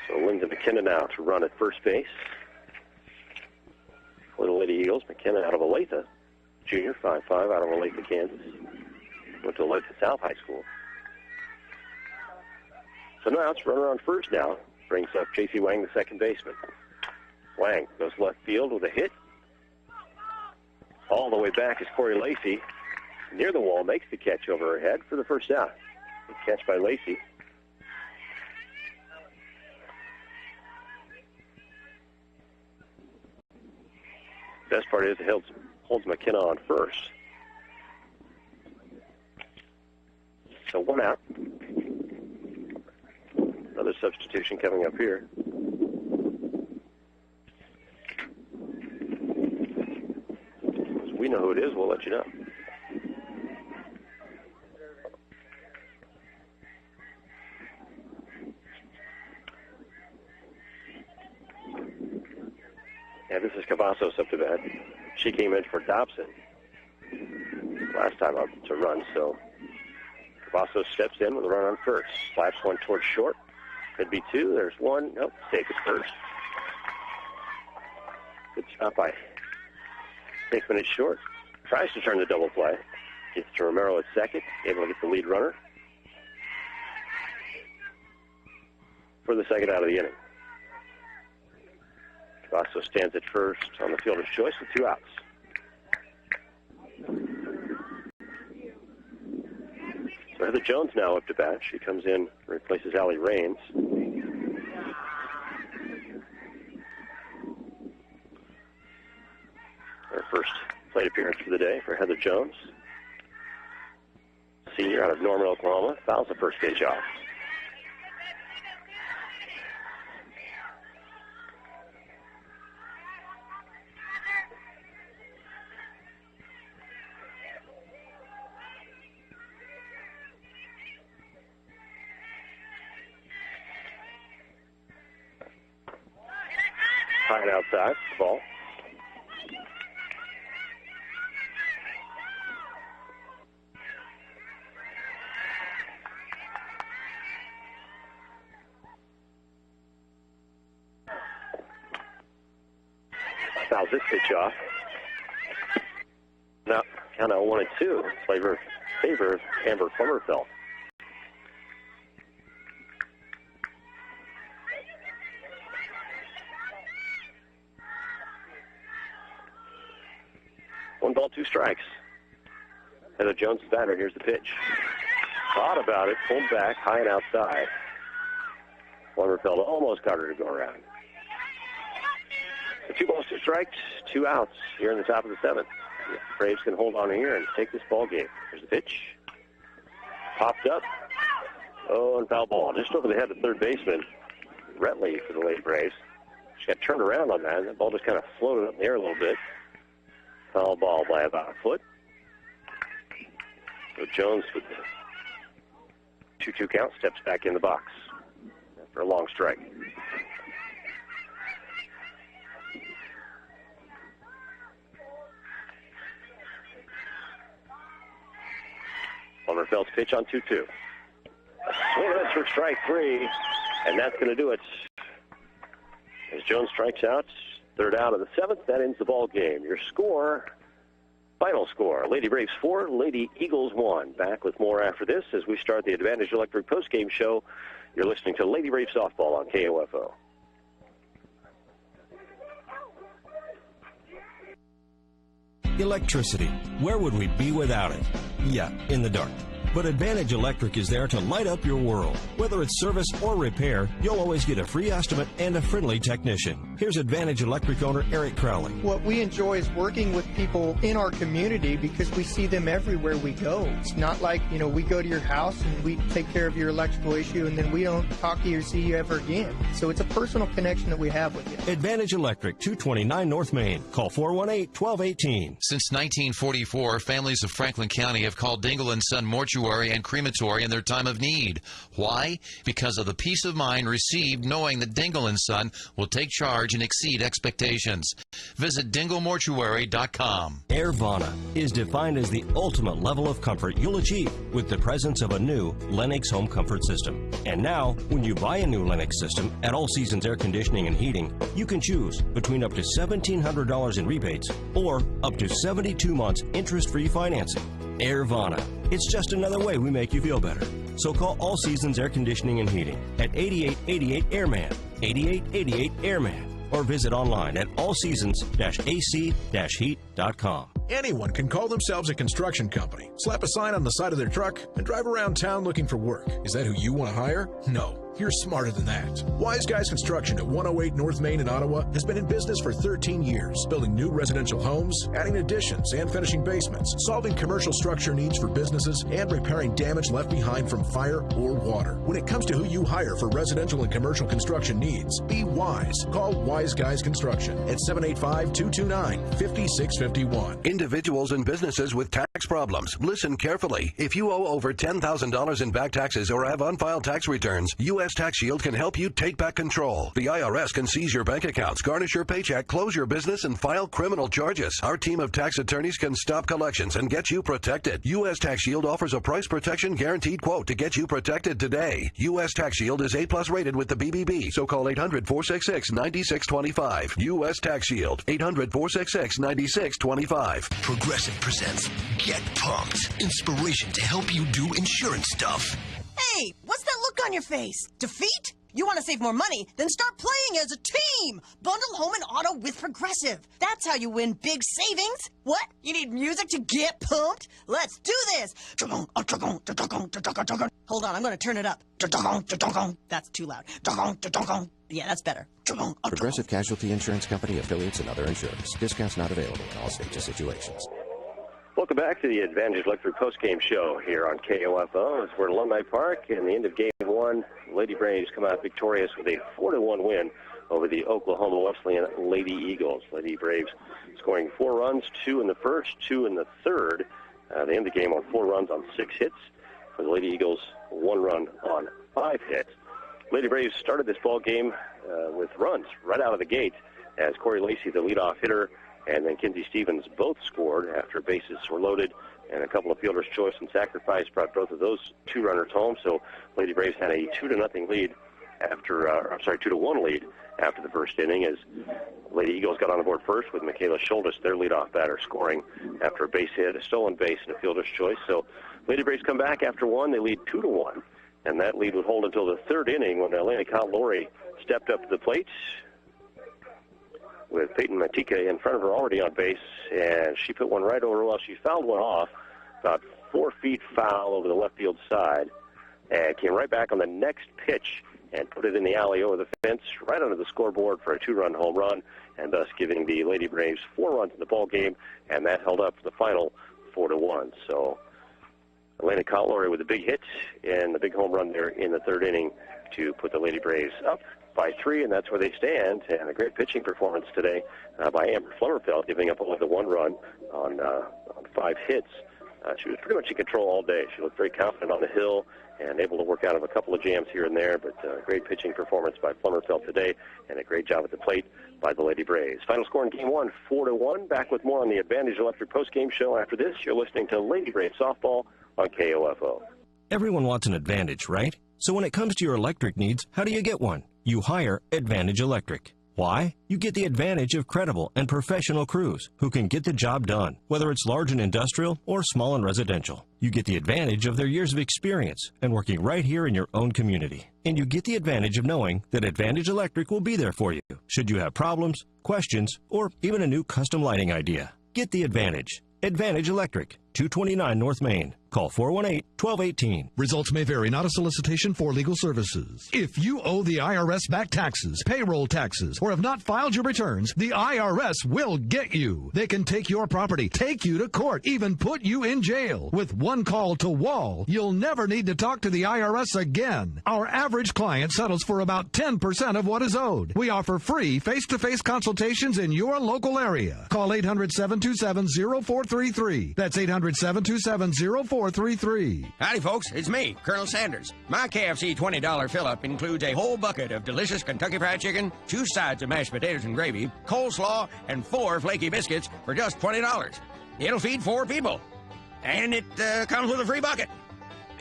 So Lindsay McKenna now to run at first base for the Lady Eagles. McKenna out of Olathe, junior, 5'5", out of Olathe, Kansas. Went to Olathe South High School. So now it's runner on first now. Brings up J.C. Wang, the second baseman. Wang goes left field with a hit. All the way back is Corey Lacey. Near the wall, makes the catch over her head for the first out. Good catch by Lacey. Best part is it holds McKenna on first. So 1 out. Another substitution coming up here. As we know who it is, we'll let you know. Yeah, this is Cavazos up to bat. She came in for Dobson last time up to run, so Cavazos steps in with a run on first. Slaps one towards short. Could be 2. There's 1. Nope, safe at first. Good stop by Hickman at short. Tries to turn the double play. Gets to Romero at second. Able to get the lead runner for the second out of the inning. Cavazos stands at first on the fielder's choice with 2 outs. So Heather Jones now up to bat. She comes in, replaces Allie Raines. Her first plate appearance for the day for Heather Jones. Senior out of Norman, Oklahoma. Fouls the first pitch off. High and outside, ball. this pitch off. Now, count out 1-2. Favor Amber Plummerfeld. One ball, 2 strikes. Heather Jones' batter. Here's the pitch. Thought about it, pulled back, high and outside. Plummerfeld almost got her to go around. So 2 balls, 2 strikes, 2 outs here in the top of the 7th. The Braves can hold on here and take this ball game. Here's the pitch. Popped up. Oh, and foul ball. Just over the head of third baseman. Retley for the Lady Braves. She got turned around on that. That ball just kind of floated up in the air a little bit. Foul ball by about a foot. So Jones with the 2-2 count steps back in the box after a long strike. Plummerfeld's pitch on 2-2. Swing and a miss for strike 3, and that's going to do it. As Jones strikes out, third out of the 7th, that ends the ball game. Your score, final score, Lady Braves 4, Lady Eagles 1. Back with more after this as we start the Advantage Electric postgame show. You're listening to Lady Braves Softball on KOFO. Electricity. Where would we be without it? Yeah, in the dark. But Advantage Electric is there to light up your world. Whether it's service or repair, you'll always get a free estimate and a friendly technician. Here's Advantage Electric owner Eric Crowley. What we enjoy is working with people in our community because we see them everywhere we go. It's not like, we go to your house and we take care of your electrical issue and then we don't talk to you or see you ever again. So it's a personal connection that we have with you. Advantage Electric, 229 North Main. Call 418-1218. Since 1944, families of Franklin County have called Dingle & Son Mortuary and Crematory in their time of need. Why? Because of the peace of mind received knowing that Dingle & Son will take charge and exceed expectations. Visit dinglemortuary.com. Airvana is defined as the ultimate level of comfort you'll achieve with the presence of a new Lennox home comfort system. And now, when you buy a new Lennox system at All Seasons Air Conditioning and Heating, you can choose between up to $1,700 in rebates or up to 72 months interest-free financing. Airvana. It's just another way we make you feel better. So call All Seasons Air Conditioning and Heating at 8888 Airman, 8888 Airman, or visit online at allseasons-ac-heat.com. Anyone can call themselves a construction company, slap a sign on the side of their truck, and drive around town looking for work. Is that who you want to hire? No. You're smarter than that. Wise Guys Construction at 108 North Main in Ottawa has been in business for 13 years, building new residential homes, adding additions and finishing basements, solving commercial structure needs for businesses, and repairing damage left behind from fire or water. When it comes to who you hire for residential and commercial construction needs, be wise. Call Wise Guys Construction at 785-229-5651. Individuals and businesses with tax problems, listen carefully. If you owe over $10,000 in back taxes or have unfiled tax returns, U.S. Tax Shield can help you take back control. The IRS can seize your bank accounts, garnish your paycheck, close your business, and file criminal charges. Our team of tax attorneys can stop collections and get you protected. U.S. Tax Shield offers a price protection guaranteed quote to get you protected today. U.S. Tax Shield is A+ rated with the BBB, so call 800-466-9625. U.S. Tax Shield, 800-466-9625. Progressive presents Get Pumped. Inspiration to help you do insurance stuff. Hey, what's that look on your face? Defeat? You want to save more money? Then start playing as a team! Bundle home and auto with Progressive. That's how you win big savings. What? You need music to get pumped? Let's do this! Hold on, I'm going to turn it up. That's too loud. Yeah, that's better. Progressive Casualty Insurance Company, affiliates, and other insurance. Discounts not available in all states or situations. Welcome back to the Advantage Electric postgame show here on KOFO. As we're at Alumni Park, in the end of Game 1, Lady Braves come out victorious with a 4-1 win over the Oklahoma Wesleyan Lady Eagles. Lady Braves scoring 4 runs, 2 in the first, 2 in the third. They end the game on 4 runs on 6 hits. For the Lady Eagles, 1 run on 5 hits. Lady Braves started this ball game with runs right out of the gate as Corey Lacey, the leadoff hitter, and then Kinsey Stevens both scored after bases were loaded, and a couple of fielder's choice and sacrifice brought both of those 2 runners home. So Lady Braves had a 2-0 lead after, 2-1 lead after the first inning as Lady Eagles got on the board first with Michaela Schultes, their leadoff batter, scoring after a base hit, a stolen base, and a fielder's choice. So Lady Braves come back after one. They lead 2-1, and that lead would hold until the third inning when Elena Cottlori stepped up to the plate with Peyton Matika in front of her already on base, and she put one right over. Well, she fouled one off about 4 feet foul over the left field side and came right back on the next pitch and put it in the alley over the fence right under the scoreboard for a 2-run home run, and thus giving the Lady Braves 4 runs in the ball game, and that held up the final 4-1. So Elena Cottlori with a big hit and the big home run there in the third inning to put the Lady Braves up by 3, and that's where they stand. And a great pitching performance today by Amber Flummerfeld, giving up only the 1 run on 5 hits. She was pretty much in control all day. She looked very confident on the hill and able to work out of a couple of jams here and there, but great pitching performance by Flummerfeld today, and a great job at the plate by the Lady Braves. Final score in Game 1, 4-1. Back with more on the Advantage Electric postgame show after this. You're listening to Lady Braves Softball on KOFO. Everyone wants an Advantage, right? So when it comes to your electric needs, how do you get one? You hire Advantage Electric. Why? You get the advantage of credible and professional crews who can get the job done, whether it's large and industrial or small and residential. You get the advantage of their years of experience and working right here in your own community. And you get the advantage of knowing that Advantage Electric will be there for you should you have problems, questions, or even a new custom lighting idea. Get the advantage. Advantage Electric, 229 North Main. Call 418-1218. Results may vary, not a solicitation for legal services. If you owe the IRS back taxes, payroll taxes, or have not filed your returns, the IRS will get you. They can take your property, take you to court, even put you in jail. With one call to Wall, you'll never need to talk to the IRS again. Our average client settles for about 10% of what is owed. We offer free face-to-face consultations in your local area. Call 800-727-0433. That's 800-727-0433. Howdy, folks. It's me, Colonel Sanders. My KFC $20 fill-up includes a whole bucket of delicious Kentucky Fried Chicken, 2 sides of mashed potatoes and gravy, coleslaw, and 4 flaky biscuits for just $20. It'll feed 4 people. And it comes with a free bucket.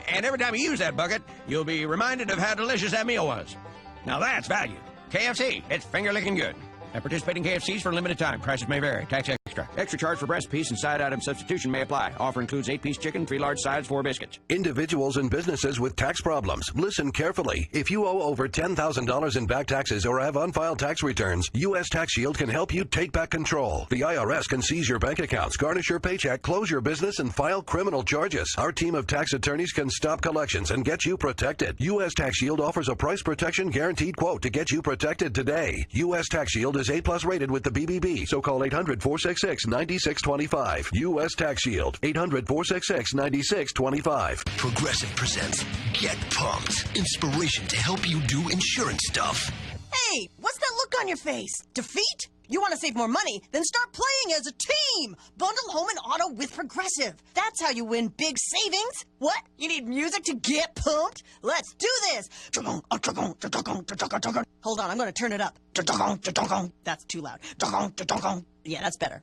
And every time you use that bucket, you'll be reminded of how delicious that meal was. Now that's value. KFC, it's finger-licking good. At participating KFCs for a limited time. Prices may vary. Tax extra. Extra charge for breast piece and side item substitution may apply. Offer includes 8-piece chicken, 3 large sides, 4 biscuits. Individuals and businesses with tax problems, listen carefully. If you owe over $10,000 in back taxes or have unfiled tax returns, U.S. Tax Shield can help you take back control. The IRS can seize your bank accounts, garnish your paycheck, close your business, and file criminal charges. Our team of tax attorneys can stop collections and get you protected. U.S. Tax Shield offers a price protection guaranteed quote to get you protected today. U.S. Tax Shield is A+ rated with the BBB, so call 800-466-9625. U.S. Tax Shield, 800-466-9625. Progressive presents Get Pumped. Inspiration to help you do insurance stuff. Hey, what's that look on your face? Defeat? You want to save more money? Then start playing as a team! Bundle home and auto with Progressive. That's how you win big savings. What? You need music to get pumped? Let's do this! Hold on, I'm going to turn it up. That's too loud. Yeah, that's better.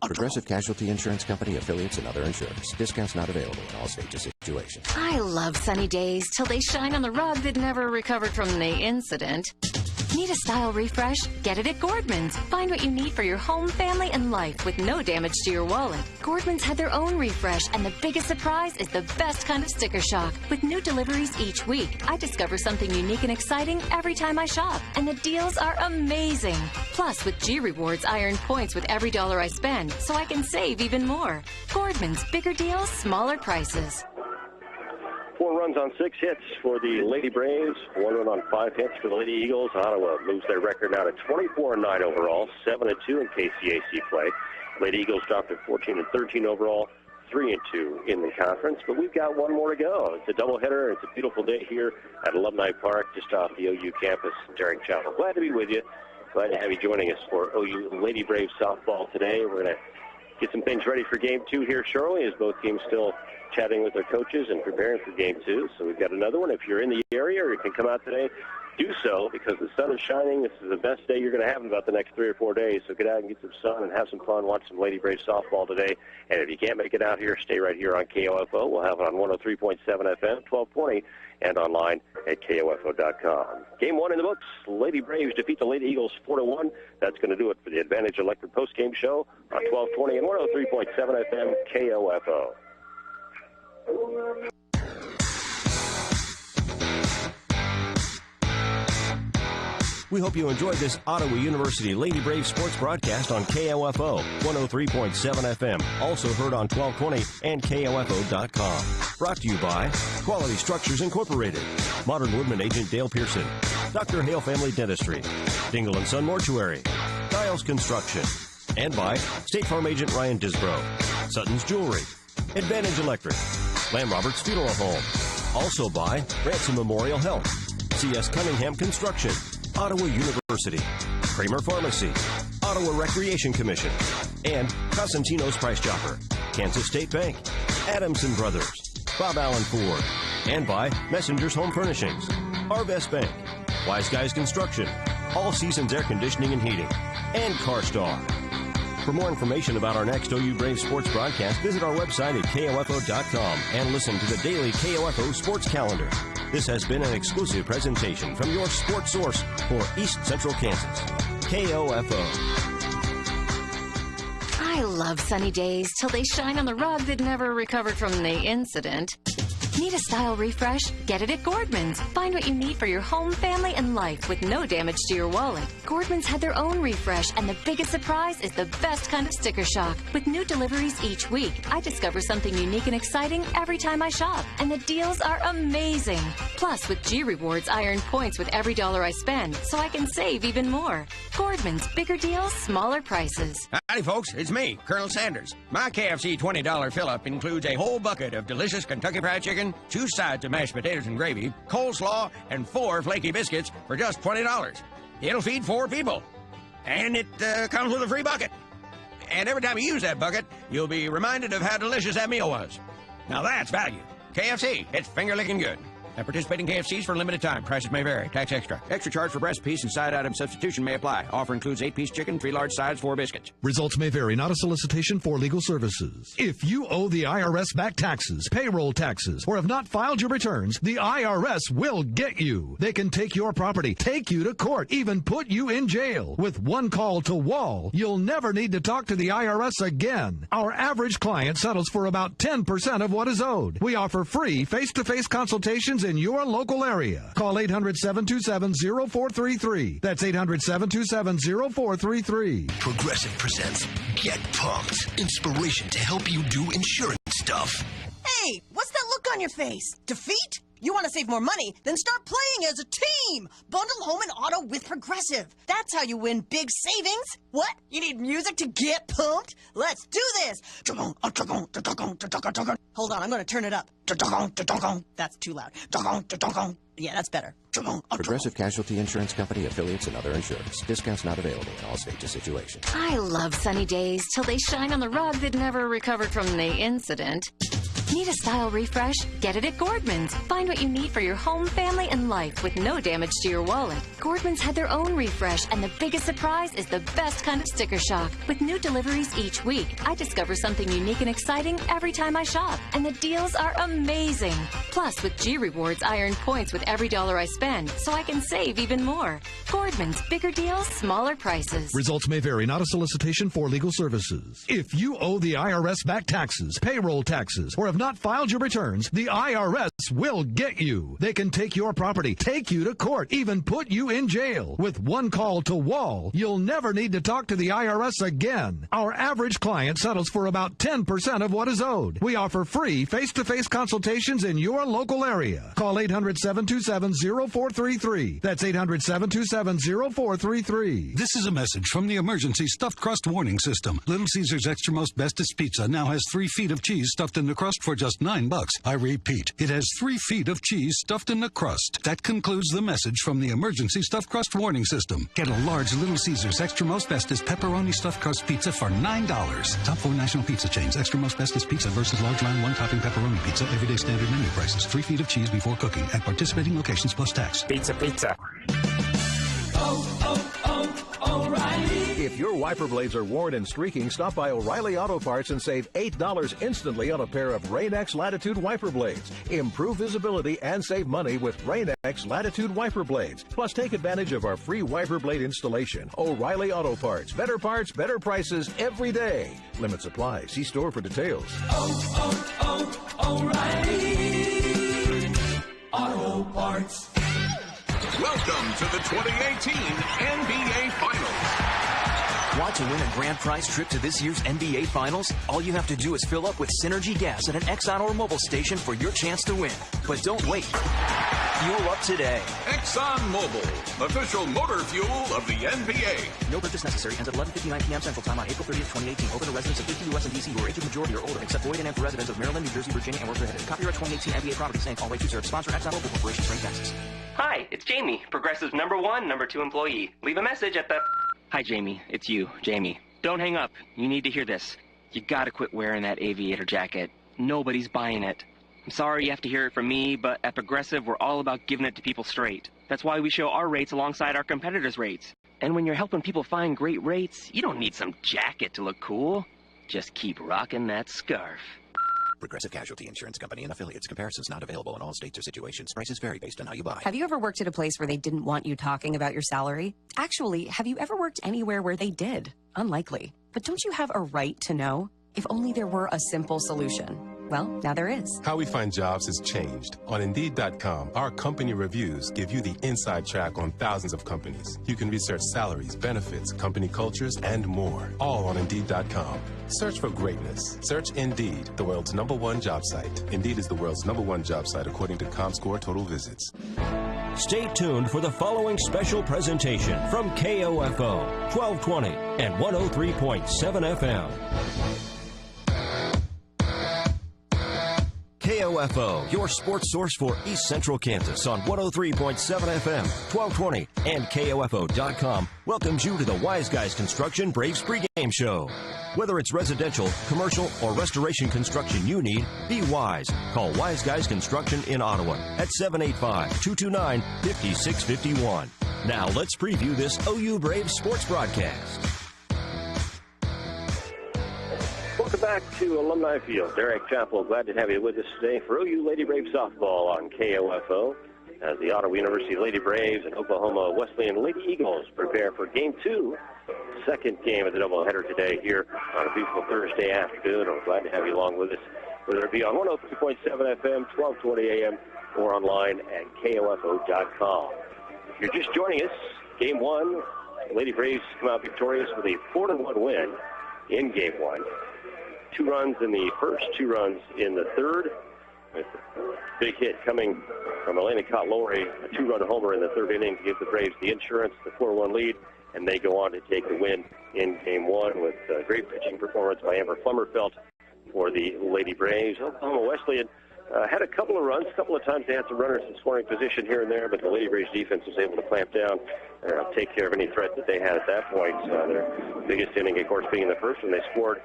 Progressive Casualty Insurance Company, affiliates, and other insurers. Discounts not available in all states or situations. I love sunny days till they shine on the rug that never recovered from the incident. Need a style refresh? Get it at Gordman's. Find what you need for your home, family, and life with no damage to your wallet. Gordman's had their own refresh, and the biggest surprise is the best kind of sticker shock. With new deliveries each week, I discover something unique and exciting every time I shop, and the deals are amazing. Plus, with G Rewards, I earn points with every dollar I spend, so I can save even more. Gordman's, bigger deals, smaller prices. 4 runs on 6 hits for the Lady Braves, 1 run on 5 hits for the Lady Eagles. Ottawa moves their record now to 24-9 overall, 7-2 in KCAC play. Lady Eagles dropped to 14-13 overall, 3-2 in the conference. But we've got one more to go. It's a doubleheader. It's a beautiful day here at Alumni Park, just off the OU campus. Derek Chapel, glad to be with you. Glad to have you joining us for OU Lady Braves softball today. We're going to get some things ready for Game 2 here shortly, as both teams still chatting with their coaches and preparing for Game 2. So we've got another one. If you're in the area or you can come out today, do so because the sun is shining. This is the best day you're going to have in about the next 3 or 4 days. So get out and get some sun and have some fun. Watch some Lady Braves softball today. And if you can't make it out here, stay right here on KOFO. We'll have it on 103.7 FM, 1220, and online at KOFO.com. Game 1 in the books. Lady Braves defeat the Lady Eagles 4-1. That's going to do it for the Advantage Electric postgame show on 1220 and 103.7 FM, KOFO. We hope you enjoyed this Ottawa University Lady Brave sports broadcast on KOFO 103.7 FM, also heard on 1220 and KOFO.com. Brought to you by Quality Structures Incorporated, Modern Woodman agent Dale Pearson, Dr. Hale Family Dentistry, Dingle & Son Mortuary, Giles Construction, and by State Farm agent Ryan Disbrow, Sutton's Jewelry, Advantage Electric, Lamb Roberts Funeral Home. Also by Ransom Memorial Health, C.S. Cunningham Construction, Ottawa University, Kramer Pharmacy, Ottawa Recreation Commission, and Cosentino's Price Chopper, Kansas State Bank, Adamson Brothers, Bob Allen Ford, and by Messenger's Home Furnishings, Arvest Bank, Wise Guys Construction, All Seasons Air Conditioning and Heating, and CarStar. For more information about our next OU Brave sports broadcast, visit our website at KOFO.com and listen to the daily KOFO sports calendar. This has been an exclusive presentation from your sports source for East Central Kansas, KOFO. I love sunny days till they shine on the rug that never recovered from the incident. Need a style refresh? Get it at Gordman's. Find what you need for your home, family, and life with no damage to your wallet. Gordman's had their own refresh, and the biggest surprise is the best kind of sticker shock. With new deliveries each week, I discover something unique and exciting every time I shop, and the deals are amazing. Plus, with G Rewards, I earn points with every dollar I spend, so I can save even more. Gordman's, bigger deals, smaller prices. Howdy, folks. It's me, Colonel Sanders. My KFC $20 fill-up includes a whole bucket of delicious Kentucky Fried Chicken, 2 sides of mashed potatoes and gravy, coleslaw, and 4 flaky biscuits for just $20. It'll feed 4 people. And it comes with a free bucket. And every time you use that bucket, you'll be reminded of how delicious that meal was. Now that's value. KFC, it's finger-licking good. At participating KFCs for a limited time. Prices may vary. Tax extra. Extra charge for breast piece and side item substitution may apply. Offer includes 8-piece chicken, 3 large sides, 4 biscuits. Results may vary. Not a solicitation for legal services. If you owe the IRS back taxes, payroll taxes, or have not filed your returns, the IRS will get you. They can take your property, take you to court, even put you in jail. With one call to Wall, you'll never need to talk to the IRS again. Our average client settles for about 10% of what is owed. We offer free face-to-face consultations in your local area. Call 800-727-0433. That's 800-727-0433. Progressive presents Get Pumped. Inspiration to help you do insurance stuff. Hey, what's that look on your face? Defeat? You want to save more money? Then start playing as a team! Bundle home and auto with Progressive. That's how you win big savings. What? You need music to get pumped? Let's do this! Hold on, I'm going to turn it up. That's too loud. Yeah, that's better. Progressive Casualty Insurance Company, affiliates, and other insurers. Discounts not available in all states or situations. I love sunny days till they shine on the rug that never recovered from the incident. Need a style refresh? Get it at Gordman's. Find what you need for your home, family, and life with no damage to your wallet. Gordman's had their own refresh, and the biggest surprise is the best kind of sticker shock. With new deliveries each week, I discover something unique and exciting every time I shop, and the deals are amazing. Plus, with G Rewards, I earn points with every dollar I spend, so I can save even more. Gordman's, bigger deals, smaller prices. Results may vary. Not a solicitation for legal services. If you owe the IRS back taxes, payroll taxes, or have not filed your returns, the IRS will get you. They can take your property, take you to court, even put you in jail. With one call to Wall, you'll never need to talk to the IRS again. Our average client settles for about 10% of what is owed. We offer free face-to-face consultations in your local area. Call 800-727-0433. That's 800-727-0433. This is a message from the emergency stuffed crust warning system. Little Caesar's Extra Most Bestest Pizza now has 3 feet of cheese stuffed in the crust for for just $9. I repeat, it has 3 feet of cheese stuffed in the crust. That concludes the message from the emergency stuffed crust warning system. Get a large Little Caesars Extra Most Bestest pepperoni stuffed crust pizza for $9. Top 4 national pizza chains. Extra Most Bestest pizza versus large round 1-topping pepperoni pizza. Everyday standard menu prices. 3 feet of cheese before cooking at participating locations plus tax. Pizza. O'Reilly. If your wiper blades are worn and streaking, stop by O'Reilly Auto Parts and save $8 instantly on a pair of Rain-X Latitude wiper blades. Improve visibility and save money with Rain-X Latitude wiper blades. Plus, take advantage of our free wiper blade installation. O'Reilly Auto Parts. Better parts, better prices every day. Limits apply. See store for details. O'Reilly Auto Parts. Welcome to the 2018 NBA Finals. Want to win a grand prize trip to this year's NBA Finals? All you have to do is fill up with Synergy Gas at an Exxon or Mobil station for your chance to win. But don't wait. Fuel up today. Exxon Mobil, official motor fuel of the NBA. No purchase necessary. Ends at 11:59 p.m. Central Time on April 30th, 2018. Open to residents of 50 U.S. and D.C. who are aged majority or older, except void and for residents of Maryland, New Jersey, Virginia, and were prohibited. Copyright 2018 NBA Properties Inc. All rights reserved. Sponsor Exxon Mobil Corporation, Spring, Texas. Hi, it's Jamie, Progressive's #1, #2 employee. Leave a message at the... Hi, Jamie. It's you, Jamie. Don't hang up. You need to hear this. You gotta quit wearing that aviator jacket. Nobody's buying it. I'm sorry you have to hear it from me, but at Progressive, we're all about giving it to people straight. That's why we show our rates alongside our competitors' rates. And when you're helping people find great rates, you don't need some jacket to look cool. Just keep rocking that scarf. Progressive Casualty Insurance Company and affiliates. Comparisons not available in all states or situations. Prices vary based on how you buy. Have you ever worked at a place where they didn't want you talking about your salary? Actually, have you ever worked anywhere where they did? Unlikely. But don't you have a right to know? If only there were a simple solution. Well, now there is. How we find jobs has changed. On Indeed.com, our company reviews give you the inside track on thousands of companies. You can research salaries, benefits, company cultures, and more. All on Indeed.com. Search for greatness. Search Indeed, the world's #1 job site. Indeed is the world's #1 job site according to ComScore total visits. Stay tuned for the following special presentation from KOFO 1220 and 103.7 FM. KOFO, your sports source for East Central Kansas on 103.7 FM, 1220, and KOFO.com welcomes you to the Wise Guys Construction Braves pregame show. Whether it's residential, commercial, or restoration construction you need, be wise. Call Wise Guys Construction in Ottawa at 785-229-5651. Now let's preview this OU Braves sports broadcast. Welcome back to Alumni Field. Derek Chappell, glad to have you with us today for OU Lady Braves softball on KOFO as the Ottawa University Lady Braves and Oklahoma Wesleyan Lady Eagles prepare for Game 2, second game of the doubleheader today here on a beautiful Thursday afternoon. We're glad to have you along with us, whether it be on 103.7 FM, 1220 AM, or online at KOFO.com. If you're just joining us, Game 1, the Lady Braves come out victorious with a 4-1 win in Game 1. 2 runs in the first, 2 runs in the third. With a big hit coming from Elena Cott-Lowry, a 2-run homer in the third inning to give the Braves the insurance, the 4-1 lead, and they go on to take the win in Game 1 with a great pitching performance by Amber Flummerfelt for the Lady Braves. Oklahoma Wesleyan had a couple of runs. A couple of times they had some runners in scoring position here and there, but the Lady Braves defense was able to clamp down and take care of any threat that they had at that point. Their biggest inning, of course, being the first when they scored.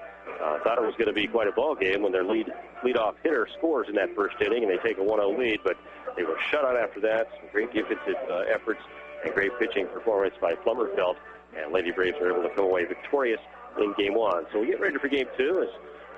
Thought it was going to be quite a ball game when their leadoff hitter scores in that first inning and they take a 1-0 lead, but they were shut out after that. Some great defensive efforts and great pitching performance by Flummerfelt, and Lady Braves were able to come away victorious in Game 1. So we get ready for Game 2 as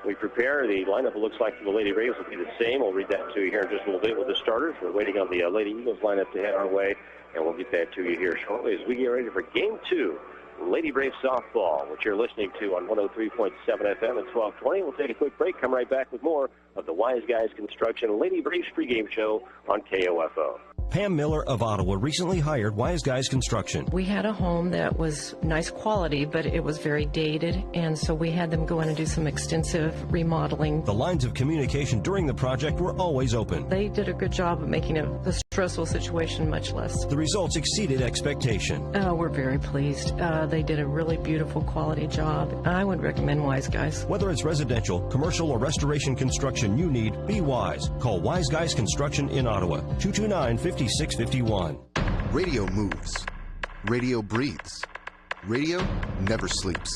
we prepare. The lineup, it looks like for the Lady Braves will be the same. We'll read that to you here in just a little bit with the starters. We're waiting on the Lady Eagles lineup to head our way, and we'll get that to you here shortly as we get ready for Game 2. Lady Braves softball, which you're listening to on 103.7 FM at 1220. We'll take a quick break, come right back with more of the Wise Guys Construction Lady Braves pregame show on KOFO. Pam Miller of Ottawa recently hired Wise Guys Construction. We had a home that was nice quality, but it was very dated, and so we had them go in and do some extensive remodeling. The lines of communication during the project were always open. They did a good job of making the stressful situation much less. The results exceeded expectation. We're very pleased. They did a really beautiful quality job. I would recommend Wise Guys. Whether it's residential, commercial, or restoration construction you need, be Wise. Call Wise Guys Construction in Ottawa, 229-5651. Radio moves. Radio breathes. Radio never sleeps.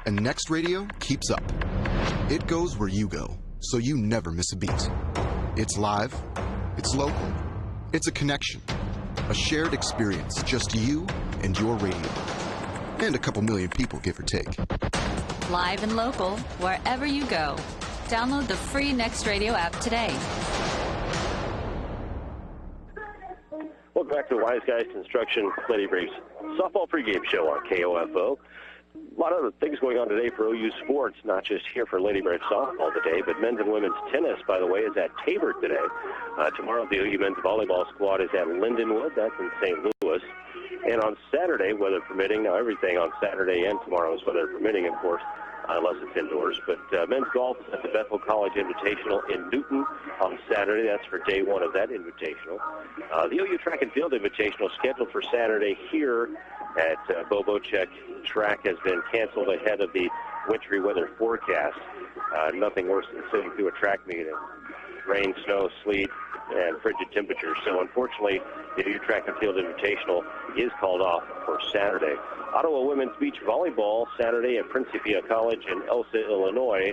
And Next Radio keeps up. It goes where you go, so you never miss a beat. It's live. It's local. It's a connection. A shared experience, just you and your radio. And a couple million people, give or take. Live and local, wherever you go. Download the free Next Radio app today. Welcome back to Wise Guys Construction Lady Braves softball pregame show on KOFO. A lot of other things going on today for OU sports, not just here for Lady Braves softball today, but men's and women's tennis, by the way, is at Tabor today. Tomorrow, the OU men's volleyball squad is at Lindenwood. That's in St. Louis. And on Saturday, weather permitting, now everything on Saturday and tomorrow is weather permitting, of course, unless it's indoors. But men's golf is at the Bethel College Invitational in Newton on Saturday. That's for day one of that Invitational. The OU Track and Field Invitational scheduled for Saturday here at Bobochek Track has been canceled ahead of the wintry weather forecast. Nothing worse than sitting through a track meet in rain, snow, sleet, and frigid temperatures. So unfortunately, the OU Track and Field Invitational is called off for Saturday. Ottawa Women's Beach Volleyball Saturday at Principia College in Elsa, Illinois.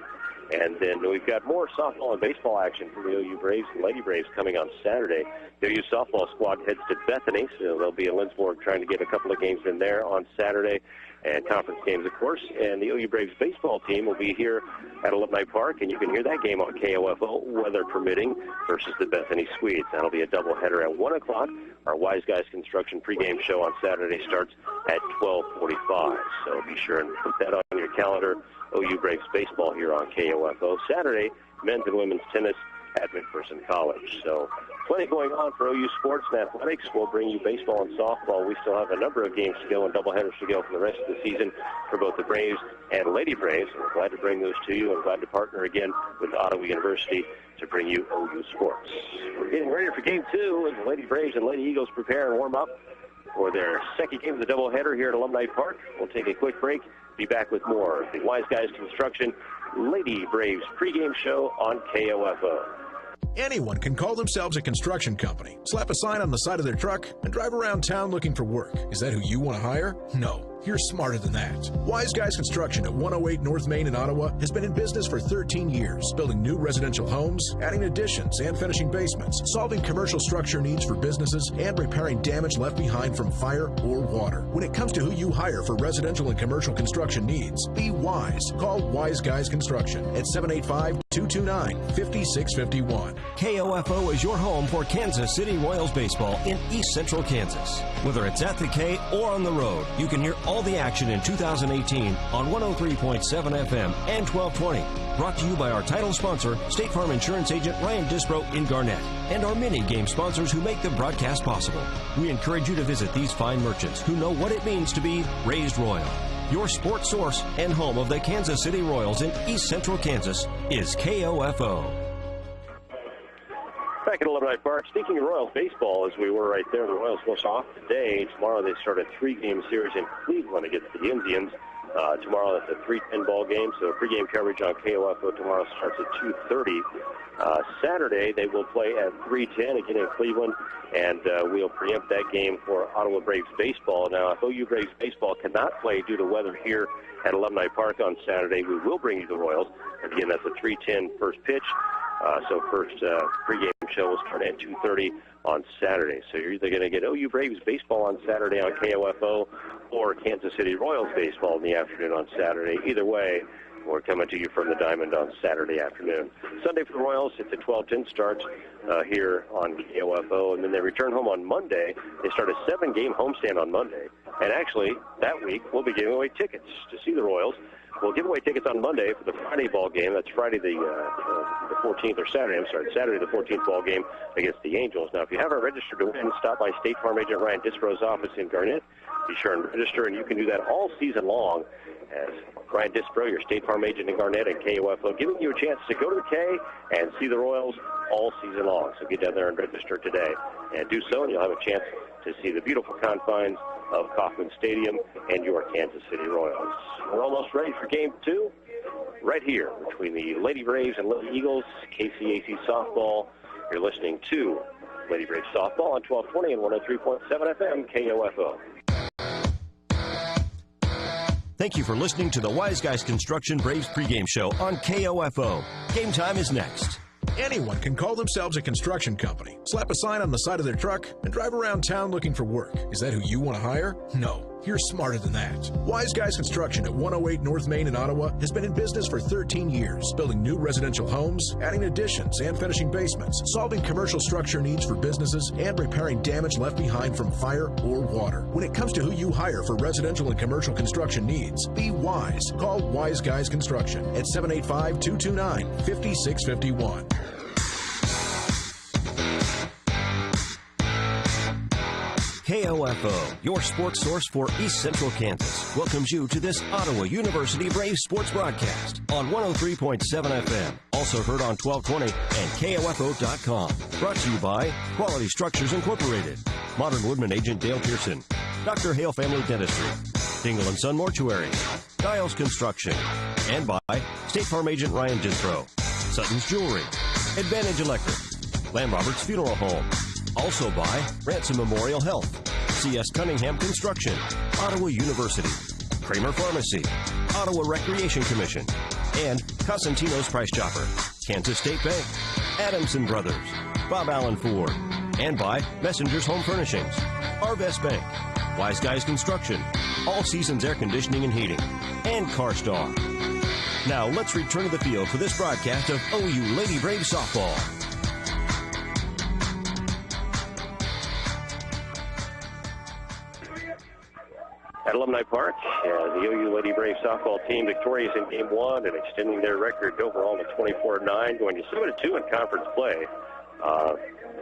And then we've got more softball and baseball action from the OU Braves and Lady Braves coming on Saturday. The OU softball squad heads to Bethany, so they'll be in Lindsborg trying to get a couple of games in there on Saturday, and conference games, of course. And the OU Braves baseball team will be here at Alumni Park, and you can hear that game on KOFO, weather permitting, versus the Bethany Swedes. That'll be a doubleheader at 1 o'clock. Our Wise Guys Construction pregame show on Saturday starts at 12:45. So be sure and put that on your calendar. OU Braves baseball here on KOFO. Saturday, men's and women's tennis at McPherson College. So plenty going on for OU sports and athletics. We'll bring you baseball and softball. We still have a number of games to go and doubleheaders to go for the rest of the season for both the Braves and Lady Braves. And we're glad to bring those to you. I'm glad to partner again with Ottawa University to bring you OU sports. We're getting ready for game two as the Lady Braves and Lady Eagles prepare and warm up for their second game of the doubleheader here at Alumni Park. We'll take a quick break. Be back with more of the Wise Guys Construction Lady Braves pregame show on KOFO. Anyone can call themselves a construction company, slap a sign on the side of their truck, and drive around town looking for work. Is that who you want to hire? No. You're smarter than that. Wise Guys Construction at 108 North Main in Ottawa has been in business for 13 years, building new residential homes, adding additions and finishing basements, solving commercial structure needs for businesses, and repairing damage left behind from fire or water. When it comes to who you hire for residential and commercial construction needs, be wise. Call Wise Guys Construction at 785-229-5651. KOFO is your home for Kansas City Royals baseball in East Central Kansas. Whether it's at the K or on the road, you can hear all the action in 2018 on 103.7 FM and 1220. Brought to you by our title sponsor, State Farm Insurance Agent Ryan Dispro in Garnett, and our many game sponsors who make the broadcast possible. We encourage you to visit these fine merchants who know what it means to be raised royal. Your sports source and home of the Kansas City Royals in East Central Kansas is KOFO. Back at Alumni Park, speaking of Royals baseball, as we were right there, the Royals go off today. Tomorrow they start a three-game series in Cleveland against the Indians. Tomorrow that's a 3:10 ball game, so pregame coverage on KOFO tomorrow starts at 2:30. Saturday they will play at 3:10 again in Cleveland, and we'll preempt that game for Ottawa Braves baseball. Now, if OU Braves baseball cannot play due to weather here at Alumni Park on Saturday, we will bring you the Royals. And again, that's a 3:10 first pitch. So first pregame show will start at 2:30 on Saturday. So you're either going to get OU Braves baseball on Saturday on KOFO or Kansas City Royals baseball in the afternoon on Saturday. Either way, we're coming to you from the Diamond on Saturday afternoon. Sunday for the Royals, it's a 12:10 start here on KOFO, and then they return home on Monday. They start a 7-game homestand on Monday. And actually, that week, we'll be giving away tickets to see the Royals. We'll give away tickets on Monday for the Friday ball game. That's Friday the 14th, or Saturday the 14th ball game against the Angels. Now, if you haven't registered to win, stop by State Farm Agent Ryan Dispro's office in Garnett. Be sure and register, and you can do that all season long as Brian Disbro, your State Farm agent in Garnett and KOFO, giving you a chance to go to the K and see the Royals all season long. So get down there and register today and do so, and you'll have a chance to see the beautiful confines of Kauffman Stadium and your Kansas City Royals. We're almost ready for Game 2 right here between the Lady Braves and Lady Eagles, KCAC softball. You're listening to Lady Braves softball on 1220 and 103.7 FM KOFO. Thank you for listening to the Wise Guys Construction Braves pregame show on KOFO. Game time is next. Anyone can call themselves a construction company, slap a sign on the side of their truck, and drive around town looking for work. Is that who you want to hire? No. You're smarter than that. Wise Guys Construction at 108 North Main in Ottawa has been in business for 13 years, building new residential homes, adding additions, and finishing basements, solving commercial structure needs for businesses, and repairing damage left behind from fire or water. When it comes to who you hire for residential and commercial construction needs, be wise. Call Wise Guys Construction at 785-229-5651. KOFO, your sports source for East Central Kansas, welcomes you to this Ottawa University Braves sports broadcast on 103.7 FM, also heard on 1220 and KOFO.com. Brought to you by Quality Structures Incorporated, Modern Woodman agent Dale Pearson, Dr. Hale Family Dentistry, Dingle & Son Mortuary, Giles Construction, and by State Farm agent Ryan Disbro, Sutton's Jewelry, Advantage Electric, Lamb Roberts Funeral Home. Also by Ransom Memorial Health, C.S. Cunningham Construction, Ottawa University, Kramer Pharmacy, Ottawa Recreation Commission, and Cosentino's Price Chopper, Kansas State Bank, Adamson Brothers, Bob Allen Ford, and by Messenger's Home Furnishings, Arvest Bank, Wise Guys Construction, All Seasons Air Conditioning and Heating, and CarStar. Now let's return to the field for this broadcast of OU Lady Braves softball. At Alumni Park, the OU Lady Braves softball team victorious in Game 1 and extending their record overall to 24-9, going to 7-2 in conference play,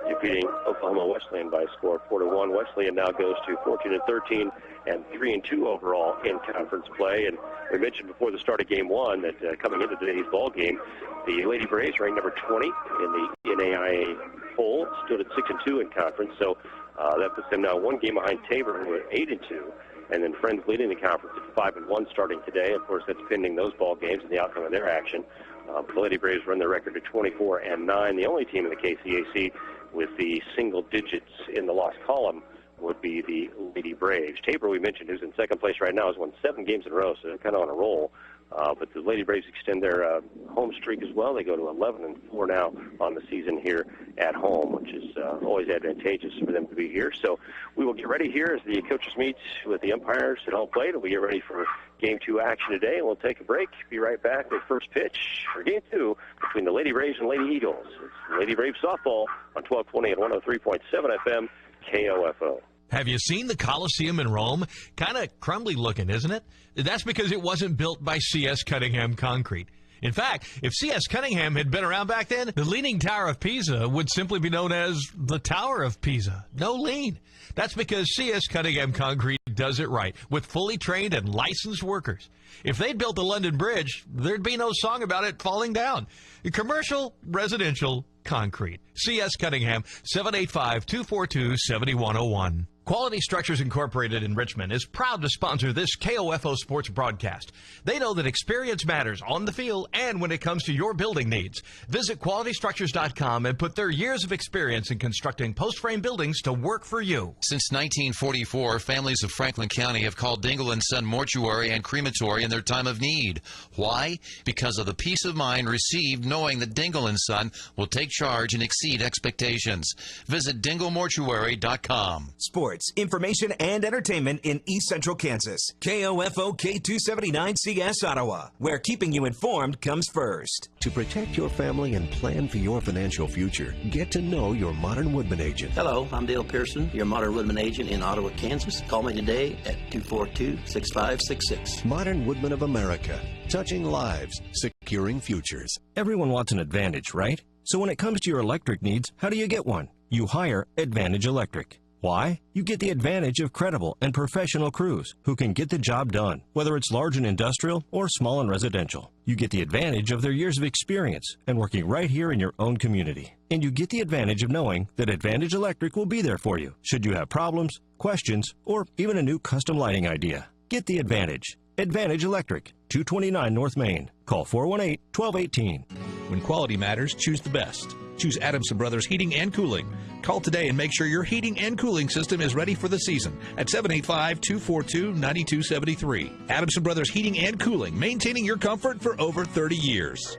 defeating Oklahoma Wesleyan by a score of 4-1. Wesleyan now goes to 14-13 and 3-2 overall in conference play. And we mentioned before the start of Game 1 that coming into today's ball game, the Lady Braves ranked number 20 in the NAIA poll, stood at 6-2 in conference. So that puts them now one game behind Tabor, who are 8-2. And then Friends leading the conference at 5-1 starting today. Of course, that's pending those ball games and the outcome of their action. But the Lady Braves run their record to 24-9. The only team in the KCAC with the single digits in the loss column would be the Lady Braves. Tabor, we mentioned, who's in second place right now, has won 7 games in a row, so they're kind of on a roll. But the Lady Braves extend their home streak as well. They go to 11-4 now on the season here at home, which is always advantageous for them to be here. So we will get ready here as the coaches meet with the umpires at home plate, and we get ready for Game 2 action today. And we'll take a break. Be right back with first pitch for Game 2 between the Lady Braves and Lady Eagles. It's Lady Braves softball on 1220 and 103.7 FM KOFO. Have you seen the Coliseum in Rome? Kind of crumbly looking, isn't it? That's because it wasn't built by C.S. Cunningham Concrete. In fact, if C.S. Cunningham had been around back then, the Leaning Tower of Pisa would simply be known as the Tower of Pisa. No lean. That's because C.S. Cunningham Concrete does it right, with fully trained and licensed workers. If they'd built the London Bridge, there'd be no song about it falling down. Commercial, residential, concrete. C.S. Cunningham, 785-242-7101. Quality Structures Incorporated in Richmond is proud to sponsor this KOFO sports broadcast. They know that experience matters on the field and when it comes to your building needs. Visit QualityStructures.com and put their years of experience in constructing post-frame buildings to work for you. Since 1944, families of Franklin County have called Dingle & Son Mortuary and Crematory in their time of need. Why? Because of the peace of mind received knowing that Dingle & Son will take charge and exceed expectations. Visit dinglemortuary.com. Sports, information, and entertainment in East Central Kansas. KOFO K279CS Ottawa, where keeping you informed comes first. To protect your family and plan for your financial future, get to know your Modern Woodman agent. Hello, I'm Dale Pearson, your Modern Woodman agent in Ottawa, Kansas. Call me today at 242-6566. Modern Woodman of America, touching lives, securing futures. Everyone wants an Advantage, right? So when it comes to your electric needs, how do you get one? You hire Advantage Electric. Why? You get the advantage of credible and professional crews who can get the job done, whether it's large and industrial or small and residential. You get the advantage of their years of experience and working right here in your own community. And you get the advantage of knowing that Advantage Electric will be there for you should you have problems, questions, or even a new custom lighting idea. Get the advantage. Advantage Electric, 229 North Main. Call 418-1218. When quality matters, choose the best. Choose Adamson Brothers Heating and Cooling. Call today and make sure your heating and cooling system is ready for the season at 785-242-9273. Adamson Brothers Heating and Cooling, maintaining your comfort for over 30 years.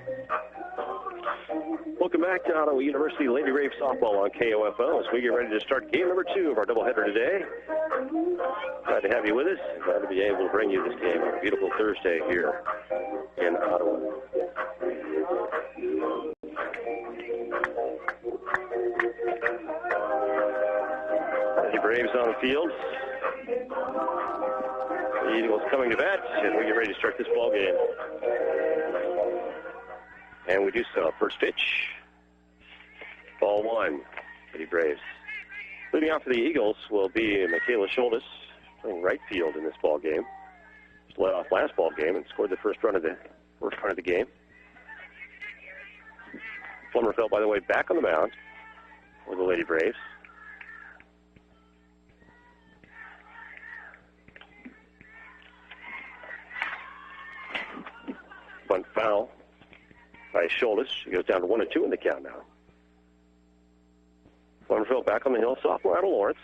Welcome back to Ottawa University Lady Braves softball on KOFO as we get ready to start game number 2 of our doubleheader today. Glad to have you with us. Glad to be able to bring you this game on a beautiful Thursday here in Ottawa. Lady Braves on the field. The Eagles coming to bat, and we get ready to start this ball game. And we do so. First pitch. Ball 1. Lady Braves. Leading off for the Eagles will be Michaela Schultes, playing right field in this ball game. Just led off last ball game and scored the first run of the game. Flummerfeld, by the way, back on the mound for the Lady Braves. One foul by Schultes. She goes down to 1-2 in the count now. Flummerfeld back on the hill. Sophomore out of Lawrence.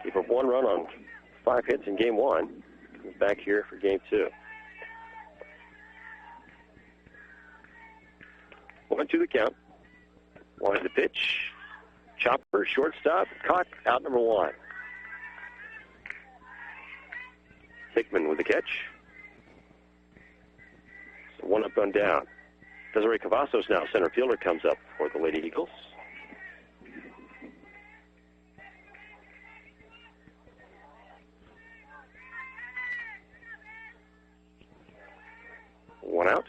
Keep up 1 run on 5 hits in game 1. Comes back here for game 2. 1-2 the count. Wanted the pitch. Chopper, shortstop, caught, out number 1. Hickman with the catch. So 1 up, 1 down. Desiree Cavazos now, center fielder, comes up for the Lady Eagles. One out.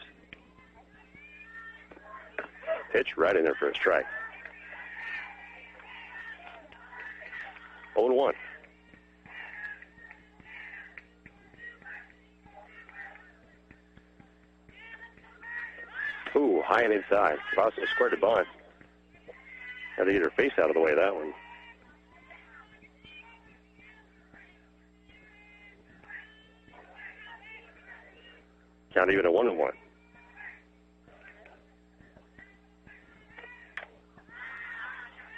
Pitch right in there for a strike. 0-1. Ooh, high and inside. Cavazos squared to bunt. Had to get her face out of the way of that one. Count even at 1-1.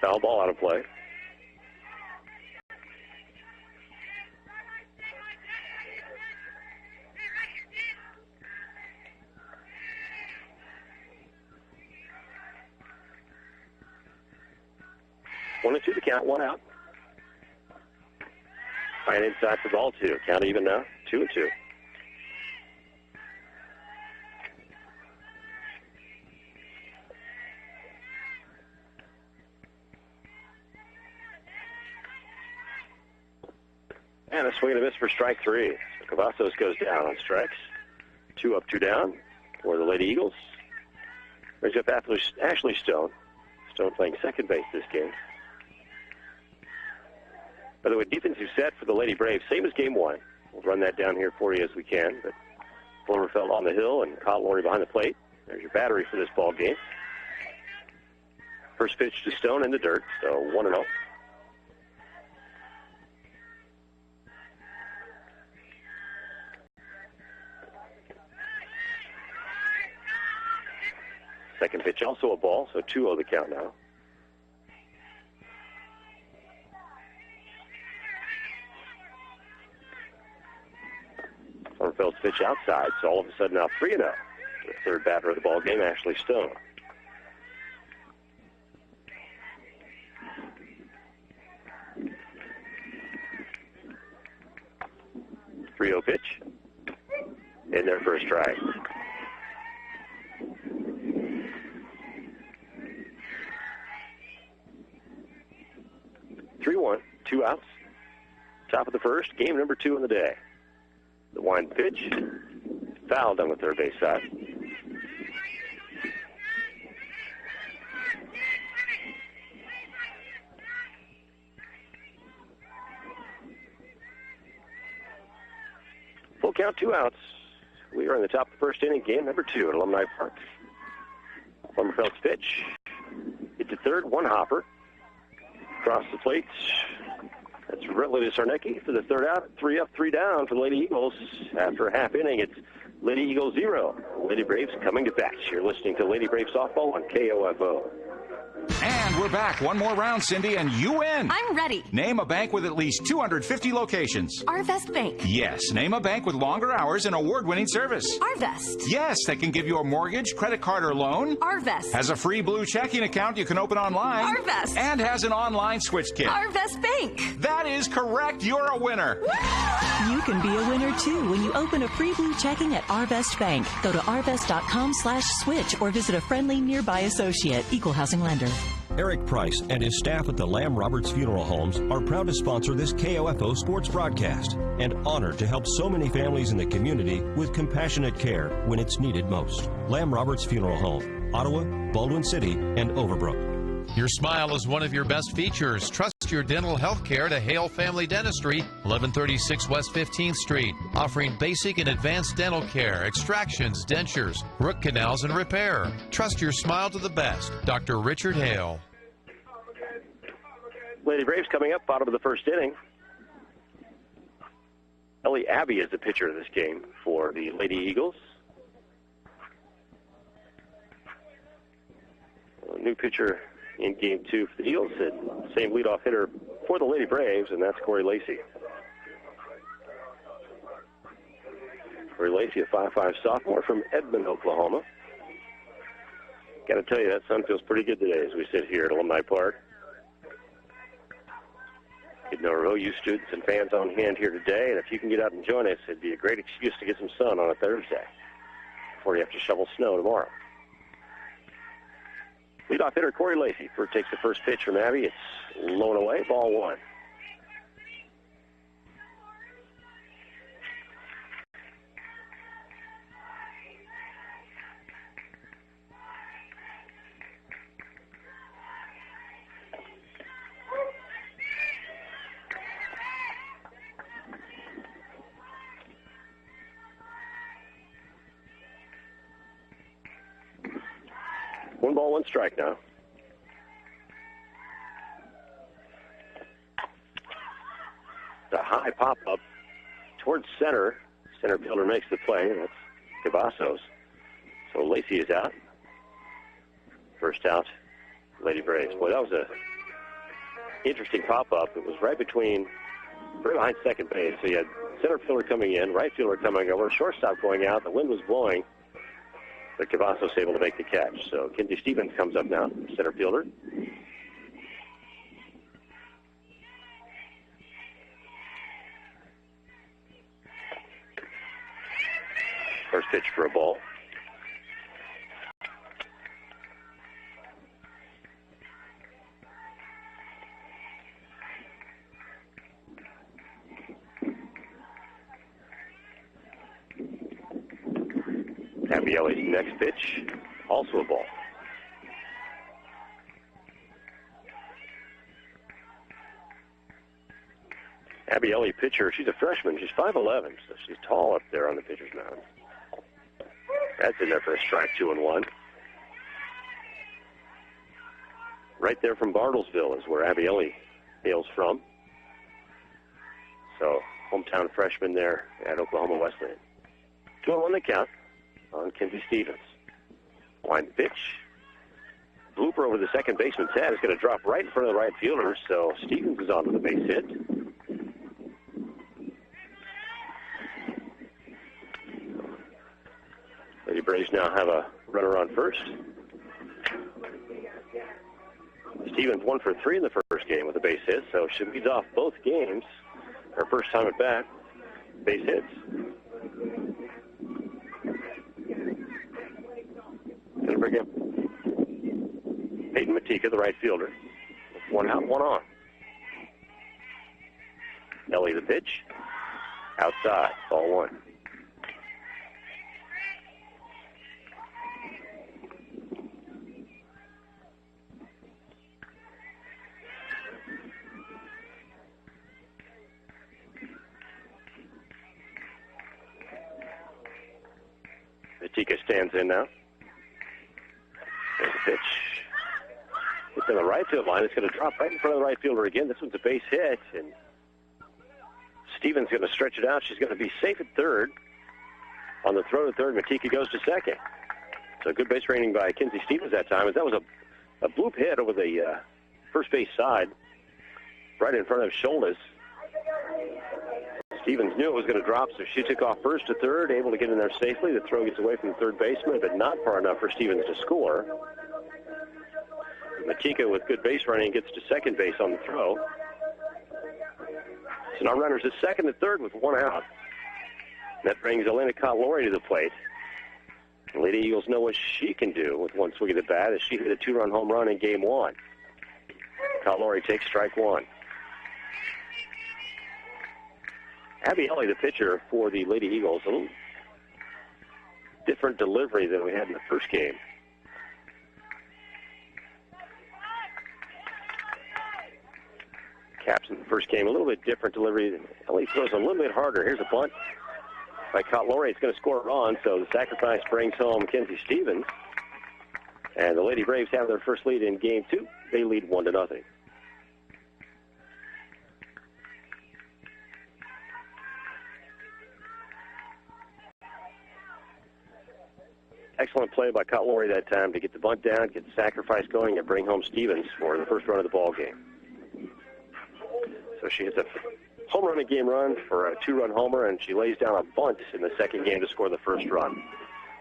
Foul ball out of play. One and 2 to count, 1 out. Fine inside for ball 2. Count even now, 2-2. And a swing and a miss for strike 3. So Cavazos goes down on strikes. 2 up, 2 down for the Lady Eagles. Brings up Ashley Stone. Stone playing second base this game. By the way, defensive set for the Lady Braves, same as game 1. We'll run that down here for you as we can. But Flummerfeld on the hill and Kyle Laurie behind the plate. There's your battery for this ball game. First pitch to Stone in the dirt, so 1-0. Second pitch also a ball, so 2-0 the count now. Flummerfeld's pitch outside, so all of a sudden now 3-0. The third batter of the ball game, Ashley Stone. Three-0 pitch. In there for a strike. Two outs. Top of the first, game number 2 in the day. The wind pitch. Foul down the third base side. count, 2 outs. We are in the top of the first inning, game number 2 at Alumni Park. Lumberfeld's pitch. Hit to third, 1 hopper. Across the plate. That's Ridley to Sarnecki for the 3rd out. 3 up, 3 down for the Lady Eagles. After a half inning, it's Lady Eagles 0. Lady Braves coming to bat. You're listening to Lady Braves Softball on KOFO. And we're back. One more round, Cindy, and you win. I'm ready. Name a bank with at least 250 locations. Arvest Bank. Yes. Name a bank with longer hours and award-winning service. Arvest. Yes, that can give you a mortgage, credit card, or loan. Arvest. Has a free blue checking account you can open online. Arvest. And has an online switch kit. Arvest Bank. That is correct. You're a winner. You can be a winner, too, when you open a free blue checking at Arvest Bank. Go to arvest.com/switch or visit a friendly nearby associate. Equal housing lender. Eric Price and his staff at the Lamb Roberts Funeral Homes are proud to sponsor this KOFO sports broadcast and honored to help so many families in the community with compassionate care when it's needed most. Lamb Roberts Funeral Home, Ottawa, Baldwin City, and Overbrook. Your smile is one of your best features. Trust your dental health care to Hale Family Dentistry, 1136 West 15th Street, offering basic and advanced dental care, extractions, dentures, root canals, and repair. Trust your smile to the best. Dr. Richard Hale. Lady Braves coming up, bottom of the first inning. Ellie Abbey is the pitcher of this game for the Lady Eagles. A new pitcher in game 2 for the Eagles. Same leadoff hitter for the Lady Braves, and that's Corey Lacey. Corey Lacey, a 5'5" sophomore from Edmond, Oklahoma. Got to tell you, that sun feels pretty good today as we sit here at Alumni Park. Getting our OU students and fans on hand here today, and if you can get out and join us, it'd be a great excuse to get some sun on a Thursday before you have to shovel snow tomorrow. Leadoff hitter Corey Lacey takes the first pitch from Abbey. It's low and away, ball 1. One ball, one strike now. The high pop-up towards center. Center fielder makes the play. That's Cavazos. So Lacey is out. First out, Lady Braves. Boy, that was a interesting pop-up. It was right behind second base. So you had center fielder coming in, right fielder coming over, shortstop going out. The wind was blowing. But Cavazos able to make the catch. So Kinsey Stevens comes up now, center fielder. First pitch for a ball. Abielli's next pitch, also a ball. Abielli, pitcher, she's a freshman. She's 5'11", so she's tall up there on the pitcher's mound. That's in there for a strike, 2-1. Right there from Bartlesville is where Abielli hails from. So, hometown freshman there at Oklahoma Wesleyan. 2-1 the count on Kinsey Stevens. Line pitch. Blooper over the second baseman's head is going to drop right in front of the right fielder, so Stevens is on to the base hit. Lady Braves now have a runner on first. Stevens 1 for 3 in the first game with a base hit, so she leads off both games. Her first time at bat, base hits. Going to bring up Peyton Matika, the right fielder. One out, one on. Ellie the pitch. Outside, ball 1. Matika stands in now. There's a pitch. It's in the right field line. It's going to drop right in front of the right fielder again. This one's a base hit, and Stevens going to stretch it out. She's going to be safe at third. On the throw to third, Matika goes to second. So good base running by Kinsey Stevens that time. That was a bloop hit over the first base side, right in front of Shoulders. Stevens knew it was going to drop, so she took off first to third, able to get in there safely. The throw gets away from the third baseman, but not far enough for Stevens to score. Matika, with good base running, gets to second base on the throw. So now runners at second and third with one out. That brings Elena Cotlori to the plate. The Lady Eagles know what she can do with one swing of the bat as she hit a two-run home run in Game 1. Cotlori takes strike one. Abby Ellie, the pitcher for the Lady Eagles, a little different delivery than we had in the first game. Caps in the first game, a little bit different delivery. Ellie throws a little bit harder. Here's a bunt by Cotlori. It's going to score a run, so the sacrifice brings home Kinsey Stevens. And the Lady Braves have their first lead in Game 2. They lead 1-0. Excellent play by Cotlori that time to get the bunt down, get the sacrifice going, and bring home Stevens for the first run of the ball game. So she hits a home run and game run for a two-run homer, and she lays down a bunt in the second game to score the first run.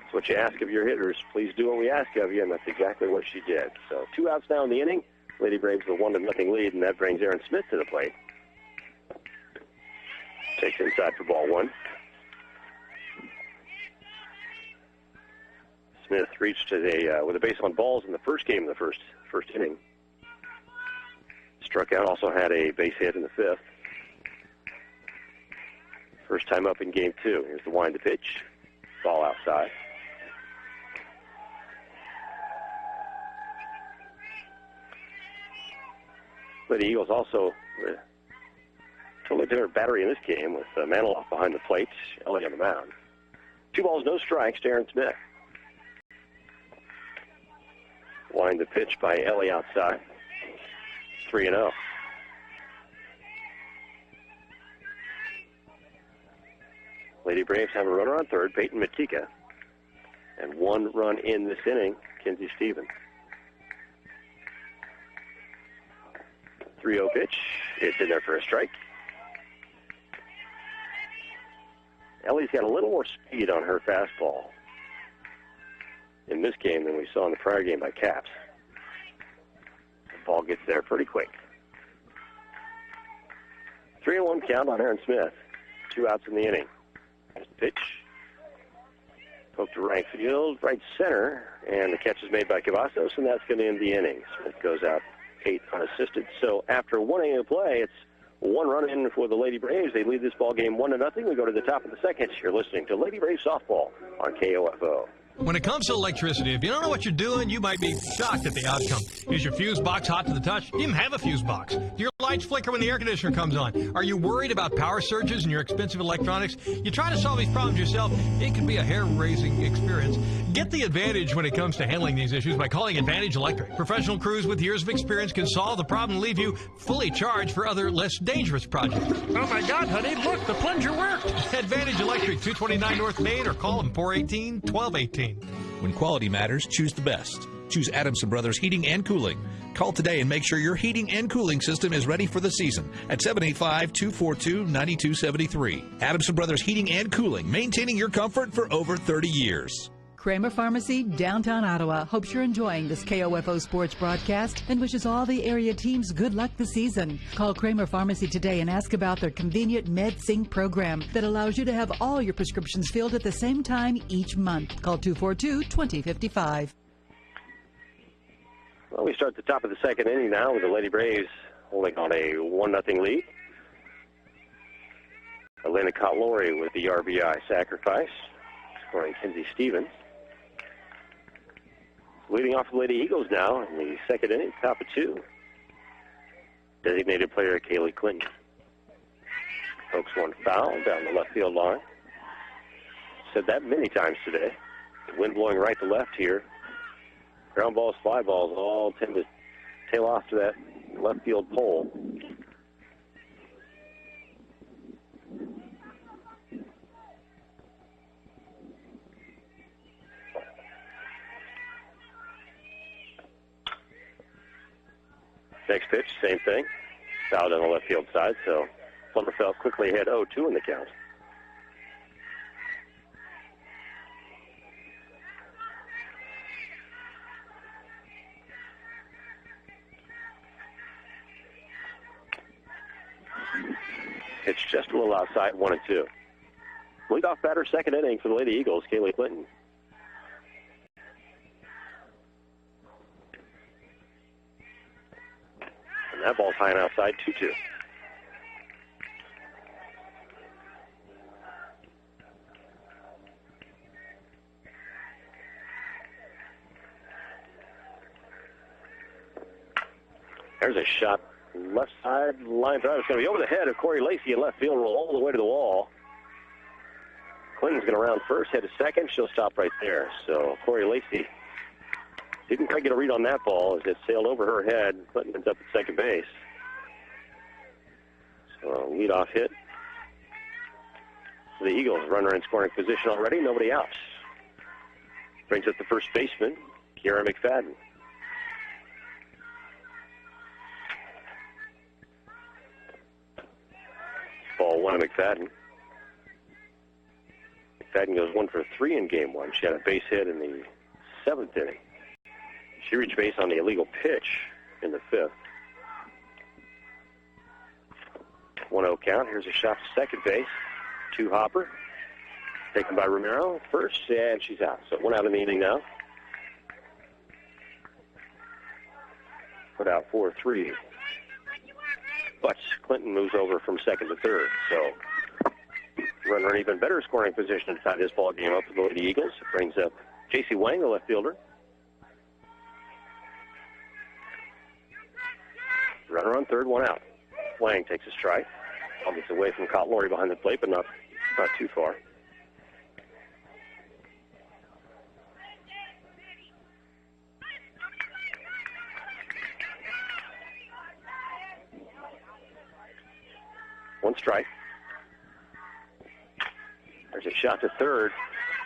That's what you ask of your hitters. Please do what we ask of you, and that's exactly what she did. So 2 outs now in the inning. Lady Braves with a 1-0 lead, and that brings Aaron Smith to the plate. Takes inside for ball one. Smith reached with a base on balls in the first game of the first inning. Struck out, also had a base hit in the fifth. First time up in Game 2. Here's the wind to pitch. Ball outside. Lady Eagles also totally different battery in this game with Maniloff behind the plate, Ellie on the mound. 2 balls, no strikes to Aaron Smith. Wind the pitch by Ellie outside. 3-0. Lady Braves have a runner on third, Peyton Matika. And 1 run in this inning, Kinsey Stevens. 3-0 pitch. It's in there for a strike. Ellie's got a little more speed on her fastball in this game than we saw in the prior game by Caps. The ball gets there pretty quick. 3-1 count on Aaron Smith. 2 outs in the inning. There's the pitch. Poke to right field, right center, and the catch is made by Cavazos, and that's going to end the inning. Smith goes out 8 unassisted. So after 1 inning of play, it's 1 run in for the Lady Braves. They lead this ball game 1-0. We go to the top of the second. You're listening to Lady Braves softball on KOFO. When it comes to electricity, if you don't know what you're doing, you might be shocked at the outcome. Is your fuse box hot to the touch? You even have a fuse box. Do your lights flicker when the air conditioner comes on? Are you worried about power surges in your expensive electronics? You try to solve these problems yourself, it can be a hair-raising experience. Get the advantage when it comes to handling these issues by calling Advantage Electric. Professional crews with years of experience can solve the problem and leave you fully charged for other, less dangerous projects. Oh my God, honey, look, the plunger worked. Advantage Electric, 229 North Main, or call them 418-1218. When quality matters, choose the best. Choose Adamson Brothers Heating and Cooling. Call today and make sure your heating and cooling system is ready for the season at 785-242-9273. Adamson Brothers Heating and Cooling, maintaining your comfort for over 30 years. Kramer Pharmacy, downtown Ottawa, hopes you're enjoying this KOFO sports broadcast and wishes all the area teams good luck this season. Call Kramer Pharmacy today and ask about their convenient MedSync program that allows you to have all your prescriptions filled at the same time each month. Call 242-2055. Well, we start at the top of the second inning now with the Lady Braves holding on a 1-0 lead. Elena Cotlori with the RBI sacrifice, scoring Kinsey Stevens. Leading off the Lady Eagles now in the second inning, top of 2. Designated player Kaylee Clinton. Pokes one foul down the left field line. Said that many times today. Wind blowing right to left here. Ground balls, fly balls all tend to tail off to that left field pole. Next pitch, same thing. Fouled on the left field side, so Plummerfeld quickly ahead 0-2 in the count. Pitch just a little outside, 1-2. Leadoff batter, second inning for the Lady Eagles, Kaylee Clinton. And that ball's high and outside, 2-2. There's a shot. Left side line drive. It's going to be over the head of Corey Lacey in left field, roll all the way to the wall. Clinton's going to round first, head to second. She'll stop right there. So Corey Lacey didn't quite get a read on that ball as it sailed over her head. Clinton ends up at second base. So leadoff hit. The Eagles, runner in scoring position already, nobody out. Brings up the first baseman, Kiara McFadden. Ball one to McFadden. McFadden goes 1 for 3 in game one. She had a base hit in the 7th inning. She reached base on the illegal pitch in the 5th. 1-0 count. Here's a shot to second base. 2 hopper. Taken by Romero. First, and she's out. So 1 out in the inning now. Put out 4-3. But Clinton moves over from second to third. So runner in even better scoring position to tie this ball game up for the Lady Eagles. It brings up J.C. Wang, the left fielder. Runner on third, 1 out. Wang takes a strike. Almost away from Cottlori behind the plate, but not too far. One strike. There's a shot to third.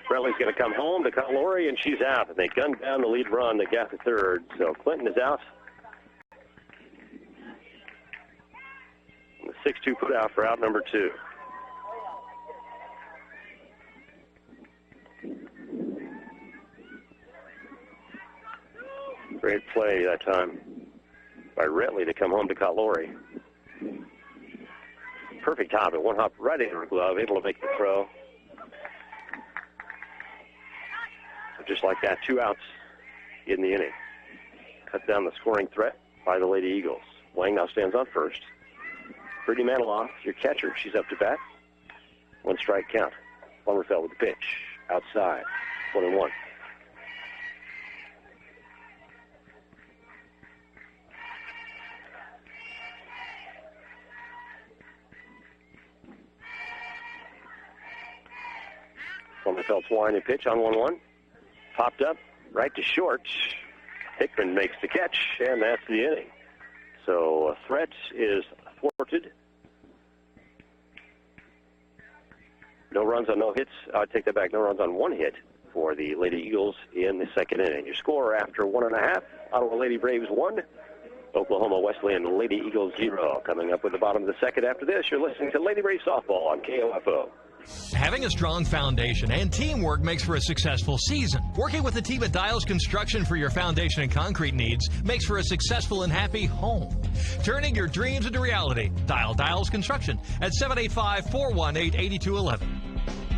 Brentley's going to come home to Cottlori, and she's out. And they gunned down the lead run. They got to third. So Clinton is out. And the 6-2 put out for out number 2. Great play that time by Rentley to come home to Cottlori. Perfect hop. It one hop right into her glove, able to make the throw. So just like that, 2 outs in the inning. Cut down the scoring threat by the Lady Eagles. Wang now stands on first. Brittany Maniloff, your catcher. She's up to bat. 1 strike count. Plummerfeld with the pitch. Outside. 1-1. Plummerfeld's winding pitch on 1-1. Popped up right to short. Hickman makes the catch, and that's the inning. So a threat is thwarted. No runs on no hits. I take that back. No runs on 1 hit for the Lady Eagles in the second inning. Your score after 1.5, Ottawa Lady Braves 1, Oklahoma Wesleyan Lady Eagles 0. Coming up with the bottom of the second after this, you're listening to Lady Braves Softball on KOFO. Having a strong foundation and teamwork makes for a successful season. Working with a team at Dials Construction for your foundation and concrete needs makes for a successful and happy home. Turning your dreams into reality. Dial Dials Construction at 785-418-8211.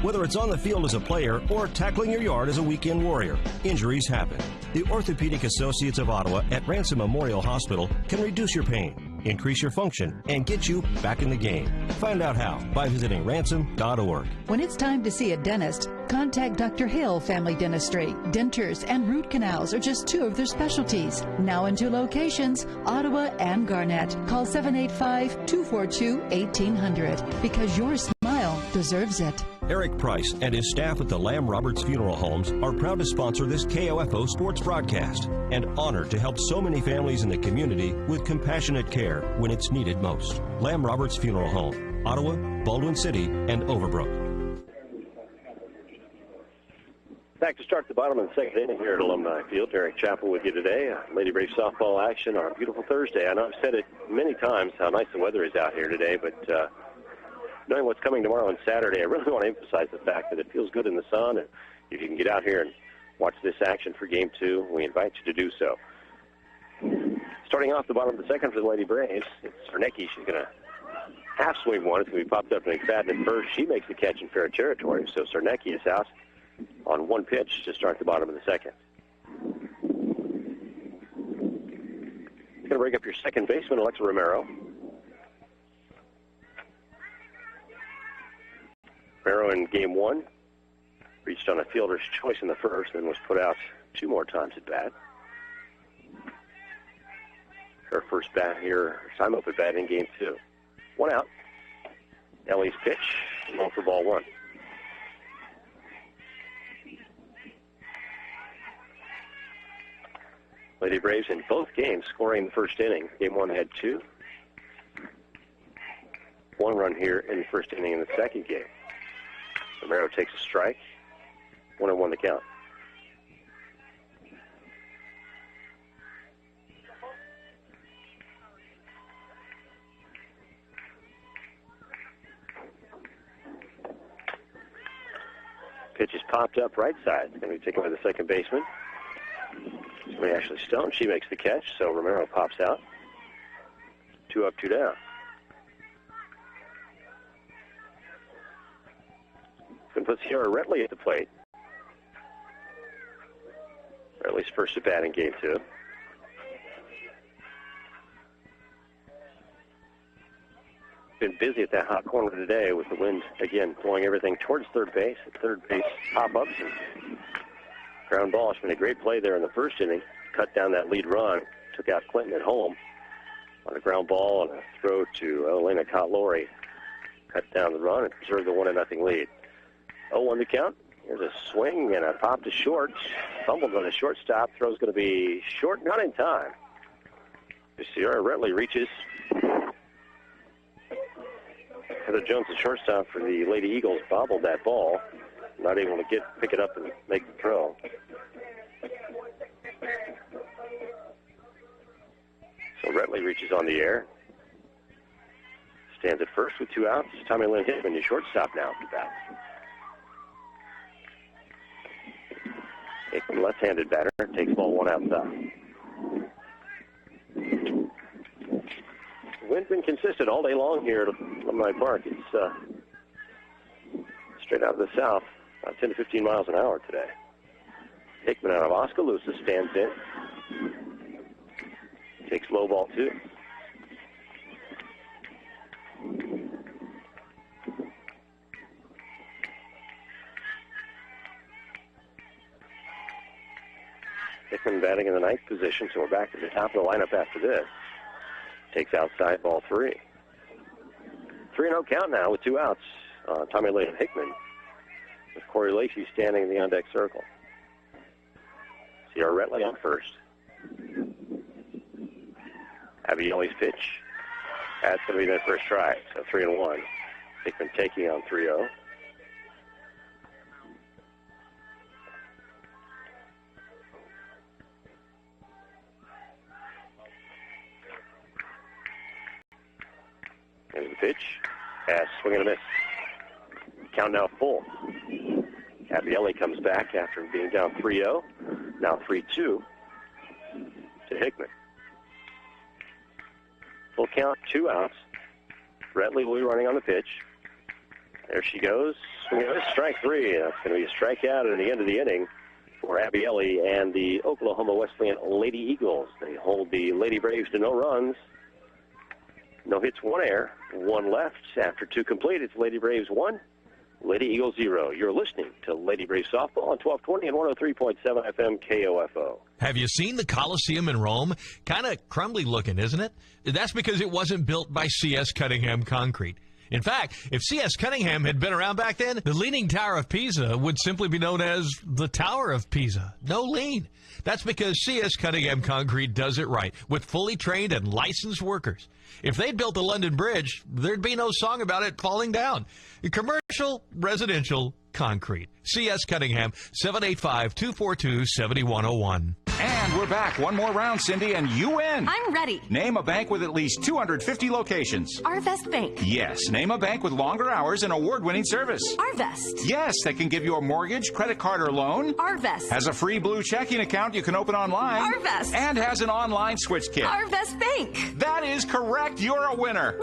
Whether it's on the field as a player or tackling your yard as a weekend warrior, injuries happen. The Orthopedic Associates of Ottawa at Ransom Memorial Hospital can reduce your pain, increase your function, and get you back in the game. Find out how by visiting ransom.org. When it's time to see a dentist, contact Dr. Hill Family Dentistry. Dentures and root canals are just 2 of their specialties. Now in 2 locations, Ottawa and Garnett. Call 785-242-1800 because your smile deserves it. Eric Price and his staff at the Lamb Roberts Funeral Homes are proud to sponsor this KOFO sports broadcast and honored to help so many families in the community with compassionate care when it's needed most. Lamb Roberts Funeral Home, Ottawa, Baldwin City, and Overbrook. Back to start the bottom of the second inning here at Alumni Field. Derek Chappell with you today. Lady Brave softball action on a beautiful Thursday. I know I've said it many times how nice the weather is out here today, but knowing what's coming tomorrow and Saturday, I really want to emphasize the fact that it feels good in the sun, and if you can get out here and watch this action for Game 2, we invite you to do so. Starting off the bottom of the second for the Lady Braves, it's Sarnecki. She's going to half swing one. It's going to be popped up to McFadden at first. She makes the catch in fair territory, so Sarnecki is out on one pitch to start the bottom of the second. Going to break up your second baseman, Alexa Romero. Romero in Game 1 reached on a fielder's choice in the first, then was put out 2 more times at bat. Her first bat here, time up at bat in Game 2. 1 out. Ellie's pitch, low for ball 1. Lady Braves in both games scoring the first inning. Game 1 had 2. 1 run here in the first inning in the second game. Romero takes a strike. 1-1 the count. Pitch is popped up right side. It's going to be taken by the second baseman. Ashley Stone. She makes the catch, so Romero pops out. 2 up, 2 down. Going to put Sierra Retley at the plate. Retley's first at bat in Game 2. Been busy at that hot corner today with the wind, again, blowing everything towards third base. At third base pop-ups and ground ball. It's been a great play there in the first inning. Cut down that lead run. Took out Clinton at home on a ground ball and a throw to Elena Cotlori. Cut down the run and preserved the 1-0 lead. 0-1 the count. Here's a swing and a pop to short. Fumbled on the shortstop. Throw's going to be short, not in time. Sierra Retley reaches. Heather Jones, the shortstop for the Lady Eagles, bobbled that ball. Not able to pick it up and make the throw. So Retley reaches on the air. Stands at first with 2 outs. Tommy Lynn Hickman, your shortstop now at the bat. Hickman, left-handed batter, takes ball 1 outside. The wind's been consistent all day long here at Alumni Park. It's straight out of the south, about 10 to 15 miles an hour today. Hickman out of Oskaloosa stands in. Takes low ball 2. Hickman batting in the 9th position, so we're back to the top of the lineup after this. Takes outside ball 3. 3-0 count now with 2 outs. Tommy Lynn Hickman with Corey Lacey standing in the on-deck circle. Sierra Retley on first. Abby Ellie's pitch. That's going to be their first strike, so 3-1. Hickman taking on 3-0. There's the pitch. Pass, swing and a miss. Count now full. Abby Ellie comes back after being down 3-0. Now 3-2 to Hickman. Full count, 2 outs. Retley will be running on the pitch. There she goes. Strike 3. That's going to be a strikeout at the end of the inning for Abby Ellie and the Oklahoma Wesleyan Lady Eagles. They hold the Lady Braves to no runs. No hits, 1 error, 1 left. After 2 complete, it's Lady Braves 1, Lady Eagles 0. You're listening to Lady Braves Softball on 1220 and 103.7 FM KOFO. Have you seen the Coliseum in Rome? Kind of crumbly looking, isn't it? That's because it wasn't built by CS Cunningham Concrete. In fact, if C.S. Cunningham had been around back then, the Leaning Tower of Pisa would simply be known as the Tower of Pisa. No lean. That's because C.S. Cunningham Concrete does it right, with fully trained and licensed workers. If they'd built the London Bridge, there'd be no song about it falling down. Commercial, residential, concrete. C.S. Cunningham, 785-242-7101. And we're back. One more round, Cindy, and you win. I'm ready. Name a bank with at least 250 locations. Arvest Bank. Yes. Name a bank with longer hours and award-winning service. Arvest. Yes, that can give you a mortgage, credit card, or loan. Arvest. Has a free blue checking account you can open online. Arvest. And has an online switch kit. Arvest Bank. That is correct. You're a winner.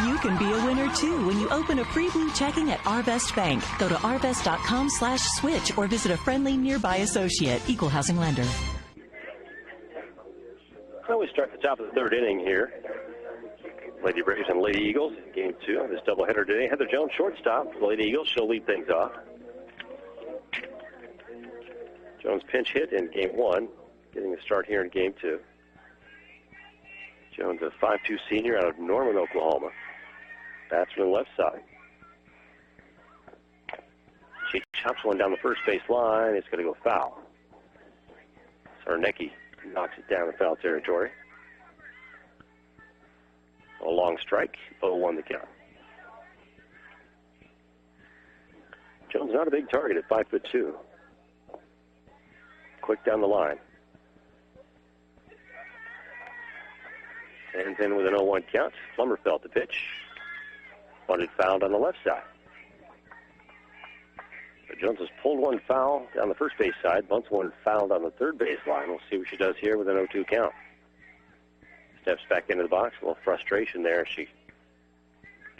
You can be a winner, too, when you open a free blue checking at Arvest Bank. Go to arvest.com/switch or visit a friendly nearby associate. Equal housing lender. Well, we start at the top of the third inning here. Lady Braves and Lady Eagles, game 2 of this doubleheader today. Heather Jones, shortstop for the Lady Eagles. She'll lead things off. Jones pinch hit in game 1, getting a start here in game 2. Jones, a 5'2" senior out of Norman, Oklahoma. Bats from the left side. She chops one down the first base line. It's going to go foul. Sarnecki knocks it down in foul territory. A long strike, 0-1 the count. Jones not a big target at 5'2". Quick down the line. And then with an 0-1 count, Flummerfelt the pitch. Bunted fouled on the left side. But Jones has pulled one foul down the first base side, bunts one fouled on the third base line. We'll see what she does here with an 0-2 count. Steps back into the box, a little frustration there. She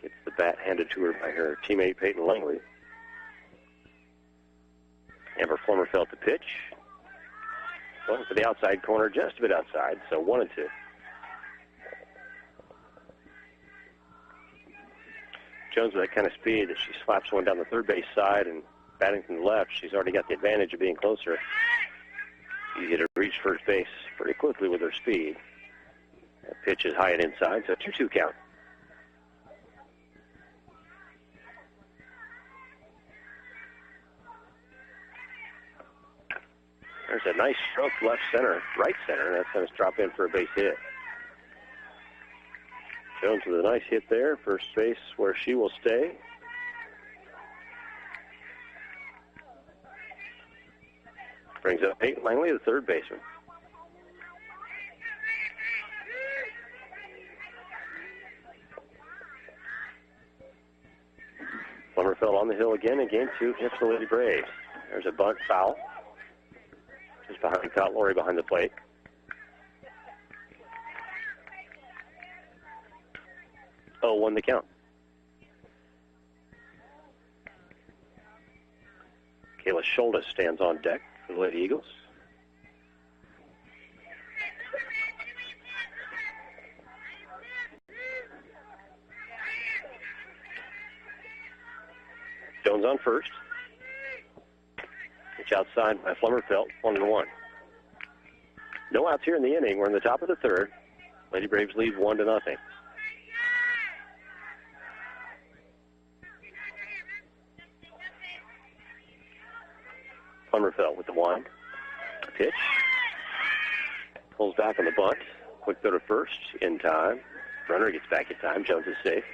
gets the bat handed to her by her teammate Peyton Langley. Amber Flummerfelt the pitch. Going for the outside corner, just a bit outside, so 1-2. Jones with that kind of speed that she slaps one down the third base side and batting from the left, she's already got the advantage of being closer. Easy to reach first base pretty quickly with her speed. That pitch is high and inside, so 2-2 count. There's a nice stroke left center, right center. That's going to drop in for a base hit. Jones with a nice hit there. First base where she will stay. Brings up Peyton Langley, the third baseman. Flummerfelt on the hill again in game 2 against the Lady Braves. There's a bunt foul. Just behind Cottlori behind the plate. Won the count. Kayla Schultes stands on deck for the Lady Eagles. Jones on first. Pitch outside by Flummerfelt, 1-1. No outs here in the inning. We're in the top of the third. Lady Braves lead 1-0. Flummerfelt with the one. Pitch. Pulls back on the bunt. Quick throw to first in time. Runner gets back in time. Jones is safe.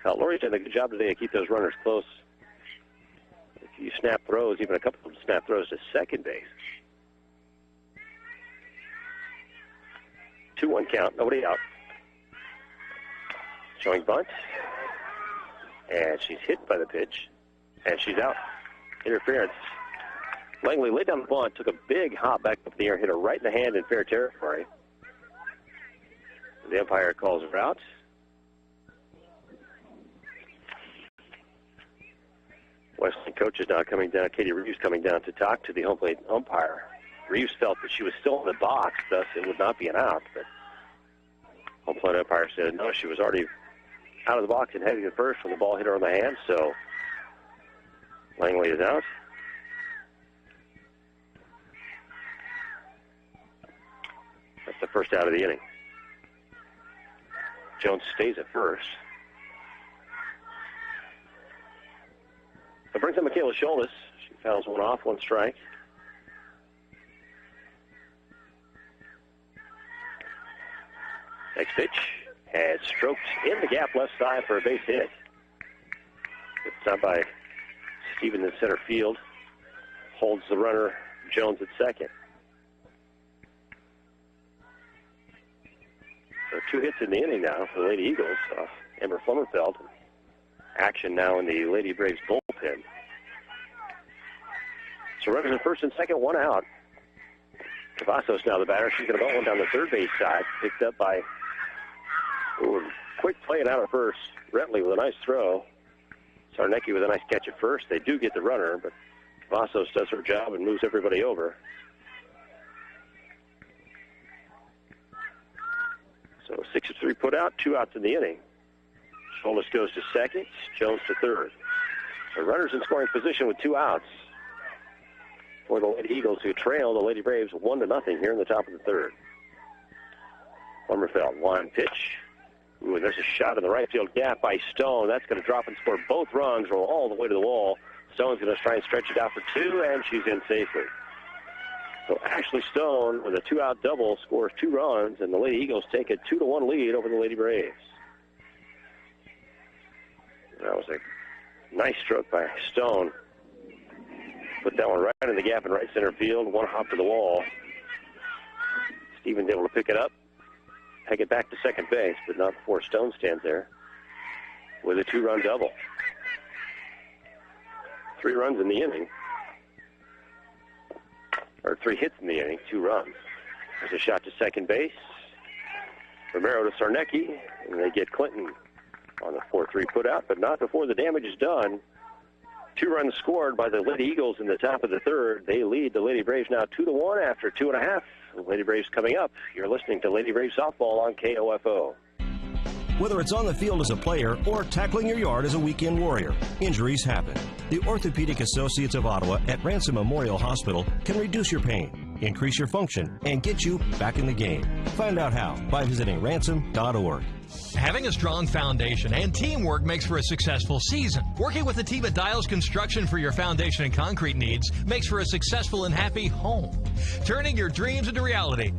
Lori's done a good job today to keep those runners close. A few snap throws, even a couple of snap throws to second base. 2-1 count, nobody out. Showing bunt. And she's hit by the pitch. And she's out. Interference. Langley laid down the bunt, took a big hop back up in the air, hit her right in the hand in fair territory. The umpire calls her out. Wesleyan coach is now coming down. Katie Reeves coming down to talk to the home plate umpire. Reeves felt that she was still in the box, thus it would not be an out. But home plate umpire said no, she was already out of the box and heading to first when the ball hit her on the hand. So Langley is out. That's the first out of the inning. Jones stays at first. brings up Michaela Scholas. She fouls one off, one strike. Next pitch has stroked in the gap left side for a base hit. It's out by Stevens in center field. Holds the runner, Jones, at second. So 2 hits in the inning now for the Lady Eagles. Amber Flummerfeld. Action now in the Lady Braves bullpen. So runners in first and second, 1 out. Cavazos now the batter. She's going to bunt one down the third base side. Picked up by quick play and out of first. Rentley with a nice throw. Sarnecki with a nice catch at first. They do get the runner, but Cavazos does her job and moves everybody over. So 6 of 3 put out, 2 outs in the inning. Scholas goes to second, Jones to third. So runners in scoring position with 2 outs for the Lady Eagles, who trail the Lady Braves 1-0 here in the top of the third. Flummerfeld, 1 pitch. Ooh, and there's a shot in the right field gap by Stone. That's going to drop and score both runs, roll all the way to the wall. Stone's going to try and stretch it out for 2, and she's in safely. So Ashley Stone, with a 2-out double, scores 2 runs, and the Lady Eagles take a 2-1 lead over the Lady Braves. That was a nice stroke by Stone. Put that one right in the gap in right center field. 1 hop to the wall. Stevens able to pick it up, peg it back to second base, but not before Stone stands there with a 2-run double. 3 runs in the inning. Or 3 hits in the inning, 2 runs. There's a shot to second base. Romero to Sarnecki, and they get Clinton on the 4-3 put-out, but not before the damage is done. 2 runs scored by the Lady Eagles in the top of the third. They lead the Lady Braves now 2-1 after 2.5. The Lady Braves coming up. You're listening to Lady Braves Softball on KOFO. Whether it's on the field as a player or tackling your yard as a weekend warrior, injuries happen. The Orthopedic Associates of Ottawa at Ransom Memorial Hospital can reduce your pain, increase your function, and get you back in the game. Find out how by visiting ransom.org. Having a strong foundation and teamwork makes for a successful season. Working with a team at Dials Construction for your foundation and concrete needs makes for a successful and happy home. Turning your dreams into reality.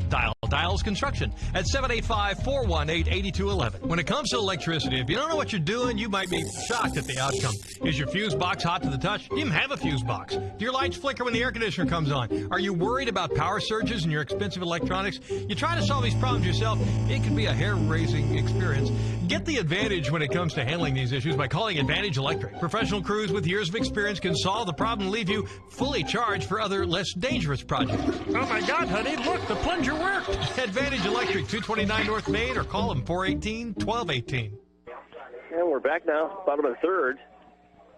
Dials Construction at 785-418-8211. When it comes to electricity, if you don't know what you're doing, you might be shocked at the outcome. Is your fuse box hot to the touch? You even have a fuse box. Do your lights flicker when the air conditioner comes on? Are you worried about power surges in your expensive electronics? You try to solve these problems yourself, it can be a hair-raising experience. Get the advantage when it comes to handling these issues by calling Advantage Electric. Professional crews with years of experience can solve the problem and leave you fully charged for other, less dangerous projects. Oh my God, honey, look, the plunger worked. Advantage Electric, 229 North Main, or call them 418-1218. And we're back now, bottom of the third,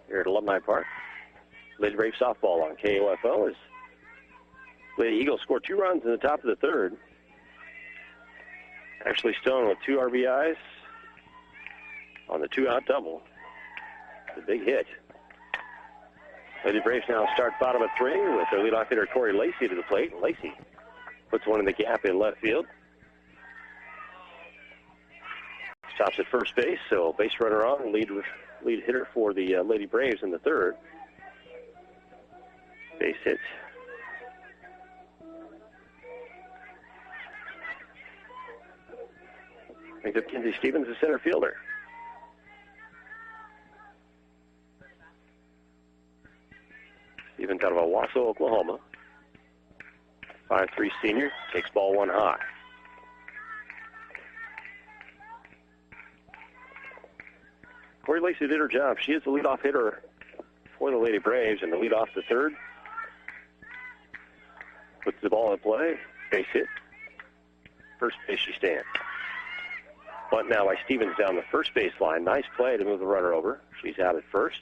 here at Alumni Park. Lady Braves Softball on KOFO as Lady Eagles score 2 runs in the top of the third. Ashley Stone with 2 RBIs on the 2-out double. The big hit. Lady Braves now start bottom of 3 with their leadoff hitter Corey Lacey to the plate. Lacey puts one in the gap in left field. Stops at first base, so base runner on, lead hitter for the Lady Braves in the third. Base hit. Brings up Kinsey Stevens, the center fielder. Stevens out of Owasso, Oklahoma. 5'3" senior, takes ball 1 high. Corey Lacey did her job. She is the leadoff hitter for the Lady Braves, and the lead off the third. Puts the ball in play. Base hit. First base she stands. Bunt now by Stevens down the first base line. Nice play to move the runner over. She's out at first.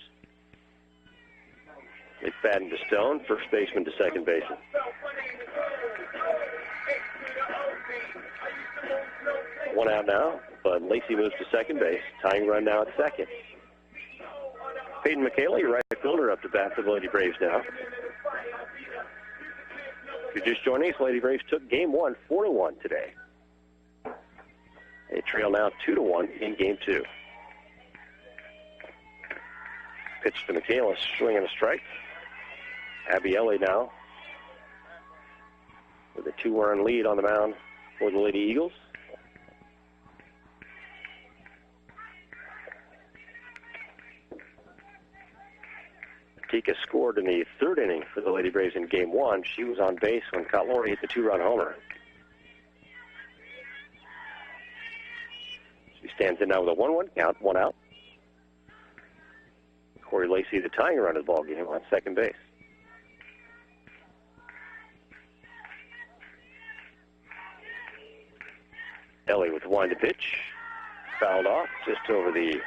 McFadden to Stone, first baseman to second baseman. One out now, but Lacey moves to second base. Tying run now at second. Peyton McKayla, your right fielder, up to bat for the Lady Braves now. If you're just joining us, Lady Braves took game 1 4-1 today. They trail now 2-1 in game 2. Pitch to Michaela, swing and a strike. Abieli now with a 2-run lead on the mound for the Lady Eagles. Tika scored in the third inning for the Lady Braves in Game 1. She was on base when Cotlori hit the 2-run homer. She stands in now with a 1-1 count, 1 out. Corey Lacey, the tying run of the ball game, on second base. Ellie with the wind to pitch. Fouled off just over the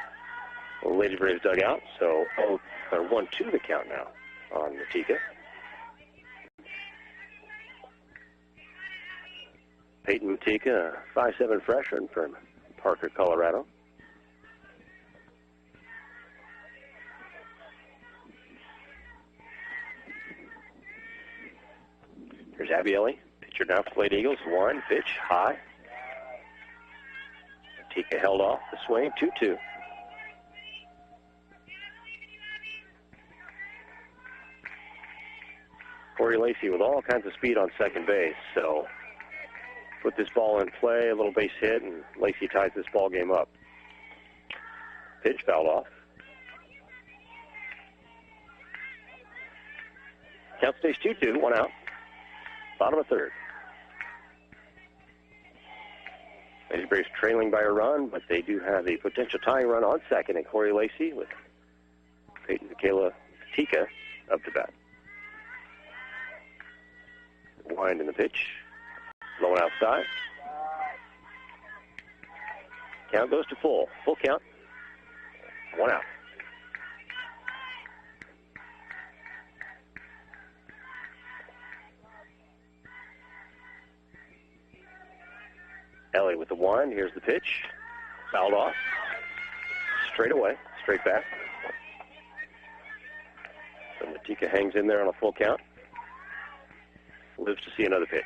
Lady Braves dugout. So 1-2 the count now on Matika. Peyton Matika, 5'7" freshman from Parker, Colorado. Here's Abieli. Pitcher now for the Lady Eagles. One pitch, high. Tika held off the swing, 2-2. Corey Lacey with all kinds of speed on second base, so put this ball in play, a little base hit, and Lacey ties this ball game up. Pitch fouled off. Count stays 2-2, 1 out. Bottom of third. Lady Braves trailing by a run, but they do have a potential tying run on second, and Corey Lacey with Peyton Michaela Tika up to bat. Wind in the pitch. Low and outside. Count goes to full. Full count. 1 out. Ellie with the wind. Here's the pitch. Fouled off. Straight away. Straight back. So Matika hangs in there on a full count. Lives to see another pitch.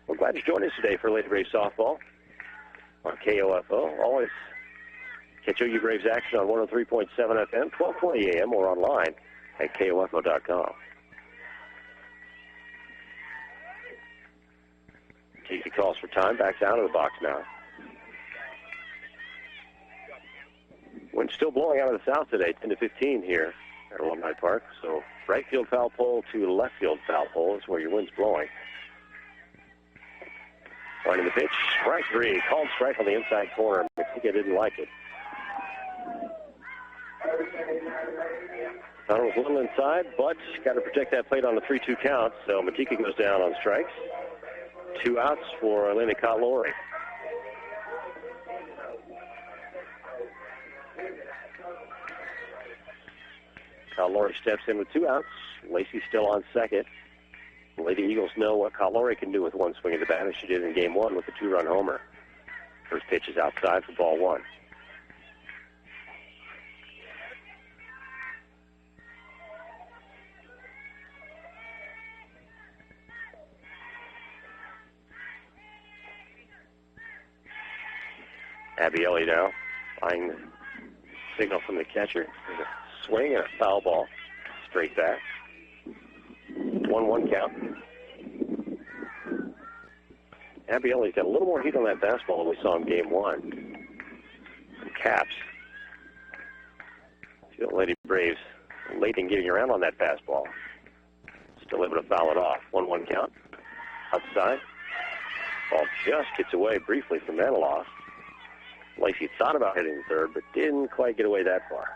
We're glad you joined us today for Lady Braves softball on KOFO. Always catch OU Braves action on 103.7 FM, 1220 AM, or online at KOFO.com. Casey calls for time, backs out of the box now. Wind's still blowing out of the south today, 10 to 15 here at Alumni Park. So right field foul pole to left field foul pole is where your wind's blowing. Finding the pitch, strike 3, called strike on the inside corner. Matika didn't like it. Thought it was a little inside, but got to protect that plate on the 3-2 count. So Matika goes down on strikes. 2 outs for Elena Cotlori. Cotlori steps in with 2 outs. Lacey still on second. The Lady Eagles know what Cotlori can do with one swing of the bat, as she did in Game 1 with the 2-run homer. First pitch is outside for ball 1. Abieli now, eyeing the signal from the catcher. There's a swing and a foul ball. Straight back. 1-1 count. Abieli's got a little more heat on that fastball than we saw in Game 1. Some caps. See the Lady Braves late in getting around on that fastball. Still able to foul it off. 1-1 count. Outside. Ball just gets away briefly from Maniloff. Lacey thought about hitting the third, but didn't quite get away that far.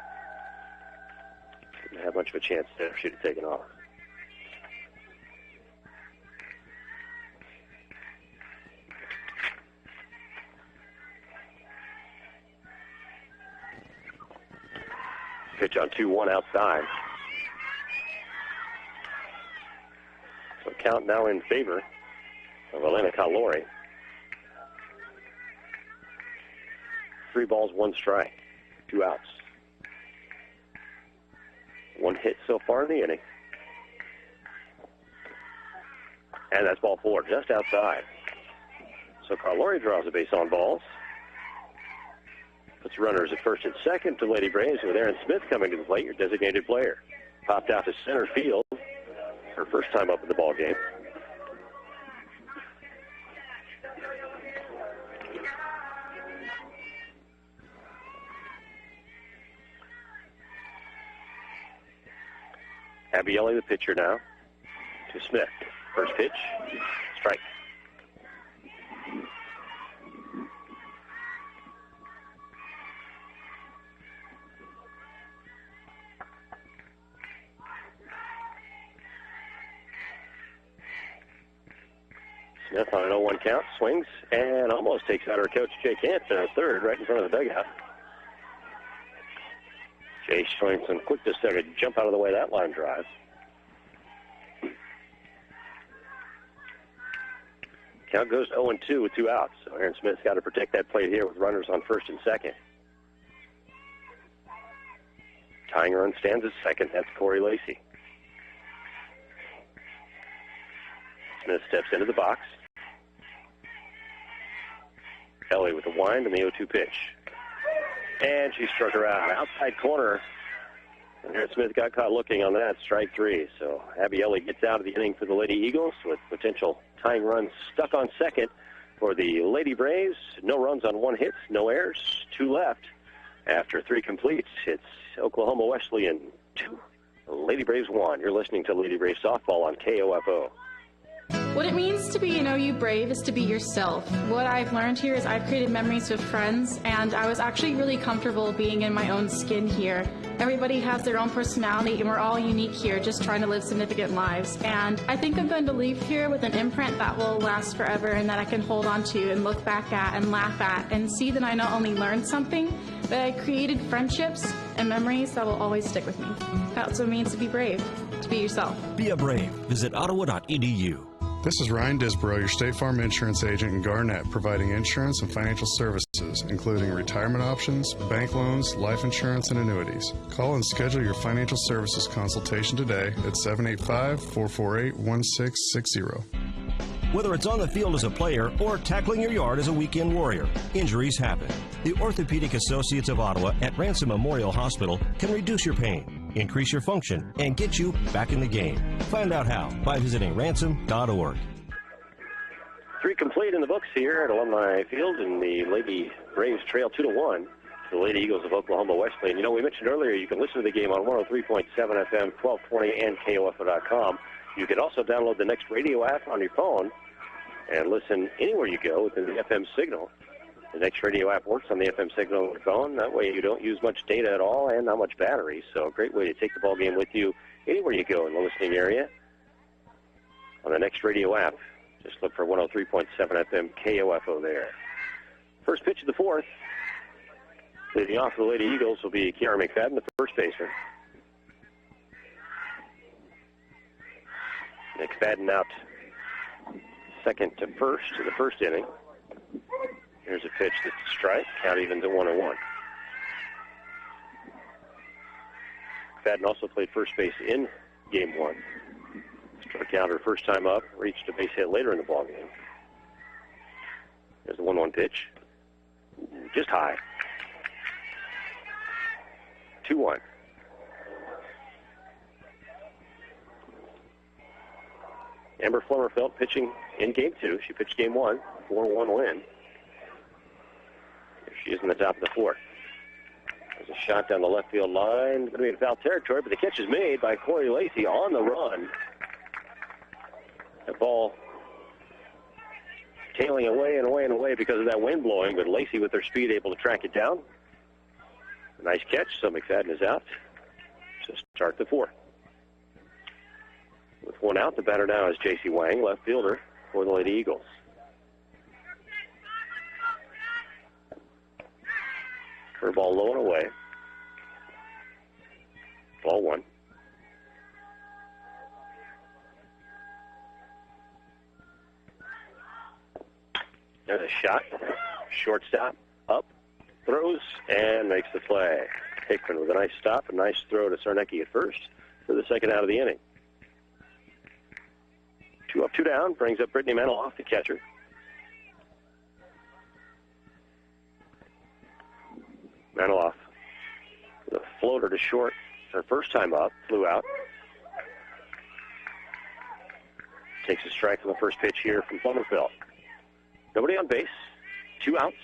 Didn't have much of a chance there. Should have taken off. Pitch on 2-1 outside. So count now in favor of Elena Cotlori. 3 balls, 1 strike, 2 outs. 1 hit so far in the inning. And that's ball 4, just outside. So Cotlori draws a base on balls. Puts runners at first and second to Lady Braves with Aaron Smith coming to the plate, your designated player. Popped out to center field. Her first time up in the ball game. Abieli, the pitcher now, to Smith. First pitch, strike. Smith on an 0-1 count, swings, and almost takes out her coach, Jay Kent, third, right in front of the dugout. Jay showing some quickness there to jump out of the way of that line drive. Count goes 0-2 with 2 outs. So Aaron Smith's got to protect that plate here with runners on first and second. Tying run stands at second. That's Corey Lacey. Smith steps into the box. Ellie with the wind and the 0-2 pitch. And she struck her out. Outside corner. And Aaron Smith got caught looking on that. Strike 3. So Abieli gets out of the inning for the Lady Eagles with potential tying run stuck on second for the Lady Braves. No runs on 1 hit, no errors, 2 left. After 3 completes, it's Oklahoma Wesleyan 2, Lady Braves 1. You're listening to Lady Braves Softball on KOFO. What it means to be an OU Brave is to be yourself. What I've learned here is I've created memories with friends, and I was actually really comfortable being in my own skin here. Everybody has their own personality, and we're all unique here, just trying to live significant lives. And I think I'm going to leave here with an imprint that will last forever and that I can hold on to and look back at and laugh at and see that I not only learned something, but I created friendships and memories that will always stick with me. That's what it means to be brave, to be yourself. Be a Brave. Visit ottawa.edu. This is Ryan Disborough, your State Farm insurance agent in Garnett, providing insurance and financial services, including retirement options, bank loans, life insurance, and annuities. Call and schedule your financial services consultation today at 785-448-1660. Whether it's on the field as a player or tackling your yard as a weekend warrior, injuries happen. The Orthopedic Associates of Ottawa at Ransom Memorial Hospital can reduce your pain, increase your function, and get you back in the game. Find out how by visiting ransom.org. 3 complete in the books here at Alumni Field, and the Lady Braves trail 2-1. The Lady Eagles of Oklahoma Wesleyan. You know, we mentioned earlier you can listen to the game on 103.7 FM, 1220, and KOFO.com. You can also download the Next Radio app on your phone and listen anywhere you go within the FM signal. The Next Radio app works on the FM signal on your phone. That way you don't use much data at all and not much battery. So a great way to take the ball game with you anywhere you go in the listening area. On the Next Radio app, just look for 103.7 FM KOFO there. First pitch of the 4th. Leading off for the Lady Eagles will be Kiara McFadden, the first baseman. McFadden out second to first in the first inning. Here's a pitch that's a strike. Count evens at 1-1. McFadden also played first base in game 1. Struck out her first time up, reached a base hit later in the ballgame. There's the 1-1 pitch. Just high. 2-1. Amber Flummerfelt pitching in game 2. She pitched game 1, 4-1 win. Here she is in the top of the 4th. There's a shot down the left field line. Going to be in foul territory, but the catch is made by Corey Lacey on the run. The ball tailing away and away and away because of that wind blowing, but Lacey with her speed able to track it down. A nice catch, so McFadden is out to start the 4th. With 1 out, the batter now is J.C. Wang, left fielder for the Lady Eagles. Curveball low and away. Ball 1. There's a shot. Shortstop up, throws, and makes the play. Hickman with a nice stop, a nice throw to Sarnecki at first for the second out of the inning. 2 up, 2 down, brings up Brittany Maniloff, the catcher. Maniloff with a floater to short. Her first time up, flew out. Takes a strike on the first pitch here from Plummerville. Nobody on base. 2 outs.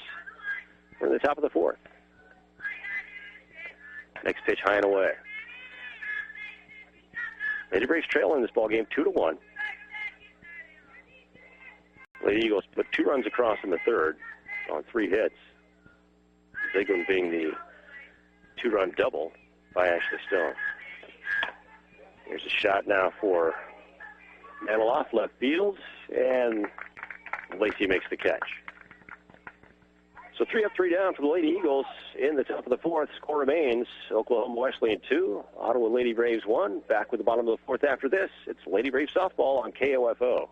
We're in the top of the 4th. Next pitch high and away. Lady Braves trail in this ball game 2-1. Lady Eagles put 2 runs across in the 3rd on 3 hits. The big one being the 2-run double by Ashley Stone. Here's a shot now for Maniloff, left field, and Lacey makes the catch. So 3 up, 3 down for the Lady Eagles in the top of the 4th. Score remains Oklahoma Wesleyan 2, Ottawa Lady Braves 1. Back with the bottom of the 4th after this. It's Lady Braves softball on KOFO.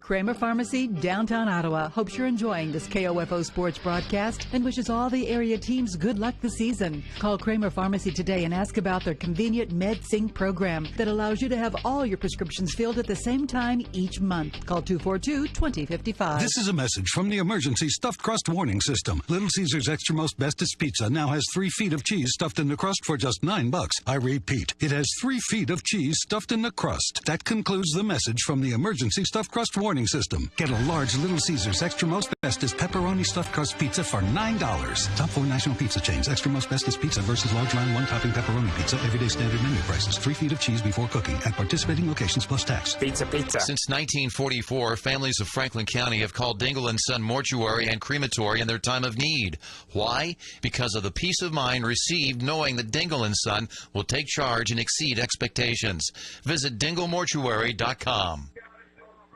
Kramer Pharmacy, downtown Ottawa, hopes you're enjoying this KOFO sports broadcast and wishes all the area teams good luck this season. Call Kramer Pharmacy today and ask about their convenient MedSync program that allows you to have all your prescriptions filled at the same time each month. Call 242-2055. This is a message from the emergency stuffed crust warning system. Little Caesars Extra Most Bestest Pizza now has 3 feet of cheese stuffed in the crust for just $9. I repeat, it has 3 feet of cheese stuffed in the crust. That concludes the message from the emergency stuffed crust warning system. Get a large Little Caesars Extra Most Bestest pepperoni stuffed crust pizza for $9. Top 4 national pizza chains. Extra Most Bestest pizza versus large round 1-topping pepperoni pizza. Everyday standard menu prices. 3 feet of cheese before cooking at participating locations plus tax. Pizza. Since 1944, families of Franklin County have called Dingle & Son Mortuary and Crematory in their time of need. Why? Because of the peace of mind received knowing that Dingle & Son will take charge and exceed expectations. Visit dinglemortuary.com.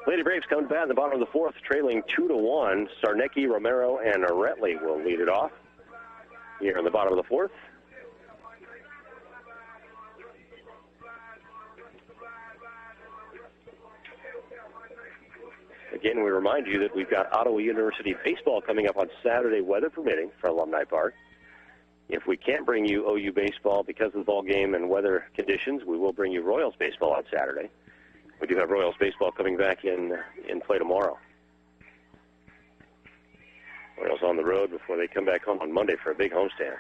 Lady Braves come to bat in the bottom of the 4th, trailing 2-1. Sarnecki, Romero, and Aretley will lead it off here in the bottom of the 4th. Again, we remind you that we've got Ottawa University baseball coming up on Saturday, weather permitting, for Alumni Park. If we can't bring you OU baseball because of the ball game and weather conditions, we will bring you Royals baseball on Saturday. We do have Royals baseball coming back in play tomorrow. Royals on the road before they come back home on Monday for a big homestand.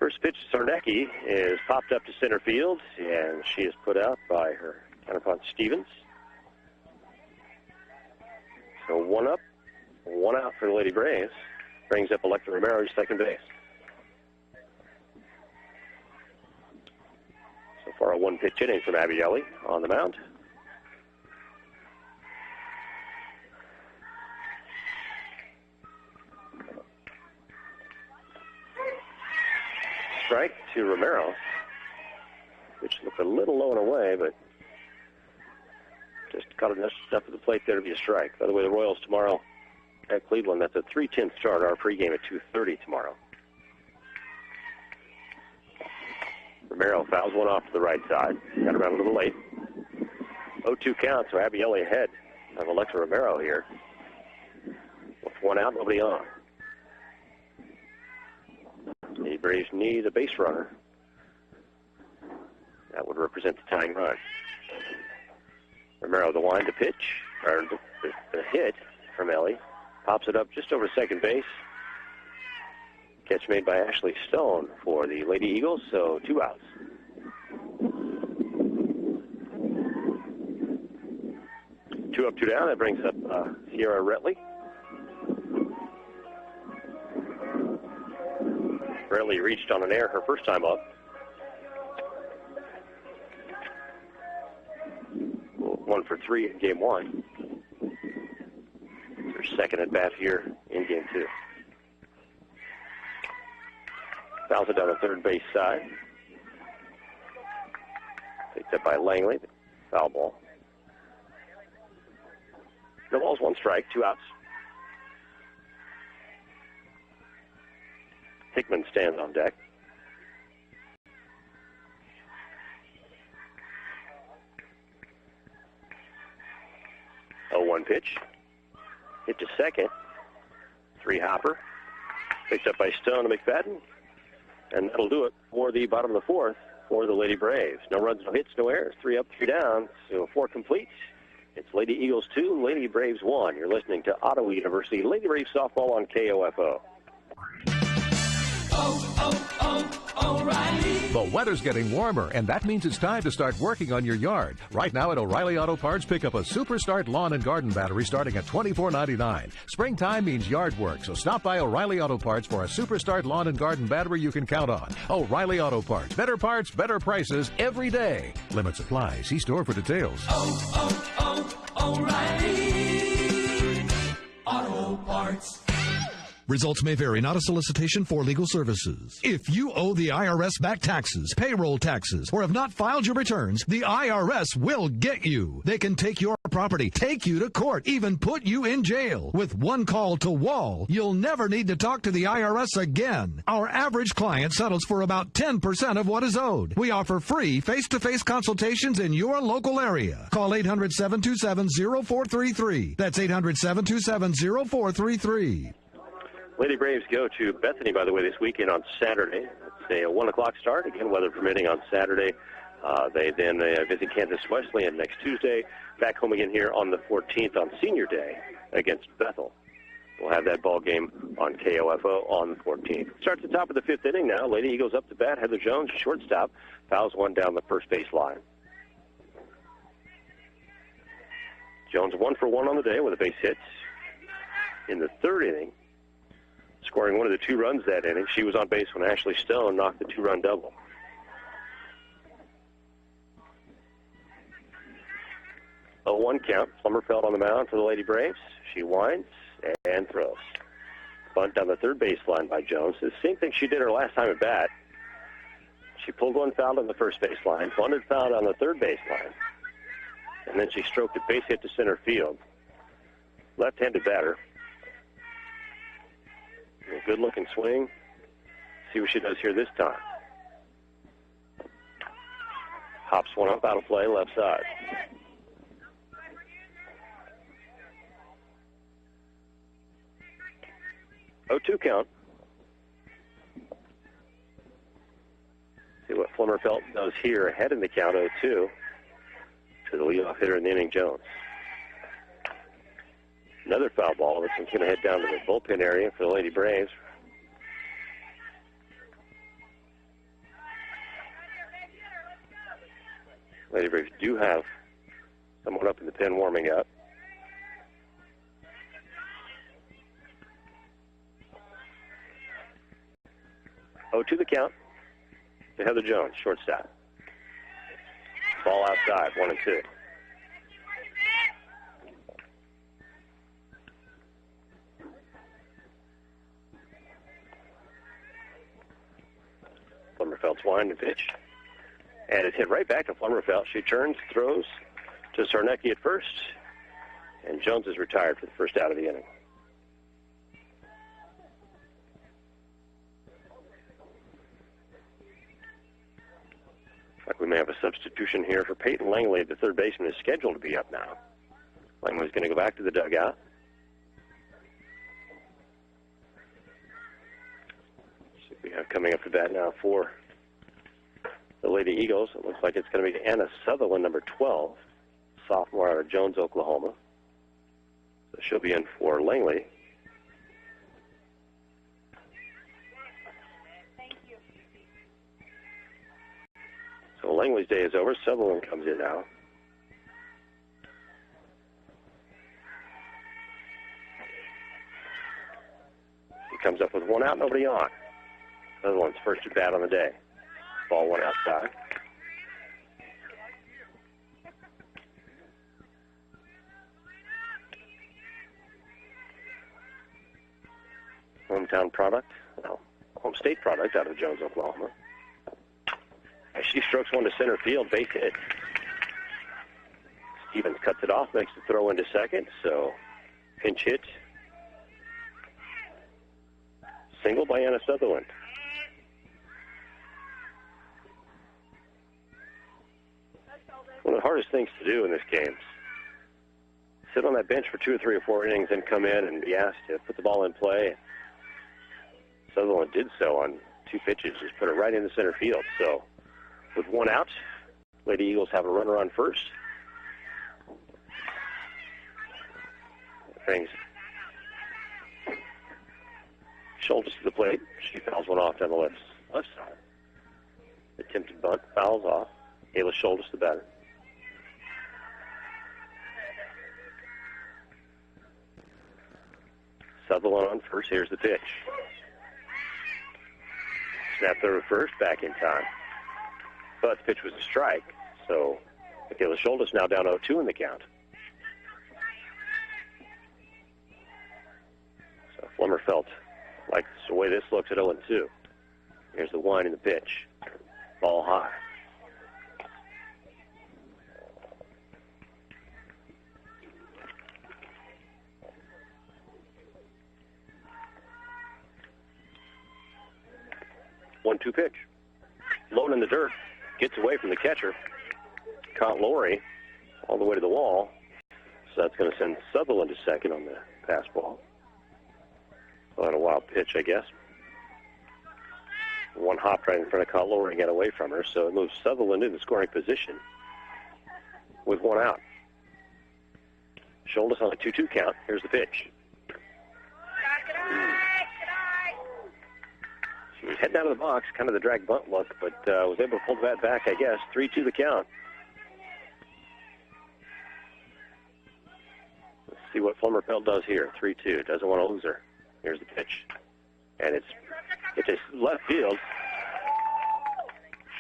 First pitch to Sarnecki is popped up to center field, and she is put out by her counterpart Stevens. So 1 up, 1 out for the Lady Braves. Brings up Electra Romero to second base. So far, a 1-pitch inning from Abieli on the mound. Strike to Romero, which looked a little low and away, but just caught enough stuff at the plate there to be a strike. By the way, the Royals tomorrow at Cleveland. That's a 3:10 start. Our pregame at 2:30 tomorrow. Romero fouls one off to the right side. Got around a little late. 0-2 count, so Abieli ahead of Alexa Romero here. With 1 out, nobody on. The Braves need a base runner. That would represent the tying run. Romero, the wind to pitch, or the hit from Ellie. Pops it up just over second base. Catch made by Ashley Stone for the Lady Eagles, so 2 outs. Two up, 2 down. That brings up Sierra Aretley. Aretley reached on an error her first time up. 1 for 3 in game 1. Her second at bat here in game 2. Fouls it down the third base side. Picked up by Langley. Foul ball. No balls, 1 strike, 2 outs. Hickman stands on deck. Oh, 1 pitch. Hit to second. 3 hopper. Picked up by Stone to McFadden. And that'll do it for the bottom of the 4th for the Lady Braves. No runs, no hits, no errors. 3 up, 3 down. So 4 complete. It's Lady Eagles 2, Lady Braves 1. You're listening to Ottawa University Lady Braves softball on KOFO. O'Reilly. The weather's getting warmer, and that means it's time to start working on your yard. Right now at O'Reilly Auto Parts, pick up a Super Start Lawn and Garden Battery starting at $24.99. Springtime means yard work, so stop by O'Reilly Auto Parts for a Super Start Lawn and Garden Battery you can count on. O'Reilly Auto Parts. Better parts, better prices every day. Limits apply. See store for details. O'Reilly Auto Parts. Results may vary, not a solicitation for legal services. If you owe the IRS back taxes, payroll taxes, or have not filed your returns, the IRS will get you. They can take your property, take you to court, even put you in jail. With one call to Wall, you'll never need to talk to the IRS again. Our average client settles for about 10% of what is owed. We offer free face-to-face consultations in your local area. Call 800-727-0433. That's 800-727-0433. Lady Braves go to Bethany, by the way, this weekend on Saturday. It's a 1 o'clock start. Again, weather permitting on Saturday. They then visit Kansas Wesleyan next Tuesday. Back home again here on the 14th on Senior Day against Bethel. We'll have that ball game on KOFO on the 14th. Starts at the top of the 5th inning now. Lady Eagles up to bat. Heather Jones, shortstop, fouls one down the first base line. Jones 1 for 1 on the day with a base hit. In the 3rd inning, scoring one of the 2 runs that inning. She was on base when Ashley Stone knocked the 2-run double. A 1 count. Plummerfeld on the mound for the Lady Braves. She winds and throws. Bunt down the 3rd baseline by Jones. The same thing she did her last time at bat. She pulled one foul on the 1st baseline, bunted foul on the 3rd baseline, and then she stroked a base hit to center field. Left-handed batter. A good-looking swing. See what she does here this time. Hops one up, out of play, left side. Oh, 2 count. See what Plummerfelt does here ahead in the count, 0-2, to the leadoff hitter in the inning, Jones. Another foul ball. This one's going to head down to the bullpen area for the Lady Braves. Lady Braves do have someone up in the pen warming up. Oh, to the count to Heather Jones, shortstop. Ball outside, 1-2. Plummerfeld's wind and pitch. And it's hit right back to Plummerfeld. She turns, throws to Sarnecki at first. And Jones is retired for the first out of the inning. Looks like we may have a substitution here for Peyton Langley. The 3rd baseman is scheduled to be up now. Langley's going to go back to the dugout. We have coming up to bat now for the Lady Eagles. It looks like it's going to be Anna Sutherland, number 12, sophomore out of Jones, Oklahoma. So she'll be in for Langley. So Langley's day is over. Sutherland comes in now. He comes up with 1 out, nobody on. Sutherland's first at bat on the day. Ball 1 outside. Hometown product, no, home state product out of Jones, Oklahoma. As she strokes one to center field, base hit. Stevens cuts it off, makes the throw into second, so pinch hit. Single by Anna Sutherland. One of the hardest things to do in this game. Sit on that bench for 2 or 3 or 4 innings and come in and be asked to put the ball in play. Sutherland did so on 2 pitches, just put it right into center field. So with 1 out, Lady Eagles have a runner on first. Brings Schultes to the plate. She fouls one off down the left side. Attempted bunt, fouls off. Ayla Schultes, the batter. Sutherland on first. Here's the pitch. Snap there at first, back in time. But the pitch was a strike, so Michaela Schultes now down 0-2 in the count. So Flummer felt like the way this looks at 0-2. Here's the wind in the pitch. Ball high. One-two pitch. Low in the dirt. Gets away from the catcher. Caught Lori all the way to the wall. So that's going to send Sutherland to second on the pass ball. On a wild pitch, I guess. One hopped right in front of Caught Lori and got away from her. So it moves Sutherland into scoring position with one out. Schultes on a 2-2 count. Here's the pitch. She was heading out of the box, kind of the drag bunt look, but was able to pull the bat back, I guess. 3-2 the count. Let's see what Flummerfeld does here. 3-2. Doesn't want to lose her. Here's the pitch. And it's left field.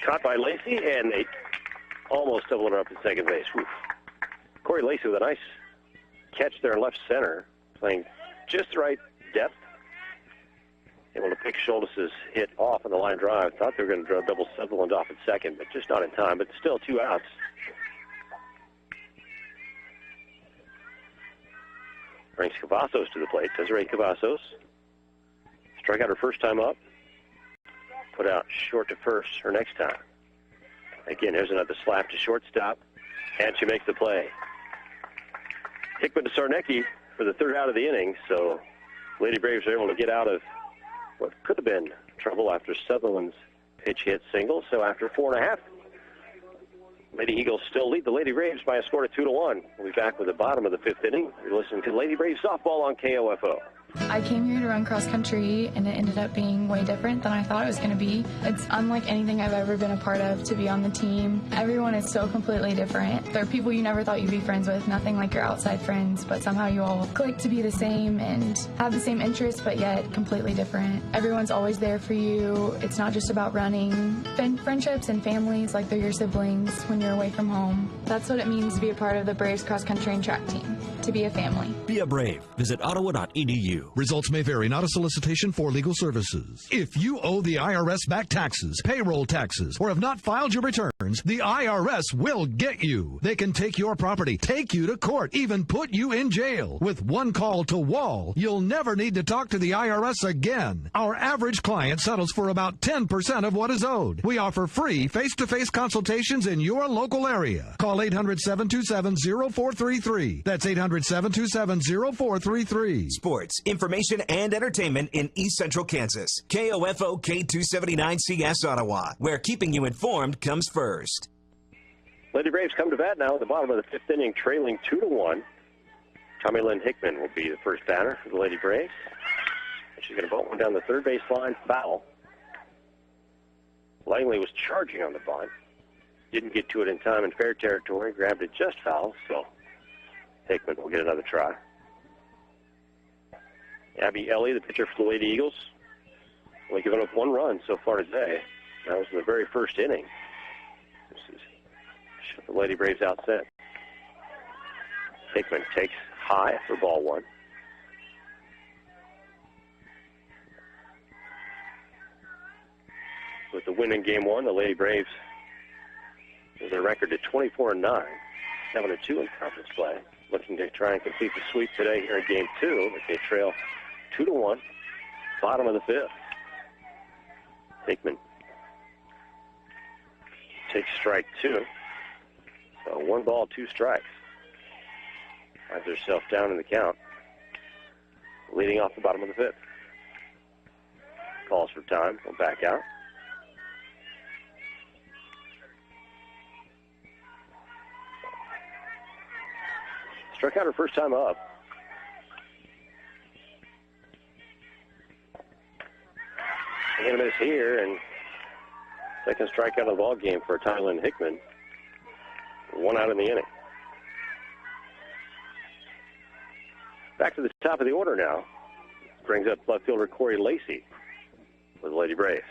Caught by Lacey, and they almost doubled her up at second base. Whew. Corey Lacey with a nice catch there in left center, playing just the right depth. Able to pick Schultes' hit off on the line drive. Thought they were going to double Sutherland off at second, but just not in time. But still 2 outs. Brings Cavazos to the plate. Desiree Cavazos. Struck out her first time up. Put out short to first her next time. Again, here's another slap to shortstop. And she makes the play. Hickman to Sarnecki for the third out of the inning. So Lady Braves are able to get out of what could have been trouble after Sutherland's pitch hit single. So after 4.5, Lady Eagles still lead the Lady Braves by a score of 2-1. We'll be back with the bottom of the 5th inning. You're listening to Lady Braves softball on KOFO. I came here to run cross country, and it ended up being way different than I thought it was going to be. It's unlike anything I've ever been a part of to be on the team. Everyone is so completely different. There are people you never thought you'd be friends with, nothing like your outside friends, but somehow you all click to be the same and have the same interests, but yet completely different. Everyone's always there for you. It's not just about running. Friendships and families, like they're your siblings when you're away from home. That's what it means to be a part of the Braves cross country and track team, to be a family. Be a Brave. Visit ottawa.edu. Results may vary, not a solicitation for legal services. If you owe the IRS back taxes, payroll taxes, or have not filed your returns, the IRS will get you. They can take your property, take you to court, even put you in jail. With one call to Wall, you'll never need to talk to the IRS again. Our average client settles for about 10% of what is owed. We offer free face-to-face consultations in your local area. Call 800-727-0433. That's 800-727-0433. Sports, information, and entertainment in East Central Kansas. KOFO K279CS Ottawa, where keeping you informed comes first. Lady Braves come to bat now at the bottom of the 5th inning, trailing 2-1. Tommy Lynn Hickman will be the first batter for the Lady Braves. She's going to bolt one down the third base line, foul. Langley was charging on the bunt. Didn't get to it in time in fair territory, grabbed it just foul, so Hickman will get another try. Abby Ellie, the pitcher for the Lady Eagles, only given up 1 run so far today. That was in the very first inning. This is shut the Lady Braves outset. Hickman takes high for ball 1. With the win in game 1, the Lady Braves, with their record to 24-9, 7-2 in conference play. Looking to try and complete the sweep today here in game 2, but they trail 2-1, bottom of the 5th. Hickman takes strike 2. So 1 ball, 2 strikes. Finds herself down in the count, leading off the bottom of the 5th. Calls for time, will back out. Struck out her first time up. swing and a miss here, and second strikeout of the ball game for Tylen Hickman. 1 out in the inning. Back to the top of the order now. Brings up left fielder Corey Lacey with the Lady Braves.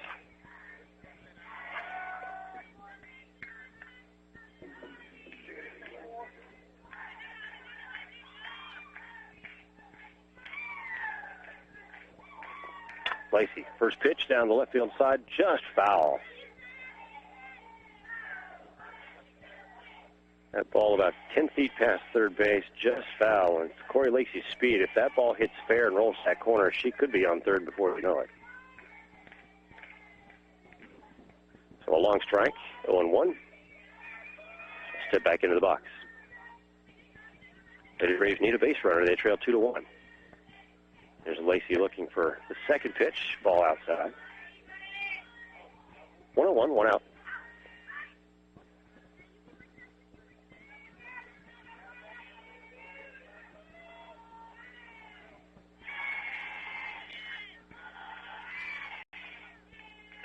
Lacey, first pitch down the left field side, just foul. That ball about 10 feet past third base, just foul. And Corey Lacey's speed, if that ball hits fair and rolls that corner, she could be on third before we know it. So a long strike, 0-1. Step back into the box. Lady Braves need a base runner. They trail 2-1. There's Lacey looking for the second pitch, ball outside. 1-1, 1 out.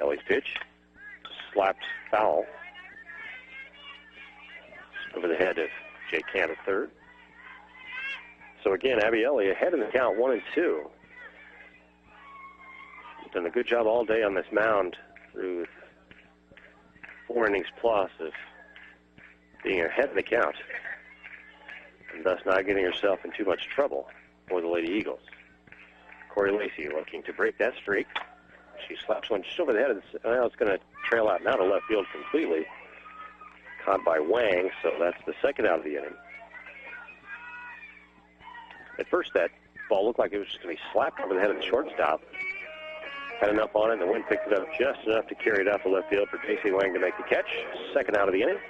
Ellie's pitch, slapped foul. Over the head of Jay Camp at third. So again, Abby Ellie ahead in the count, 1-2. She's done a good job all day on this mound through 4 innings plus of being ahead in the count, and thus not getting herself in too much trouble for the Lady Eagles. Corey Lacey looking to break that streak. She slaps one just over the head. Now it's going to trail out now to left field completely. Caught by Wang, so that's the second out of the inning. At first, that ball looked like it was just going to be slapped over the head of the shortstop. Had enough on it, and the wind picked it up just enough to carry it out to left field for J.C. Wang to make the catch. Second out of the inning.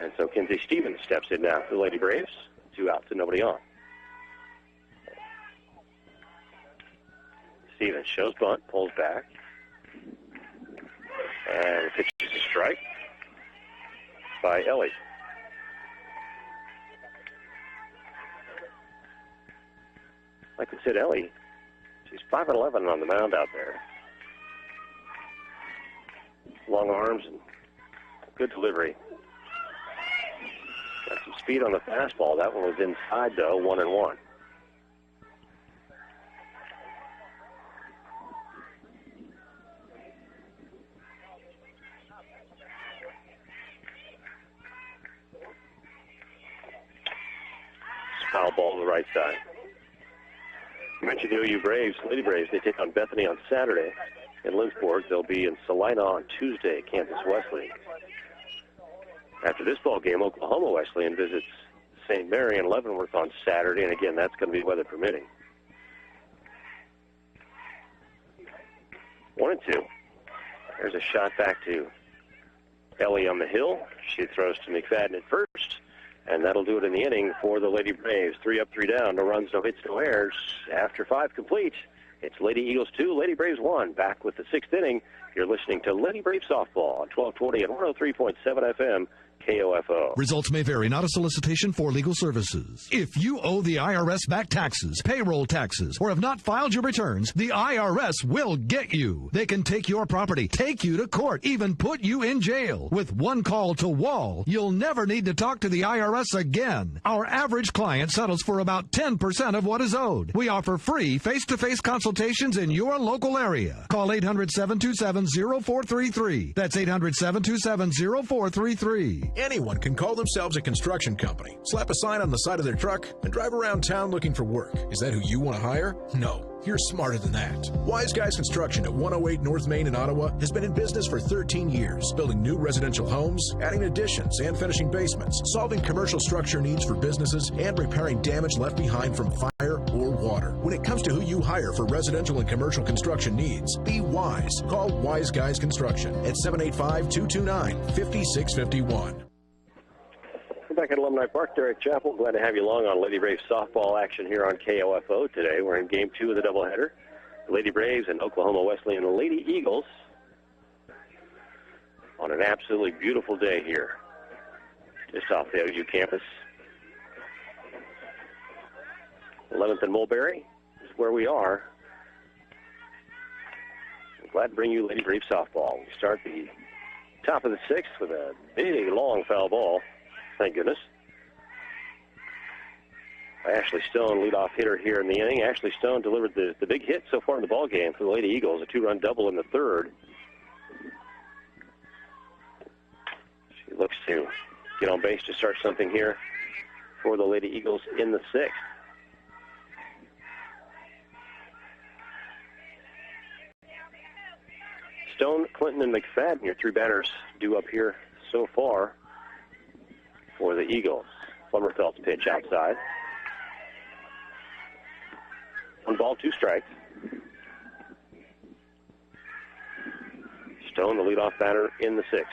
And so Kinsey Stevens steps in now for the Lady Braves. 2 outs and nobody on. Stevens shows bunt, pulls back. And pitches a strike by Ellie. Like we said, Ellie, she's 5'11" on the mound out there. Long arms and good delivery. Got some speed on the fastball. That one was inside, though, 1-1. Foul ball to the right side. You mentioned the OU Braves, Lady Braves. They take on Bethany on Saturday in Lindsborg. They'll be in Salina on Tuesday, Kansas Wesleyan. After this ball game, Oklahoma Wesleyan visits St. Mary and Leavenworth on Saturday, and again, that's going to be weather permitting. 1-2. There's a shot back to Ellie on the hill. She throws to McFadden at first. And that'll do it in the inning for the Lady Braves. 3 up, 3 down. No runs, no hits, no errors. After 5 complete, it's Lady Eagles 2, Lady Braves 1. Back with the 6th inning. You're listening to Lady Braves Softball on 1220 and 103.7 FM. KOFO. Results may vary, not a solicitation for legal services. If you owe the IRS back taxes, payroll taxes, or have not filed your returns, the IRS will get you. They can take your property, take you to court, even put you in jail. With one call to Wall, you'll never need to talk to the IRS again. Our average client settles for about 10% of what is owed. We offer free face-to-face consultations in your local area. Call 800-727-0433. That's 800-727-0433. Anyone can call themselves a construction company, slap a sign on the side of their truck, and drive around town looking for work. Is that who you want to hire? No. You're smarter than that. Wise Guys Construction at 108 North Main in Ottawa has been in business for 13 years, building new residential homes, adding additions, and finishing basements, solving commercial structure needs for businesses, and repairing damage left behind from fire or water. When it comes to who you hire for residential and commercial construction needs, be wise. Call Wise Guys Construction at 785-229-5651. We're back at Alumni Park. Derek Chappell, glad to have you along on Lady Braves softball action here on KOFO today. We're in Game 2 of the doubleheader. The Lady Braves and Oklahoma Wesleyan and the Lady Eagles on an absolutely beautiful day here just off the OU campus. 11th and Mulberry is where we are. Glad to bring you Lady Brave softball. We start the top of the sixth with a big, long foul ball. Thank goodness. Ashley Stone, leadoff hitter here in the inning. Ashley Stone delivered the big hit so far in the ball game for the Lady Eagles, a 2-run double in the third. She looks to get on base to start something here for the Lady Eagles in the sixth. Stone, Clinton, and McFadden, your three batters due up here so far for the Eagles. Flummerfeld's pitch outside. 1 ball, 2 strikes. Stone, the leadoff batter in the sixth.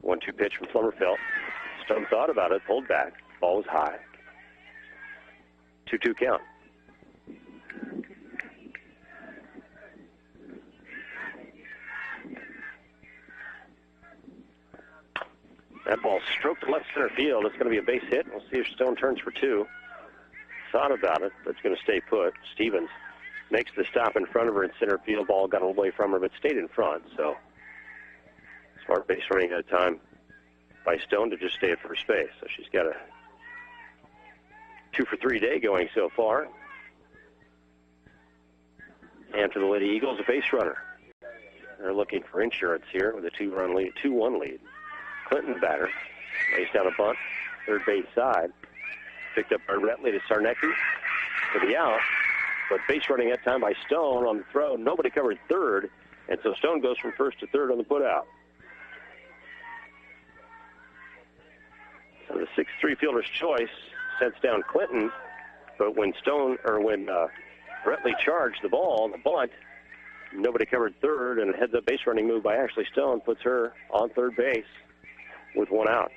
1-2 pitch from Flummerfeld. Stone thought about it, pulled back. Ball was high. 2-2 count. That ball stroked to left center field. It's going to be a base hit. We'll see if Stone turns for 2. Thought about it, but it's going to stay put. Stevens makes the stop in front of her in center field. Ball got away from her, but stayed in front. So smart base running at a time by Stone to just stay at first base. So she's got a 2 for 3 day going so far. And for the Lady Eagles, a base runner. They're looking for insurance here with a 2-1 lead. Clinton batter, lays down a bunt, third base side. Picked up by Retley to Sarnecki for the out. But base running that time by Stone on the throw. Nobody covered third, and so Stone goes from first to third on the putout. So the 6-3 fielder's choice sets down Clinton, but when Retley charged the ball, the bunt, nobody covered third, and a heads-up base running move by Ashley Stone puts her on third base with 1 out.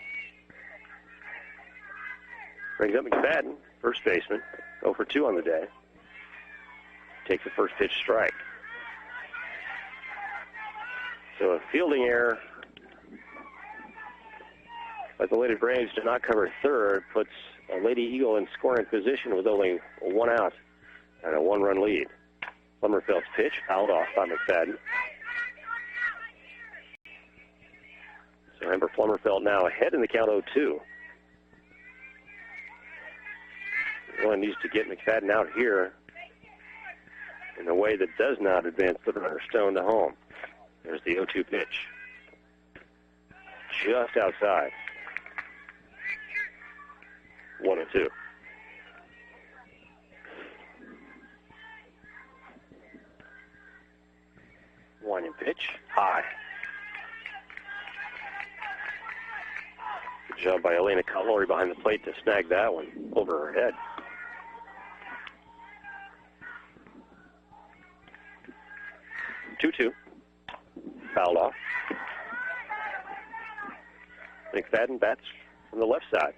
Brings up McFadden, first baseman, 0 for 2 on the day. Takes the first pitch strike. So a fielding error by the Lady Braves to not cover third puts a Lady Eagle in scoring position with only 1 out and a 1-run lead. Plummerfeld's pitch fouled off by McFadden. So remember, Plummerfeld now ahead in the count 0-2. One needs to get McFadden out here in a way that does not advance the runner Stone to home. There's the 0-2 pitch. Just outside. 1-2. Winding pitch, high. Good job by Elena Calori behind the plate to snag that one over her head. Two. Fouled off. McFadden bats from the left side.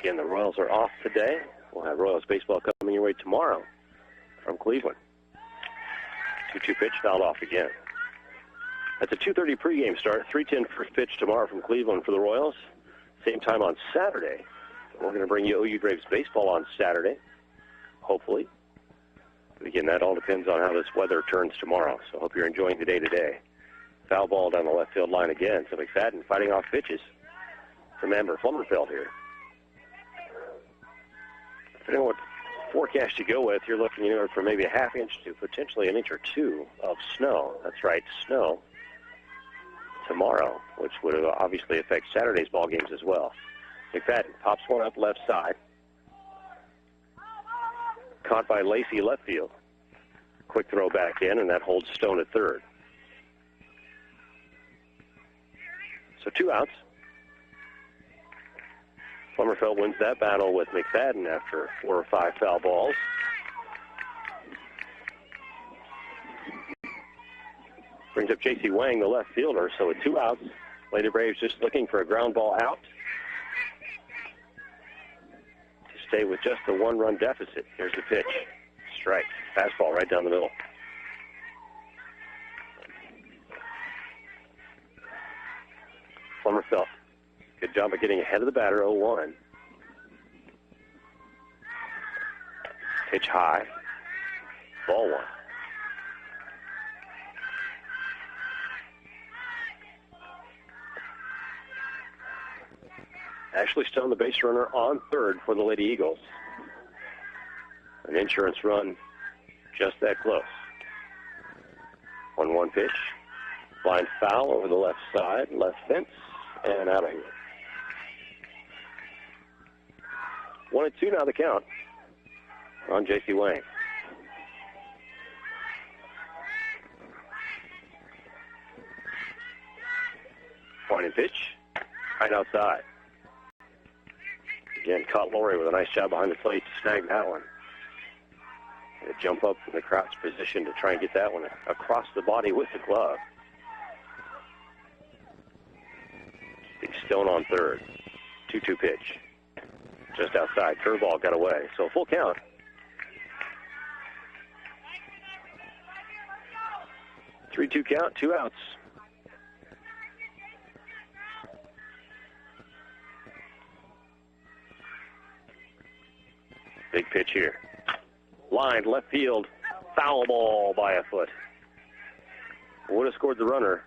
Again, the Royals are off today. We'll have Royals baseball coming your way tomorrow from Cleveland. 2-2 pitch, fouled off again. That's a 2:30 pregame start. 3:10 first pitch tomorrow from Cleveland for the Royals. Same time on Saturday. We're going to bring you OU Braves baseball on Saturday, hopefully. But again, that all depends on how this weather turns tomorrow. So I hope you're enjoying the day today. Foul ball down the left field line again. So McFadden fighting off pitches from Amber Plummerfeld here. Depending on what forecast you go with, you're looking anywhere from maybe a half inch to potentially an inch or 2 of snow. That's right, snow tomorrow, which would obviously affect Saturday's ball games as well. McFadden pops one up left side. Caught by Lacey left field. Quick throw back in, and that holds Stone at third. So 2 outs. Plummerfeld wins that battle with McFadden after 4 or 5 foul balls. Brings up J.C. Wang, the left fielder. So with 2 outs, Lady Braves just looking for a ground ball out to stay with just a 1-run deficit. Here's the pitch. Strike. Fastball right down the middle. Plummer-Felt. Good job of getting ahead of the batter, 0-1. Pitch high. Ball 1. Ashley Stone, the base runner, on third for the Lady Eagles. An insurance run just that close. 1-1 pitch. Line foul over the left side, left fence, and out of here. 1-2 now the count on J.C. Wang. Point and pitch, right outside. Again, caught Lori with a nice job behind the plate to snag that one. And a jump up in the crouch position to try and get that one across the body with the glove. Big Stone on third. 2-2 pitch. Just outside. Curveball got away. So full count. Three-two count, 2 outs. Big pitch here. Lined left field. Foul ball by a foot. Would have scored the runner.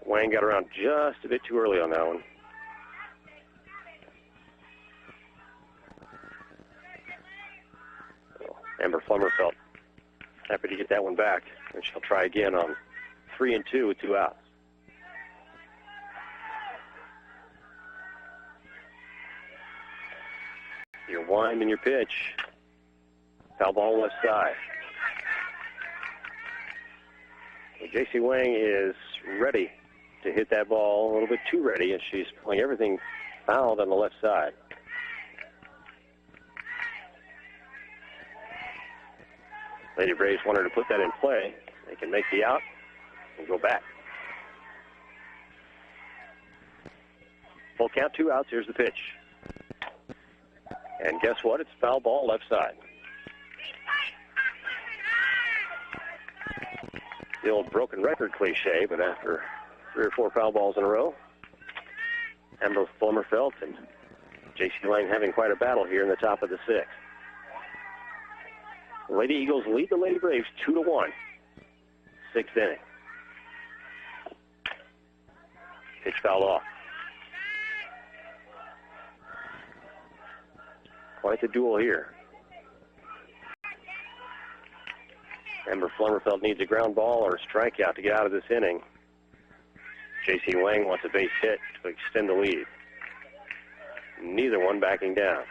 Wang got around just a bit too early on that one. So Amber Plummer-Felt happy to get that one back, and she'll try again on 3-2 with 2 outs. Your wind and your pitch. Foul ball left side. J.C. Wang is ready to hit that ball, a little bit too ready, and she's playing everything fouled on the left side. Lady Braves want her to put that in play. They can make the out and go back. Full count, 2 outs. Here's the pitch. And guess what? It's foul ball left side. The old broken record cliche, but after 3 or 4 foul balls in a row, Amber Plummer-Felt and J.C. Wang having quite a battle here in the top of the 6th. The Lady Eagles lead the Lady Braves 2-1. 6th inning. Pitch fouled off. Quite the duel here. Amber Plummer-Felt needs a ground ball or a strikeout to get out of this inning. J.C. Wang wants a base hit to extend the lead. Neither one backing down.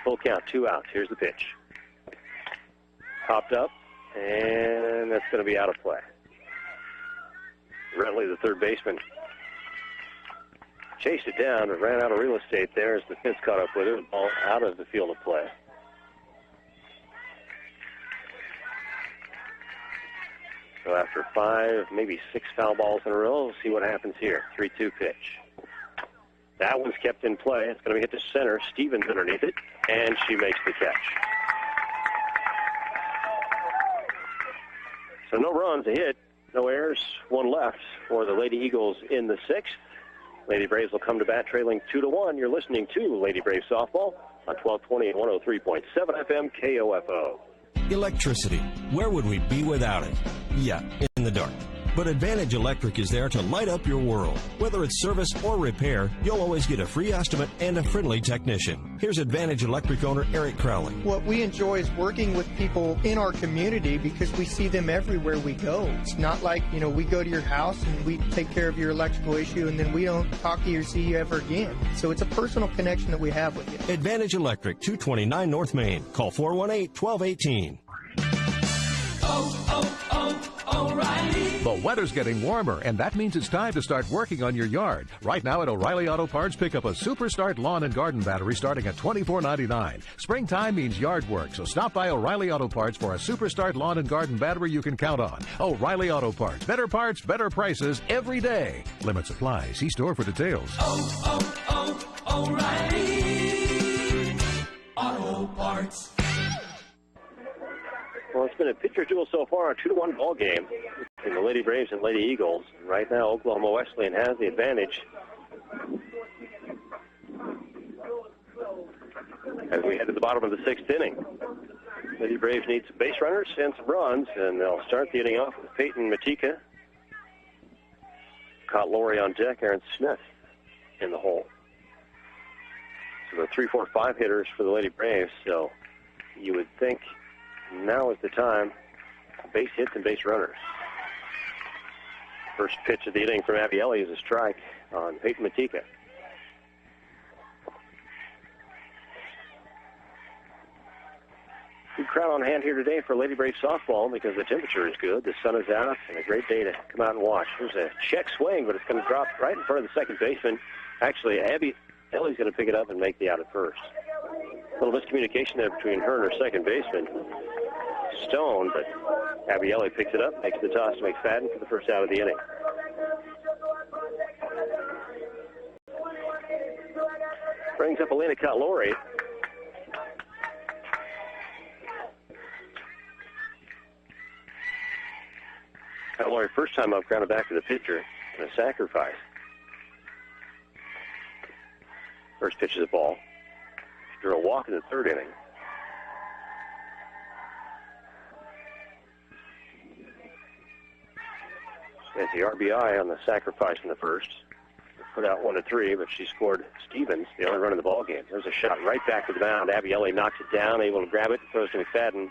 Full count, 2 outs. Here's the pitch. Popped up, and that's going to be out of play. Rentley, the third baseman, chased it down and ran out of real estate there as the fence caught up with it. Ball out of the field of play. So after 5, maybe 6 foul balls in a row, we'll see what happens here. 3-2 pitch. That one's kept in play. It's going to be hit to center. Stevens underneath it, and she makes the catch. So no runs, a hit, no errors, 1 left for the Lady Eagles in the 6th. Lady Braves will come to bat trailing 2-1. You're listening to Lady Braves Softball on 1220 and 103.7 FM KOFO. Electricity. Where would we be without it? Yeah, in the dark. But Advantage Electric is there to light up your world. Whether it's service or repair, you'll always get a free estimate and a friendly technician. Here's Advantage Electric owner Eric Crowley. What we enjoy is working with people in our community because we see them everywhere we go. It's not like, we go to your house and we take care of your electrical issue and then we don't talk to you or see you ever again. So it's a personal connection that we have with you. Advantage Electric, 229 North Main. Call 418-1218. O'Reilly. The weather's getting warmer, and that means it's time to start working on your yard. Right now at O'Reilly Auto Parts, pick up a Super Start Lawn and Garden Battery starting at $24.99. Springtime means yard work, so stop by O'Reilly Auto Parts for a Super Start Lawn and Garden Battery you can count on. O'Reilly Auto Parts. Better parts, better prices every day. Limits apply. See store for details. O'Reilly Auto Parts. Well, it's been a pitcher duel so far, a 2-1 ball game. in the Lady Braves and Lady Eagles. Right now, Oklahoma Wesleyan has the advantage. As we head to the bottom of the 6th inning, Lady Braves need some base runners and some runs, and they'll start the inning off with Peyton Matika. Caught Lori on deck, Aaron Smith in the hole. So the 3, 4, 5 hitters for the Lady Braves. So you would think now is the time. Base hits and base runners. First pitch of the inning from Abieli is a strike on Peyton Matika. Good crowd on hand here today for Lady Brave softball because the temperature is good. The sun is out, and a great day to come out and watch. There's a check swing, but it's going to drop right in front of the second baseman. Actually, Ellie's going to pick it up and make the out at first. A little miscommunication there between her and her second baseman, Stone, but Abieli picks it up, makes the toss to McFadden for the first out of the inning. Brings up Elena Cotlori. Cotlori, first time up, grounded back to the pitcher in a sacrifice. First pitch is a ball. She drew a walk in the 3rd inning. Smith, the RBI on the sacrifice in the first. Put out 1-3, but she scored Stevens, the only run in the ball game. There's a shot right back to the mound. Abieli knocks it down, able to grab it, throws to McFadden.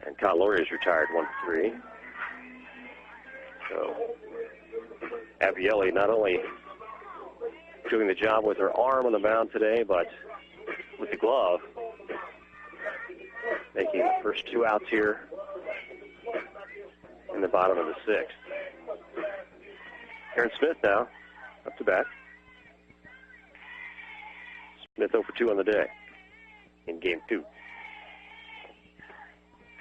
And Cotlori is retired 1-3. So Abieli not only doing the job with her arm on the mound today, but with the glove, making the first 2 outs here in the bottom of the 6th. Aaron Smith now up to bat. Smith 0 for 2 on the day in game 2.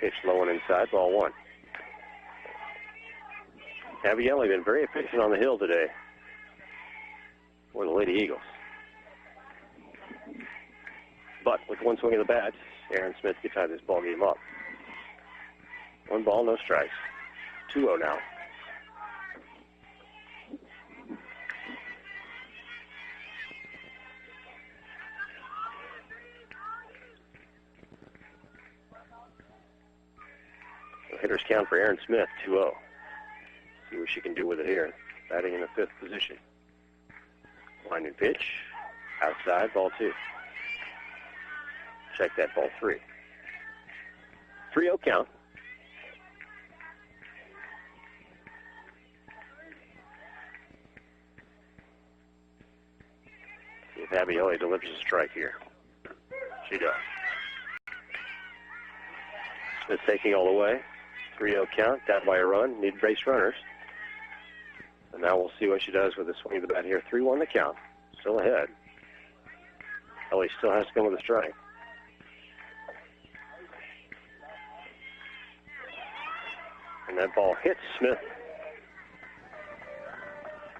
Pitch low and inside, ball 1. Abieli been very efficient on the hill today for the Lady Eagles. But with one swing of the bat, Aaron Smith can tie this ball game up. 1 ball, no strikes. 2-0 now. So hitters count for Aaron Smith, 2-0. See what she can do with it here. Batting in the 5th position. Line and pitch. Outside, ball 2. Check that, ball 3. 3-0 count. See if Abieli delivers a strike here. She does. Smith taking all the way. 3-0 count, down by a run. Need base runners. And now we'll see what she does with the swing of the bat here. 3-1 the count. Still ahead. Ellie still has to come with a strike. And that ball hits Smith.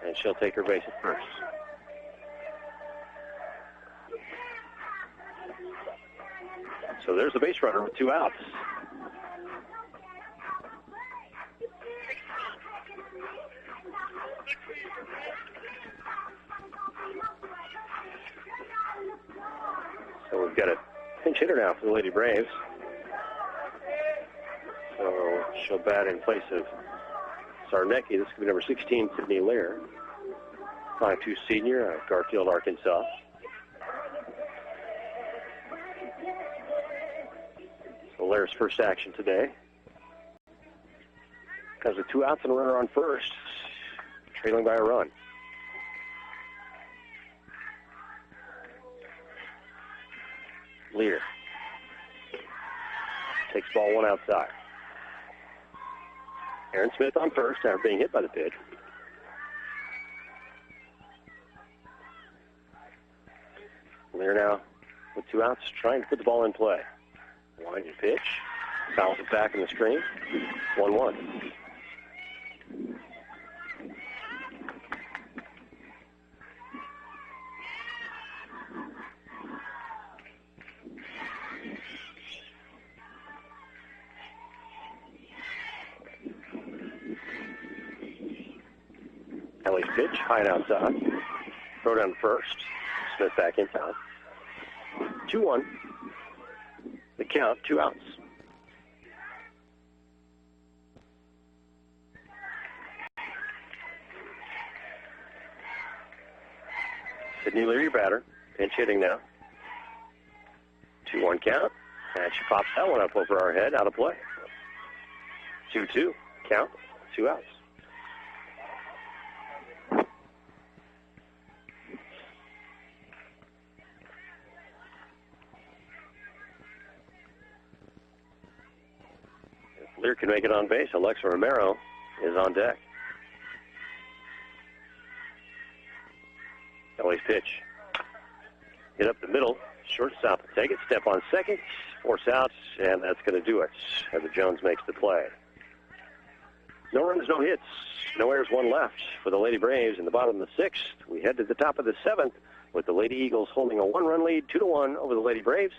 And she'll take her base at first. So there's the base runner with 2 outs. So we've got a pinch hitter now for the Lady Braves. So she'll bat in place of Sarnecki. This could be number 16, Sydney Lear. 5'2" senior, Garfield, Arkansas. So Lear's first action today. Comes with 2 outs and a runner on first. Trailing by a run. Lear takes ball 1 outside. Aaron Smith on first after being hit by the pitch. Lear now with 2 outs, trying to put the ball in play. Line and pitch. Fouls it back in the screen. 1-1. Kelly's pitch, high and outside. Throw down first. Smith back inside. 2-1. The count, 2 outs. Sydney Leary, batter. Pinch hitting now. 2-1 count. And she pops that one up over our head, out of play. 2-2 count, 2 outs. If Lear can make it on base, Alexa Romero is on deck. Kelly's pitch. Hit up the middle. Shortstop will take it. Step on second. Force out, and that's going to do it. Heather Jones makes the play. No runs, no hits. No errors, 1 left for the Lady Braves in the bottom of the 6th. We head to the top of the 7th with the Lady Eagles holding a 1-run lead, 2-1 over the Lady Braves.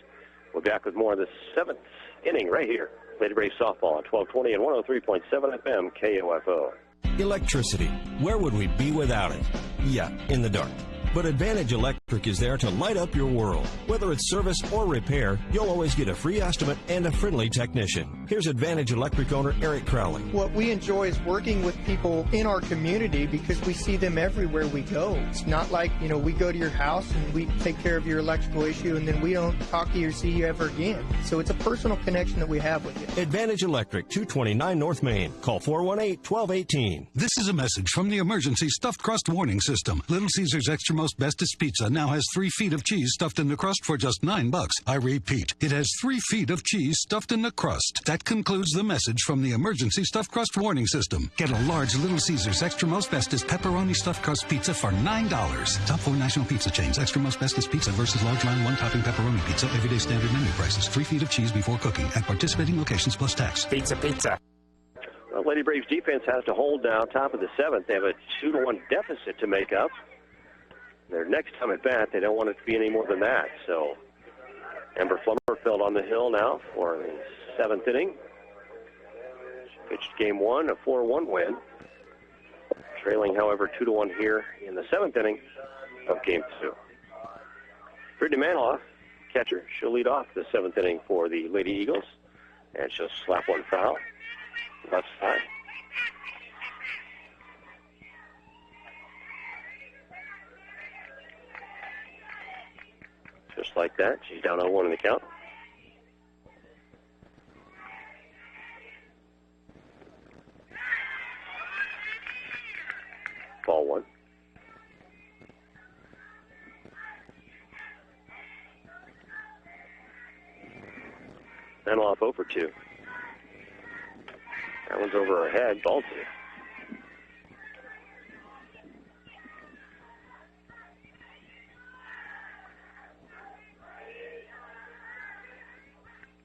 We'll be back with more of the 7th inning right here. Lady Braves softball on 1220 and 103.7 FM KOFO. Electricity. Where would we be without it? Yeah, in the dark. But Advantage Electric is there to light up your world. Whether it's service or repair, you'll always get a free estimate and a friendly technician. Here's Advantage Electric owner Eric Crowley. What we enjoy is working with people in our community because we see them everywhere we go. It's not like, we go to your house and we take care of your electrical issue and then we don't talk to you or see you ever again. So it's a personal connection that we have with you. Advantage Electric, 229 North Main. Call 418-1218. This is a message from the emergency stuffed crust warning system. Little Caesars Extra Most Bestest Pizza now has 3 feet of cheese stuffed in the crust for just $9. I repeat, it has 3 feet of cheese stuffed in the crust. That concludes the message from the emergency stuffed crust warning system. Get a large Little Caesars Extra Most Bestest pepperoni stuffed crust pizza for $9. Top 4 national pizza chains. Extra Most Bestest Pizza versus large round 1-topping pepperoni pizza. Everyday standard menu prices. 3 feet of cheese before cooking at participating locations plus tax. Pizza. Well, Lady Braves defense has to hold now, top of the 7th. They have a 2-1 deficit to make up. Their next time at bat, they don't want it to be any more than that. So, Amber Flummerfeld on the hill now for the 7th inning. She pitched game 1, a 4-1 win. Trailing, however, 2-1 here in the 7th inning of game 2. Brittany Manoff, catcher, she'll lead off the 7th inning for the Lady Eagles. And she'll slap one foul. Left side. Just like that, she's down 0-1 in the count. Ball 1. Manoff 0 for 2. That one's over her head. Ball 2.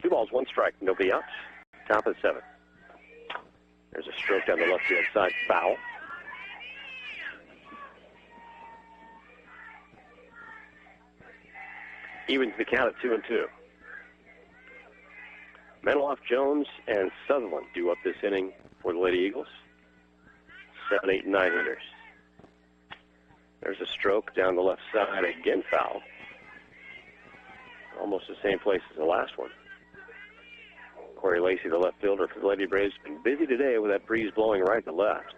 Two balls, 1 strike, nobody out. Top of the 7th. There's a stroke down the left field side, foul. Evens the count at 2-2. Manoff, Jones, and Sutherland do up this inning for the Lady Eagles. 7, 8, and 9 hitters. There's a stroke down the left side, again foul. Almost the same place as the last one. Corey Lacey, the left fielder for the Lady Braves, has been busy today with that breeze blowing right to left.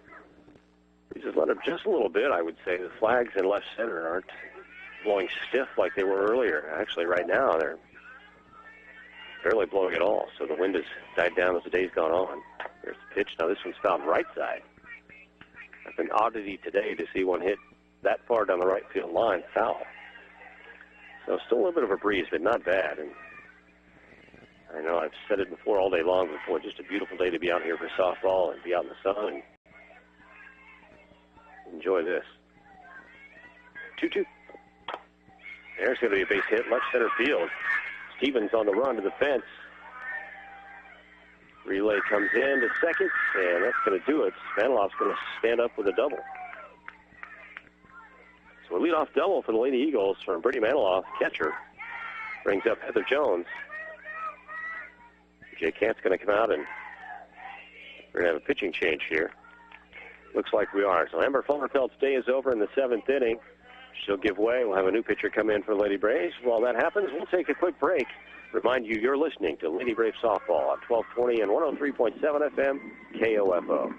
Breeze has let up just a little bit, I would say. The flags in left center aren't blowing stiff like they were earlier. Actually, right now, they're barely blowing at all, so the wind has died down as the day's gone on. There's the pitch. Now this one's fouled right side. It's an oddity today to see one hit that far down the right field line, foul. So still a little bit of a breeze, but not bad. And I know I've said it before all day long before, just a beautiful day to be out here for softball and be out in the sun and enjoy this. 2-2. There's going to be a base hit, left center field. Stevens on the run to the fence. Relay comes in to second, and that's going to do it. Manoff's going to stand up with a double. So a leadoff double for the Lady Eagles from Brittany Manoff, catcher. Brings up Heather Jones. Jay Kant's going to come out, and we're going to have a pitching change here. Looks like we are. So Amber Fulmerfeld's day is over in the 7th inning. She'll give way. We'll have a new pitcher come in for Lady Braves. While that happens, we'll take a quick break. Remind you, you're listening to Lady Braves Softball on 1220 and 103.7 FM KOFO.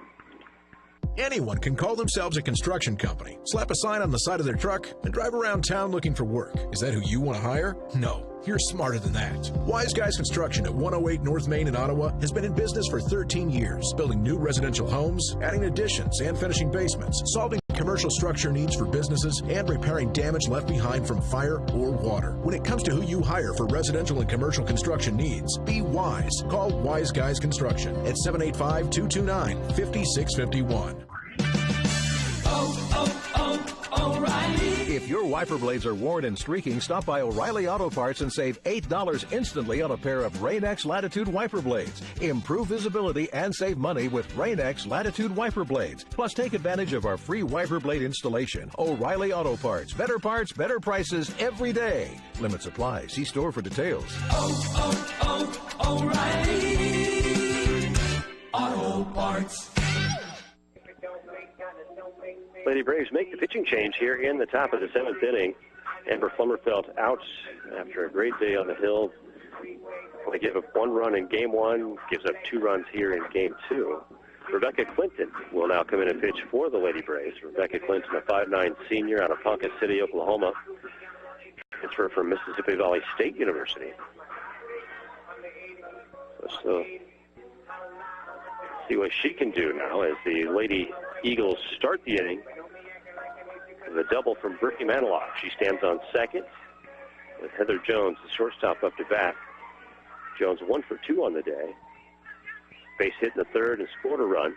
Anyone can call themselves a construction company, slap a sign on the side of their truck, and drive around town looking for work. Is that who you want to hire? No. You're smarter than that. Wise Guys Construction at 108 North Main in Ottawa has been in business for 13 years, building new residential homes, adding additions, and finishing basements, solving commercial structure needs for businesses, and repairing damage left behind from fire or water. When it comes to who you hire for residential and commercial construction needs, be wise. Call Wise Guys Construction at 785-229-5651. O'Reilly. If your wiper blades are worn and streaking, stop by O'Reilly Auto Parts and save $8 instantly on a pair of Rain-X Latitude wiper blades. Improve visibility and save money with Rain-X Latitude wiper blades. Plus, take advantage of our free wiper blade installation. O'Reilly Auto Parts. Better parts, better prices every day. Limits apply. See store for details. O'Reilly Auto Parts. Lady Braves make the pitching change here in the top of the 7th inning. Amber Fulmerfeld out after a great day on the hill. They give up 1 run in game 1, gives up 2 runs here in game 2. Rebecca Clinton will now come in and pitch for the Lady Braves. Rebecca Clinton, a 5'9" senior out of Ponca City, Oklahoma. Transfer from Mississippi Valley State University. So see what she can do now as the Lady Eagles start the inning with a double from Brittany Maniloff. She stands on second with Heather Jones, the shortstop, up to bat. Jones 1 for 2 on the day. Base hit in the 3rd and scored a run.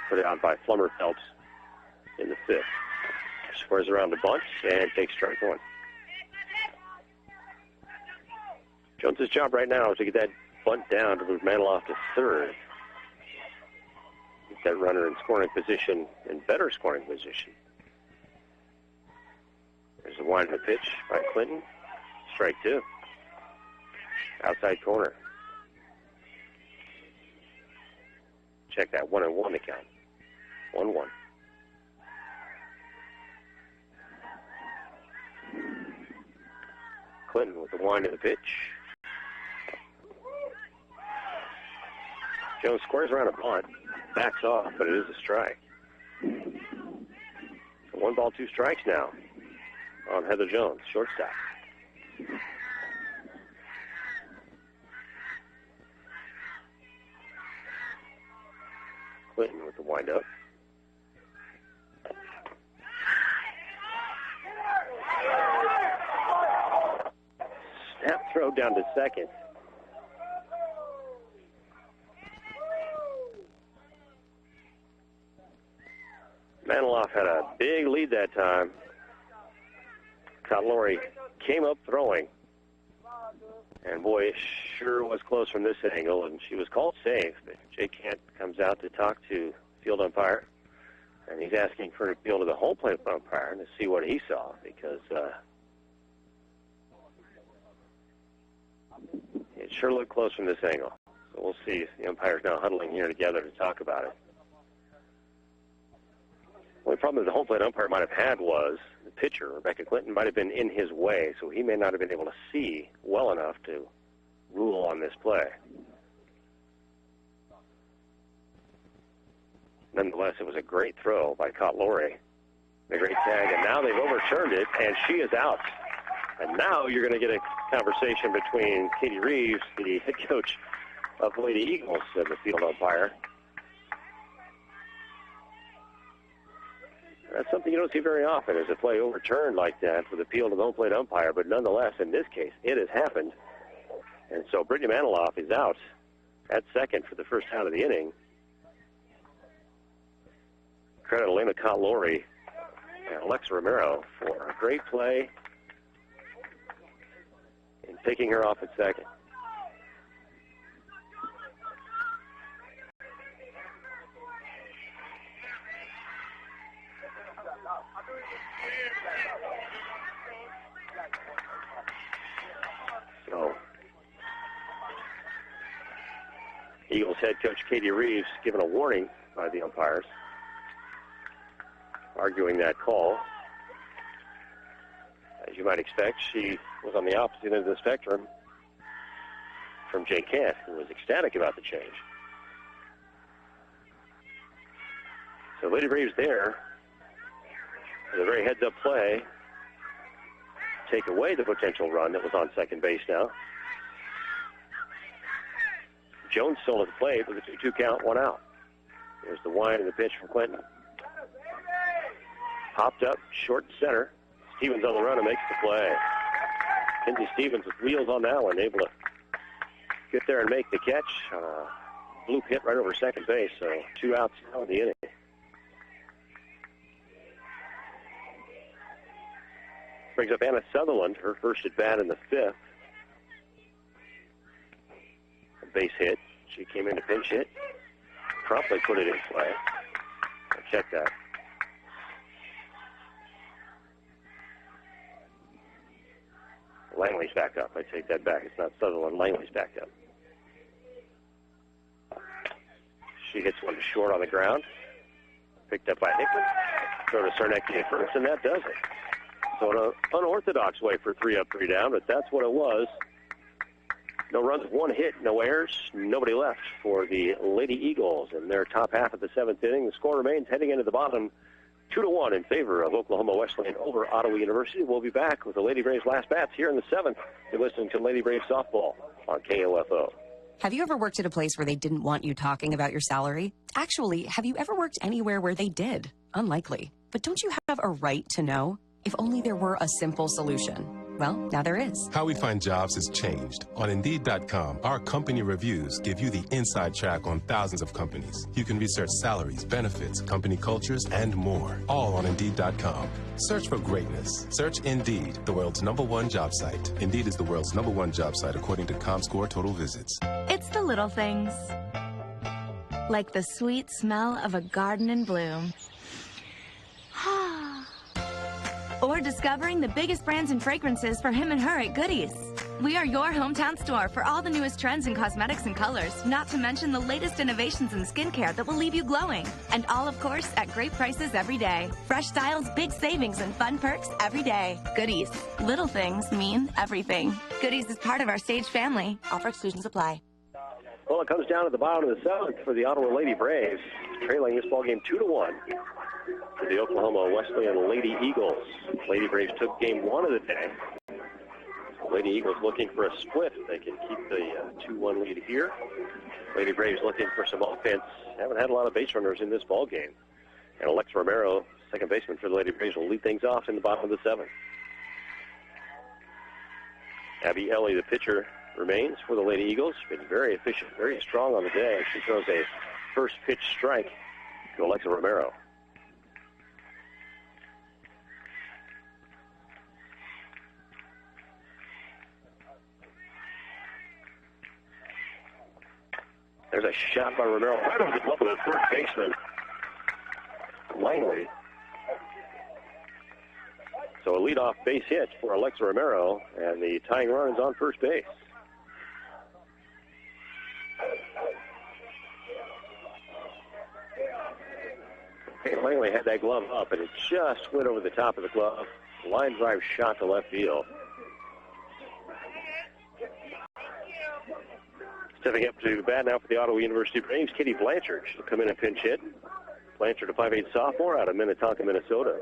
Put out by Flummerfelt in the 5th. Squares around the bunt and takes strike 1. Jones's job right now is to get that bunt down to move Maniloff to 3rd. Get that runner in scoring position, in better scoring position. There's a wind of pitch by Clinton. Strike 2. Outside corner. Check that 1-1 to count. 1-1. Clinton with the wind of the pitch. Jones squares around a bunt, backs off, but it is a strike. 1 ball, 2 strikes now on Heather Jones, shortstop. Clinton with the windup. Snap throw down to second. Maniloff had a big lead that time. Cotlori came up throwing. And boy, it sure was close from this angle, and she was called safe. But Jay Kent comes out to talk to field umpire, and he's asking for an appeal to the home plate umpire to see what he saw, because it sure looked close from this angle. So we'll see. The umpires now huddling here together to talk about it. The only problem the home plate umpire might have had was the pitcher, Rebecca Clinton, might have been in his way, so he may not have been able to see well enough to rule on this play. Nonetheless, it was a great throw by Cotlori. A great tag, and now they've overturned it, and she is out. And now you're going to get a conversation between Katie Reeves, the head coach of Lady Eagles, and the field umpire. That's something you don't see very often, is a play overturned like that with appeal to the home plate umpire. But nonetheless, in this case, it has happened. And so Brittany Maniloff is out at second for the first out of the inning. Credit Elena Cotlori and Alexa Romero for a great play in picking her off at second. So, Eagles head coach Katie Reeves given a warning by the umpires, arguing that call. As you might expect, she was on the opposite end of the spectrum from Jay Kent, who was ecstatic about the change. So Lady Braves there, with a very heads-up play, take away the potential run that was on second base now. Jones still at the plate with a 2-2 count, 1 out. There's the wind and the pitch from Clinton. Popped up, short center. Stevens on the run and makes the play. Kinsey Stevens with wheels on that one, able to get there and make the catch. Bloop hit right over second base, so 2 outs now in the inning. Brings up Anna Sutherland, her first at bat in the 5th. A base hit. She came in to pinch hit. Promptly put it in play. I'll check that. Langley's back up. I take that back. It's not Sutherland. Langley's backed up. She hits one to short on the ground. Picked up by Hickman. Throw to Sarnecki at first, and that does it. So an unorthodox way for 3 up, 3 down, but that's what it was. No runs, 1 hit, no errors, nobody left for the Lady Eagles in their top half of the 7th inning. The score remains heading into the bottom, 2-1 in favor of Oklahoma Wesleyan over Ottawa University. We'll be back with the Lady Braves last bats here in the 7th. You're listening to Lady Braves softball on KOFO. Have you ever worked at a place where they didn't want you talking about your salary? Actually, have you ever worked anywhere where they did? Unlikely. But don't you have a right to know? If only there were a simple solution. Well, now there is. How we find jobs has changed. On Indeed.com, our company reviews give you the inside track on thousands of companies. You can research salaries, benefits, company cultures, and more. All on Indeed.com. Search for greatness. Search Indeed, the world's #1 job site. Indeed is the world's #1 job site according to ComScore total visits. It's the little things. Like the sweet smell of a garden in bloom. Or discovering the biggest brands and fragrances for him and her at Goodies. We are your hometown store for all the newest trends in cosmetics and colors, not to mention the latest innovations in skincare that will leave you glowing. And all, of course, at great prices every day. Fresh styles, big savings, and fun perks every day. Goodies. Little things mean everything. Goodies is part of our Sage family. Offer exclusions apply. Well, it comes down to the bottom of the 7th for the Ottawa Lady Braves, trailing this ballgame 2-1 to the Oklahoma Wesleyan Lady Eagles. Lady Braves took game 1 of the day. Lady Eagles looking for a split. They can keep the 2-1 lead here. Lady Braves looking for some offense. Haven't had a lot of base runners in this ballgame. And Alexa Romero, second baseman for the Lady Braves, will lead things off in the bottom of the 7th. Abby Ellie, the pitcher, remains for the Lady Eagles. Been very efficient, very strong on the day. She throws a first pitch strike to Alexa Romero. There's a shot by Romero right over the glove of the third baseman, Langley. So a leadoff base hit for Alexa Romero, and the tying run is on first base. Langley had that glove up, and it just went over the top of the glove. Line drive shot to left field. Stepping up to bat now for the Ottawa University Braves, Katie Blanchard. She'll come in and pinch hit. Blanchard, a 5'8" sophomore out of Minnetonka, Minnesota.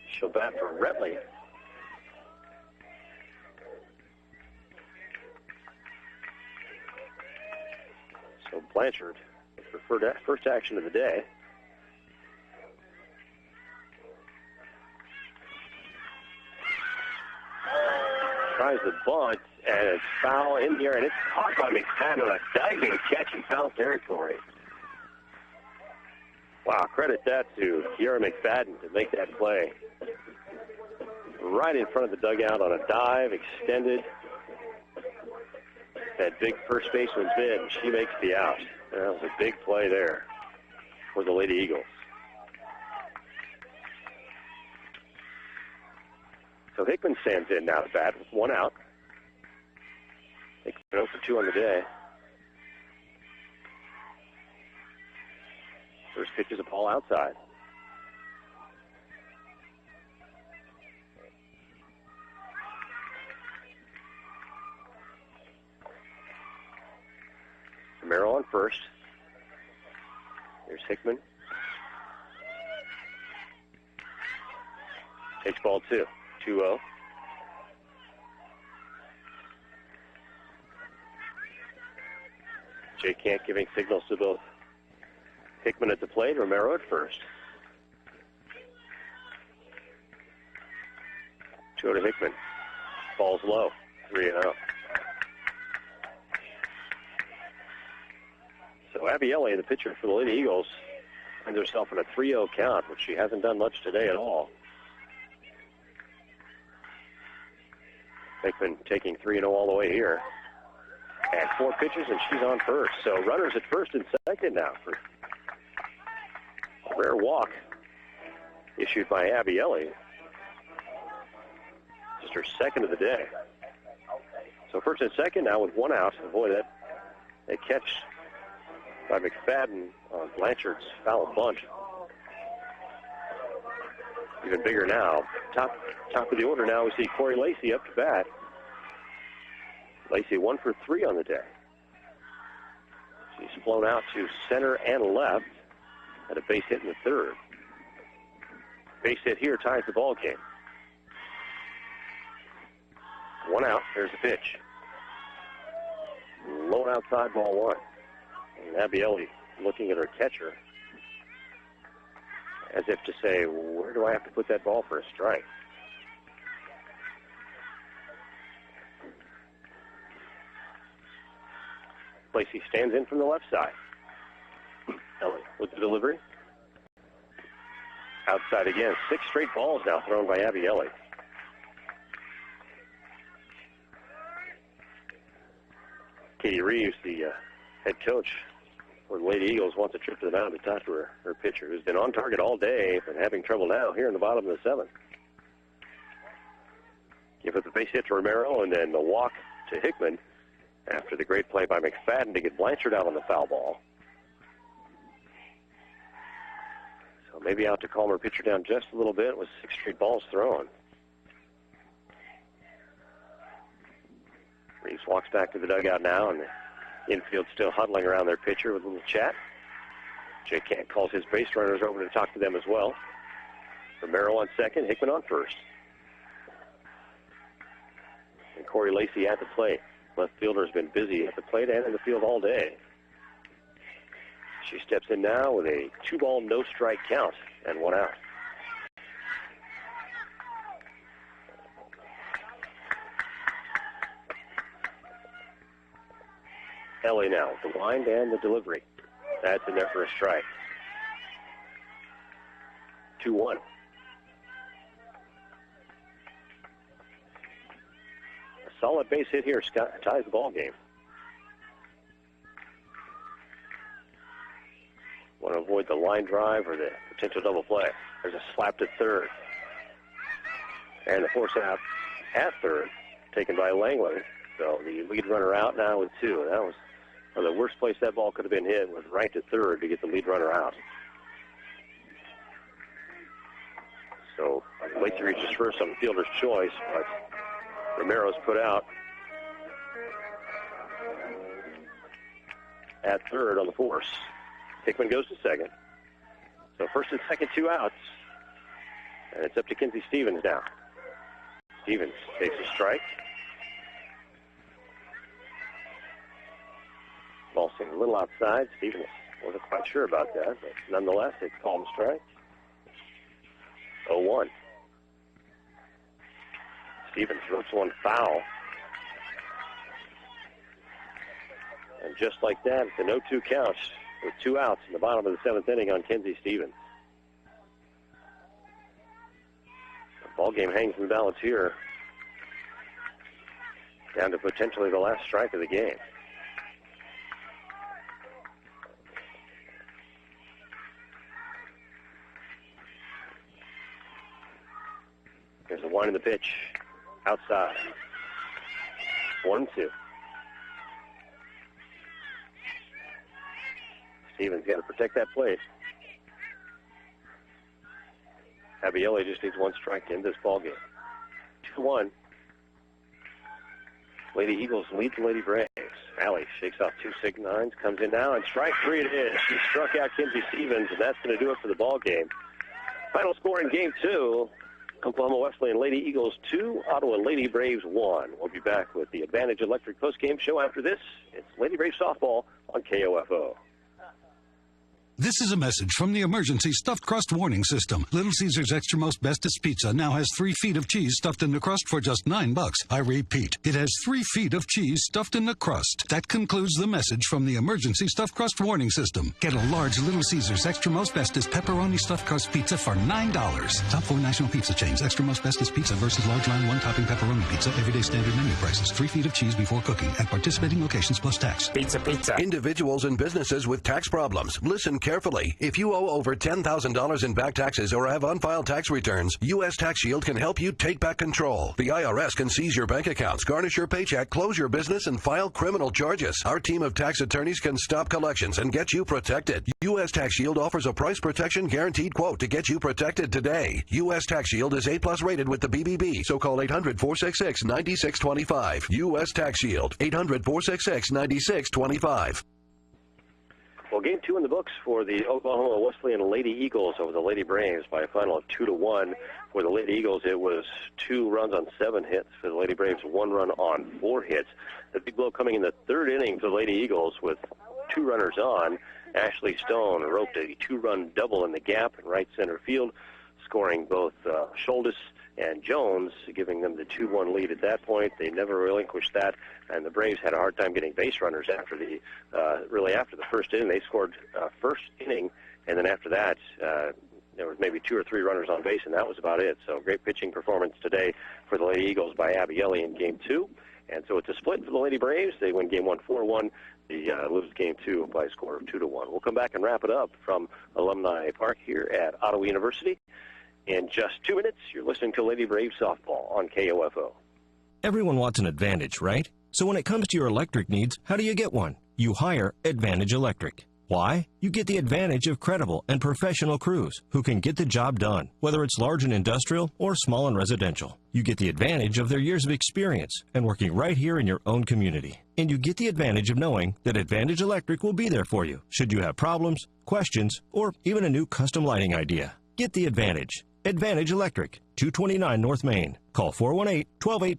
She'll bat for Retley. So Blanchard, her first action of the day. Tries the bunt, and it's foul in the air, and it's caught by McFadden on a diving catch in foul territory. Wow, credit that to Kiara McFadden to make that play. Right in front of the dugout on a dive, extended. That big first baseman's mid, and she makes the out. That was a big play there for the Lady Eagles. So Hickman stands in now to bat with 1 out. Hickman 0 for 2 on the day. First pitch is a ball outside. Romero on first. Here's Hickman. Takes ball 2. 2-0. Jay Kent giving signals to both Hickman at the plate, Romero at first. 2-0 to Hickman. Ball's low. 3-0. So Abieli, the pitcher for the Lady Eagles, finds herself in a 3-0 count, which she hasn't done much today at all. Hickman taking 3-0 all the way here. And 4 pitches, and she's on first. So runners at first and second now for a rare walk issued by Abieli. Just her second of the day. So first and second now with 1 out. Boy, that catch by McFadden on Blanchard's foul bunt. Even bigger now. Top of the order now, we see Corey Lacey up to bat. Lacey 1 for 3 on the day. She's flown out to center and left at a base hit in the third. Base hit here ties the ball game. 1 out. There's the pitch. Low outside, ball 1. And Abieli looking at her catcher as if to say, where do I have to put that ball for a strike? Lacey stands in from the left side. Ellie with the delivery. Outside again. 6 straight balls now thrown by Abieli. Katie Reeves, the head coach for the Lady Eagles, wants a trip to the mound to talk to her pitcher, who's been on target all day but having trouble now here in the bottom of the 7th. Give up the base hit to Romero and then the walk to Hickman after the great play by McFadden to get Blanchard out on the foul ball. So maybe out to calm her pitcher down just a little bit with 6 straight balls thrown. Reeves walks back to the dugout now, and the infield still huddling around their pitcher with a little chat. Jay Kent calls his base runners over to talk to them as well. Romero on second, Hickman on first. And Corey Lacey at the plate. Left fielder has been busy at the plate and in the field all day. She steps in now with a 2-ball, no-strike count and 1 out. Ellie now with the wind and the delivery. That's in there for a strike. 2-1. A solid base hit here ties the ball game. Want to avoid the line drive or the potential double play. There's a slap to third. And the force out at third, taken by Langley. So the lead runner out now with 2. That was the worst place that ball could have been hit, was right to third to get the lead runner out. So Lacey reaches first on the fielder's choice, but Romero's put out at third on the force. Hickman goes to second. So first and second, 2 outs. And it's up to Kinsey Stevens now. Stevens takes a strike. Ball seen a little outside. Stevens wasn't quite sure about that, but nonetheless, it's called a strike. 0-1. Stevens rips one foul. And just like that, it's an 0-2 count with 2 outs in the bottom of the 7th inning on Kinsey Stevens. The ball game hangs in the balance here, down to potentially the last strike of the game. There's a wind in the pitch. Outside. 1-2. Stevens got to protect that plate. Abieli just needs one strike to end this ball game. 2-1. Lady Eagles lead the Lady Braves. Allie shakes off 2 6-9s, comes in now, and strike 3 it is. She struck out Kinsey Stevens, and that's going to do it for the ball game. Final score in Game 2, Oklahoma Wesleyan Lady Eagles 2, Ottawa Lady Braves 1. We'll be back with the Advantage Electric postgame show after this. It's Lady Braves softball on KOFO. This is a message from the emergency stuffed crust warning system. Little Caesar's Extra Most Bestest Pizza now has 3 feet of cheese stuffed in the crust for just $9. I repeat, it has 3 feet of cheese stuffed in the crust. That concludes the message from the emergency stuffed crust warning system. Get a large Little Caesar's Extra Most Bestest pepperoni stuffed crust pizza for $9. Top 4 national pizza chains. Extra Most Bestest Pizza versus large round 1-topping pepperoni pizza. Everyday standard menu prices. 3 feet of cheese before cooking at participating locations plus tax. Pizza. Individuals and businesses with tax problems. Listen carefully. If you owe over $10,000 in back taxes or have unfiled tax returns, U.S. Tax Shield can help you take back control. The IRS can seize your bank accounts, garnish your paycheck, close your business, and file criminal charges. Our team of tax attorneys can stop collections and get you protected. U.S. Tax Shield offers a price protection guaranteed quote to get you protected today. U.S. Tax Shield is A+ rated with the BBB, so call 800-466-9625. U.S. Tax Shield, 800-466-9625. Well, Game 2 in the books for the Oklahoma Wesleyan Lady Eagles over the Lady Braves by a final of 2-1. For the Lady Eagles, it was 2 runs on 7 hits. For the Lady Braves, 1 run on 4 hits. The big blow coming in the 3rd inning for the Lady Eagles with 2 runners on. Ashley Stone roped a 2-run double in the gap in right center field, scoring both Schuldis and Jones, giving them the 2-1 lead at that point. They never relinquished that, and the Braves had a hard time getting base runners after the after the first inning. They scored first inning, and then after that, there was maybe 2 or 3 runners on base, and that was about it. So great pitching performance today for the Lady Eagles by Abieli in Game 2. And so it's a split for the Lady Braves. They win Game 1 4-1. They lose Game 2 by a score of 2-1. We'll come back and wrap it up from Alumni Park here at Ottawa University. In just 2 minutes, you're listening to Lady Braves softball on KOFO. Everyone wants an Advantage, right? So when it comes to your electric needs, how do you get one? You hire Advantage Electric. Why? You get the advantage of credible and professional crews who can get the job done, whether it's large and industrial or small and residential. You get the advantage of their years of experience and working right here in your own community. And you get the advantage of knowing that Advantage Electric will be there for you should you have problems, questions, or even a new custom lighting idea. Get the advantage. Advantage Electric, 229 North Main. Call 418-1218.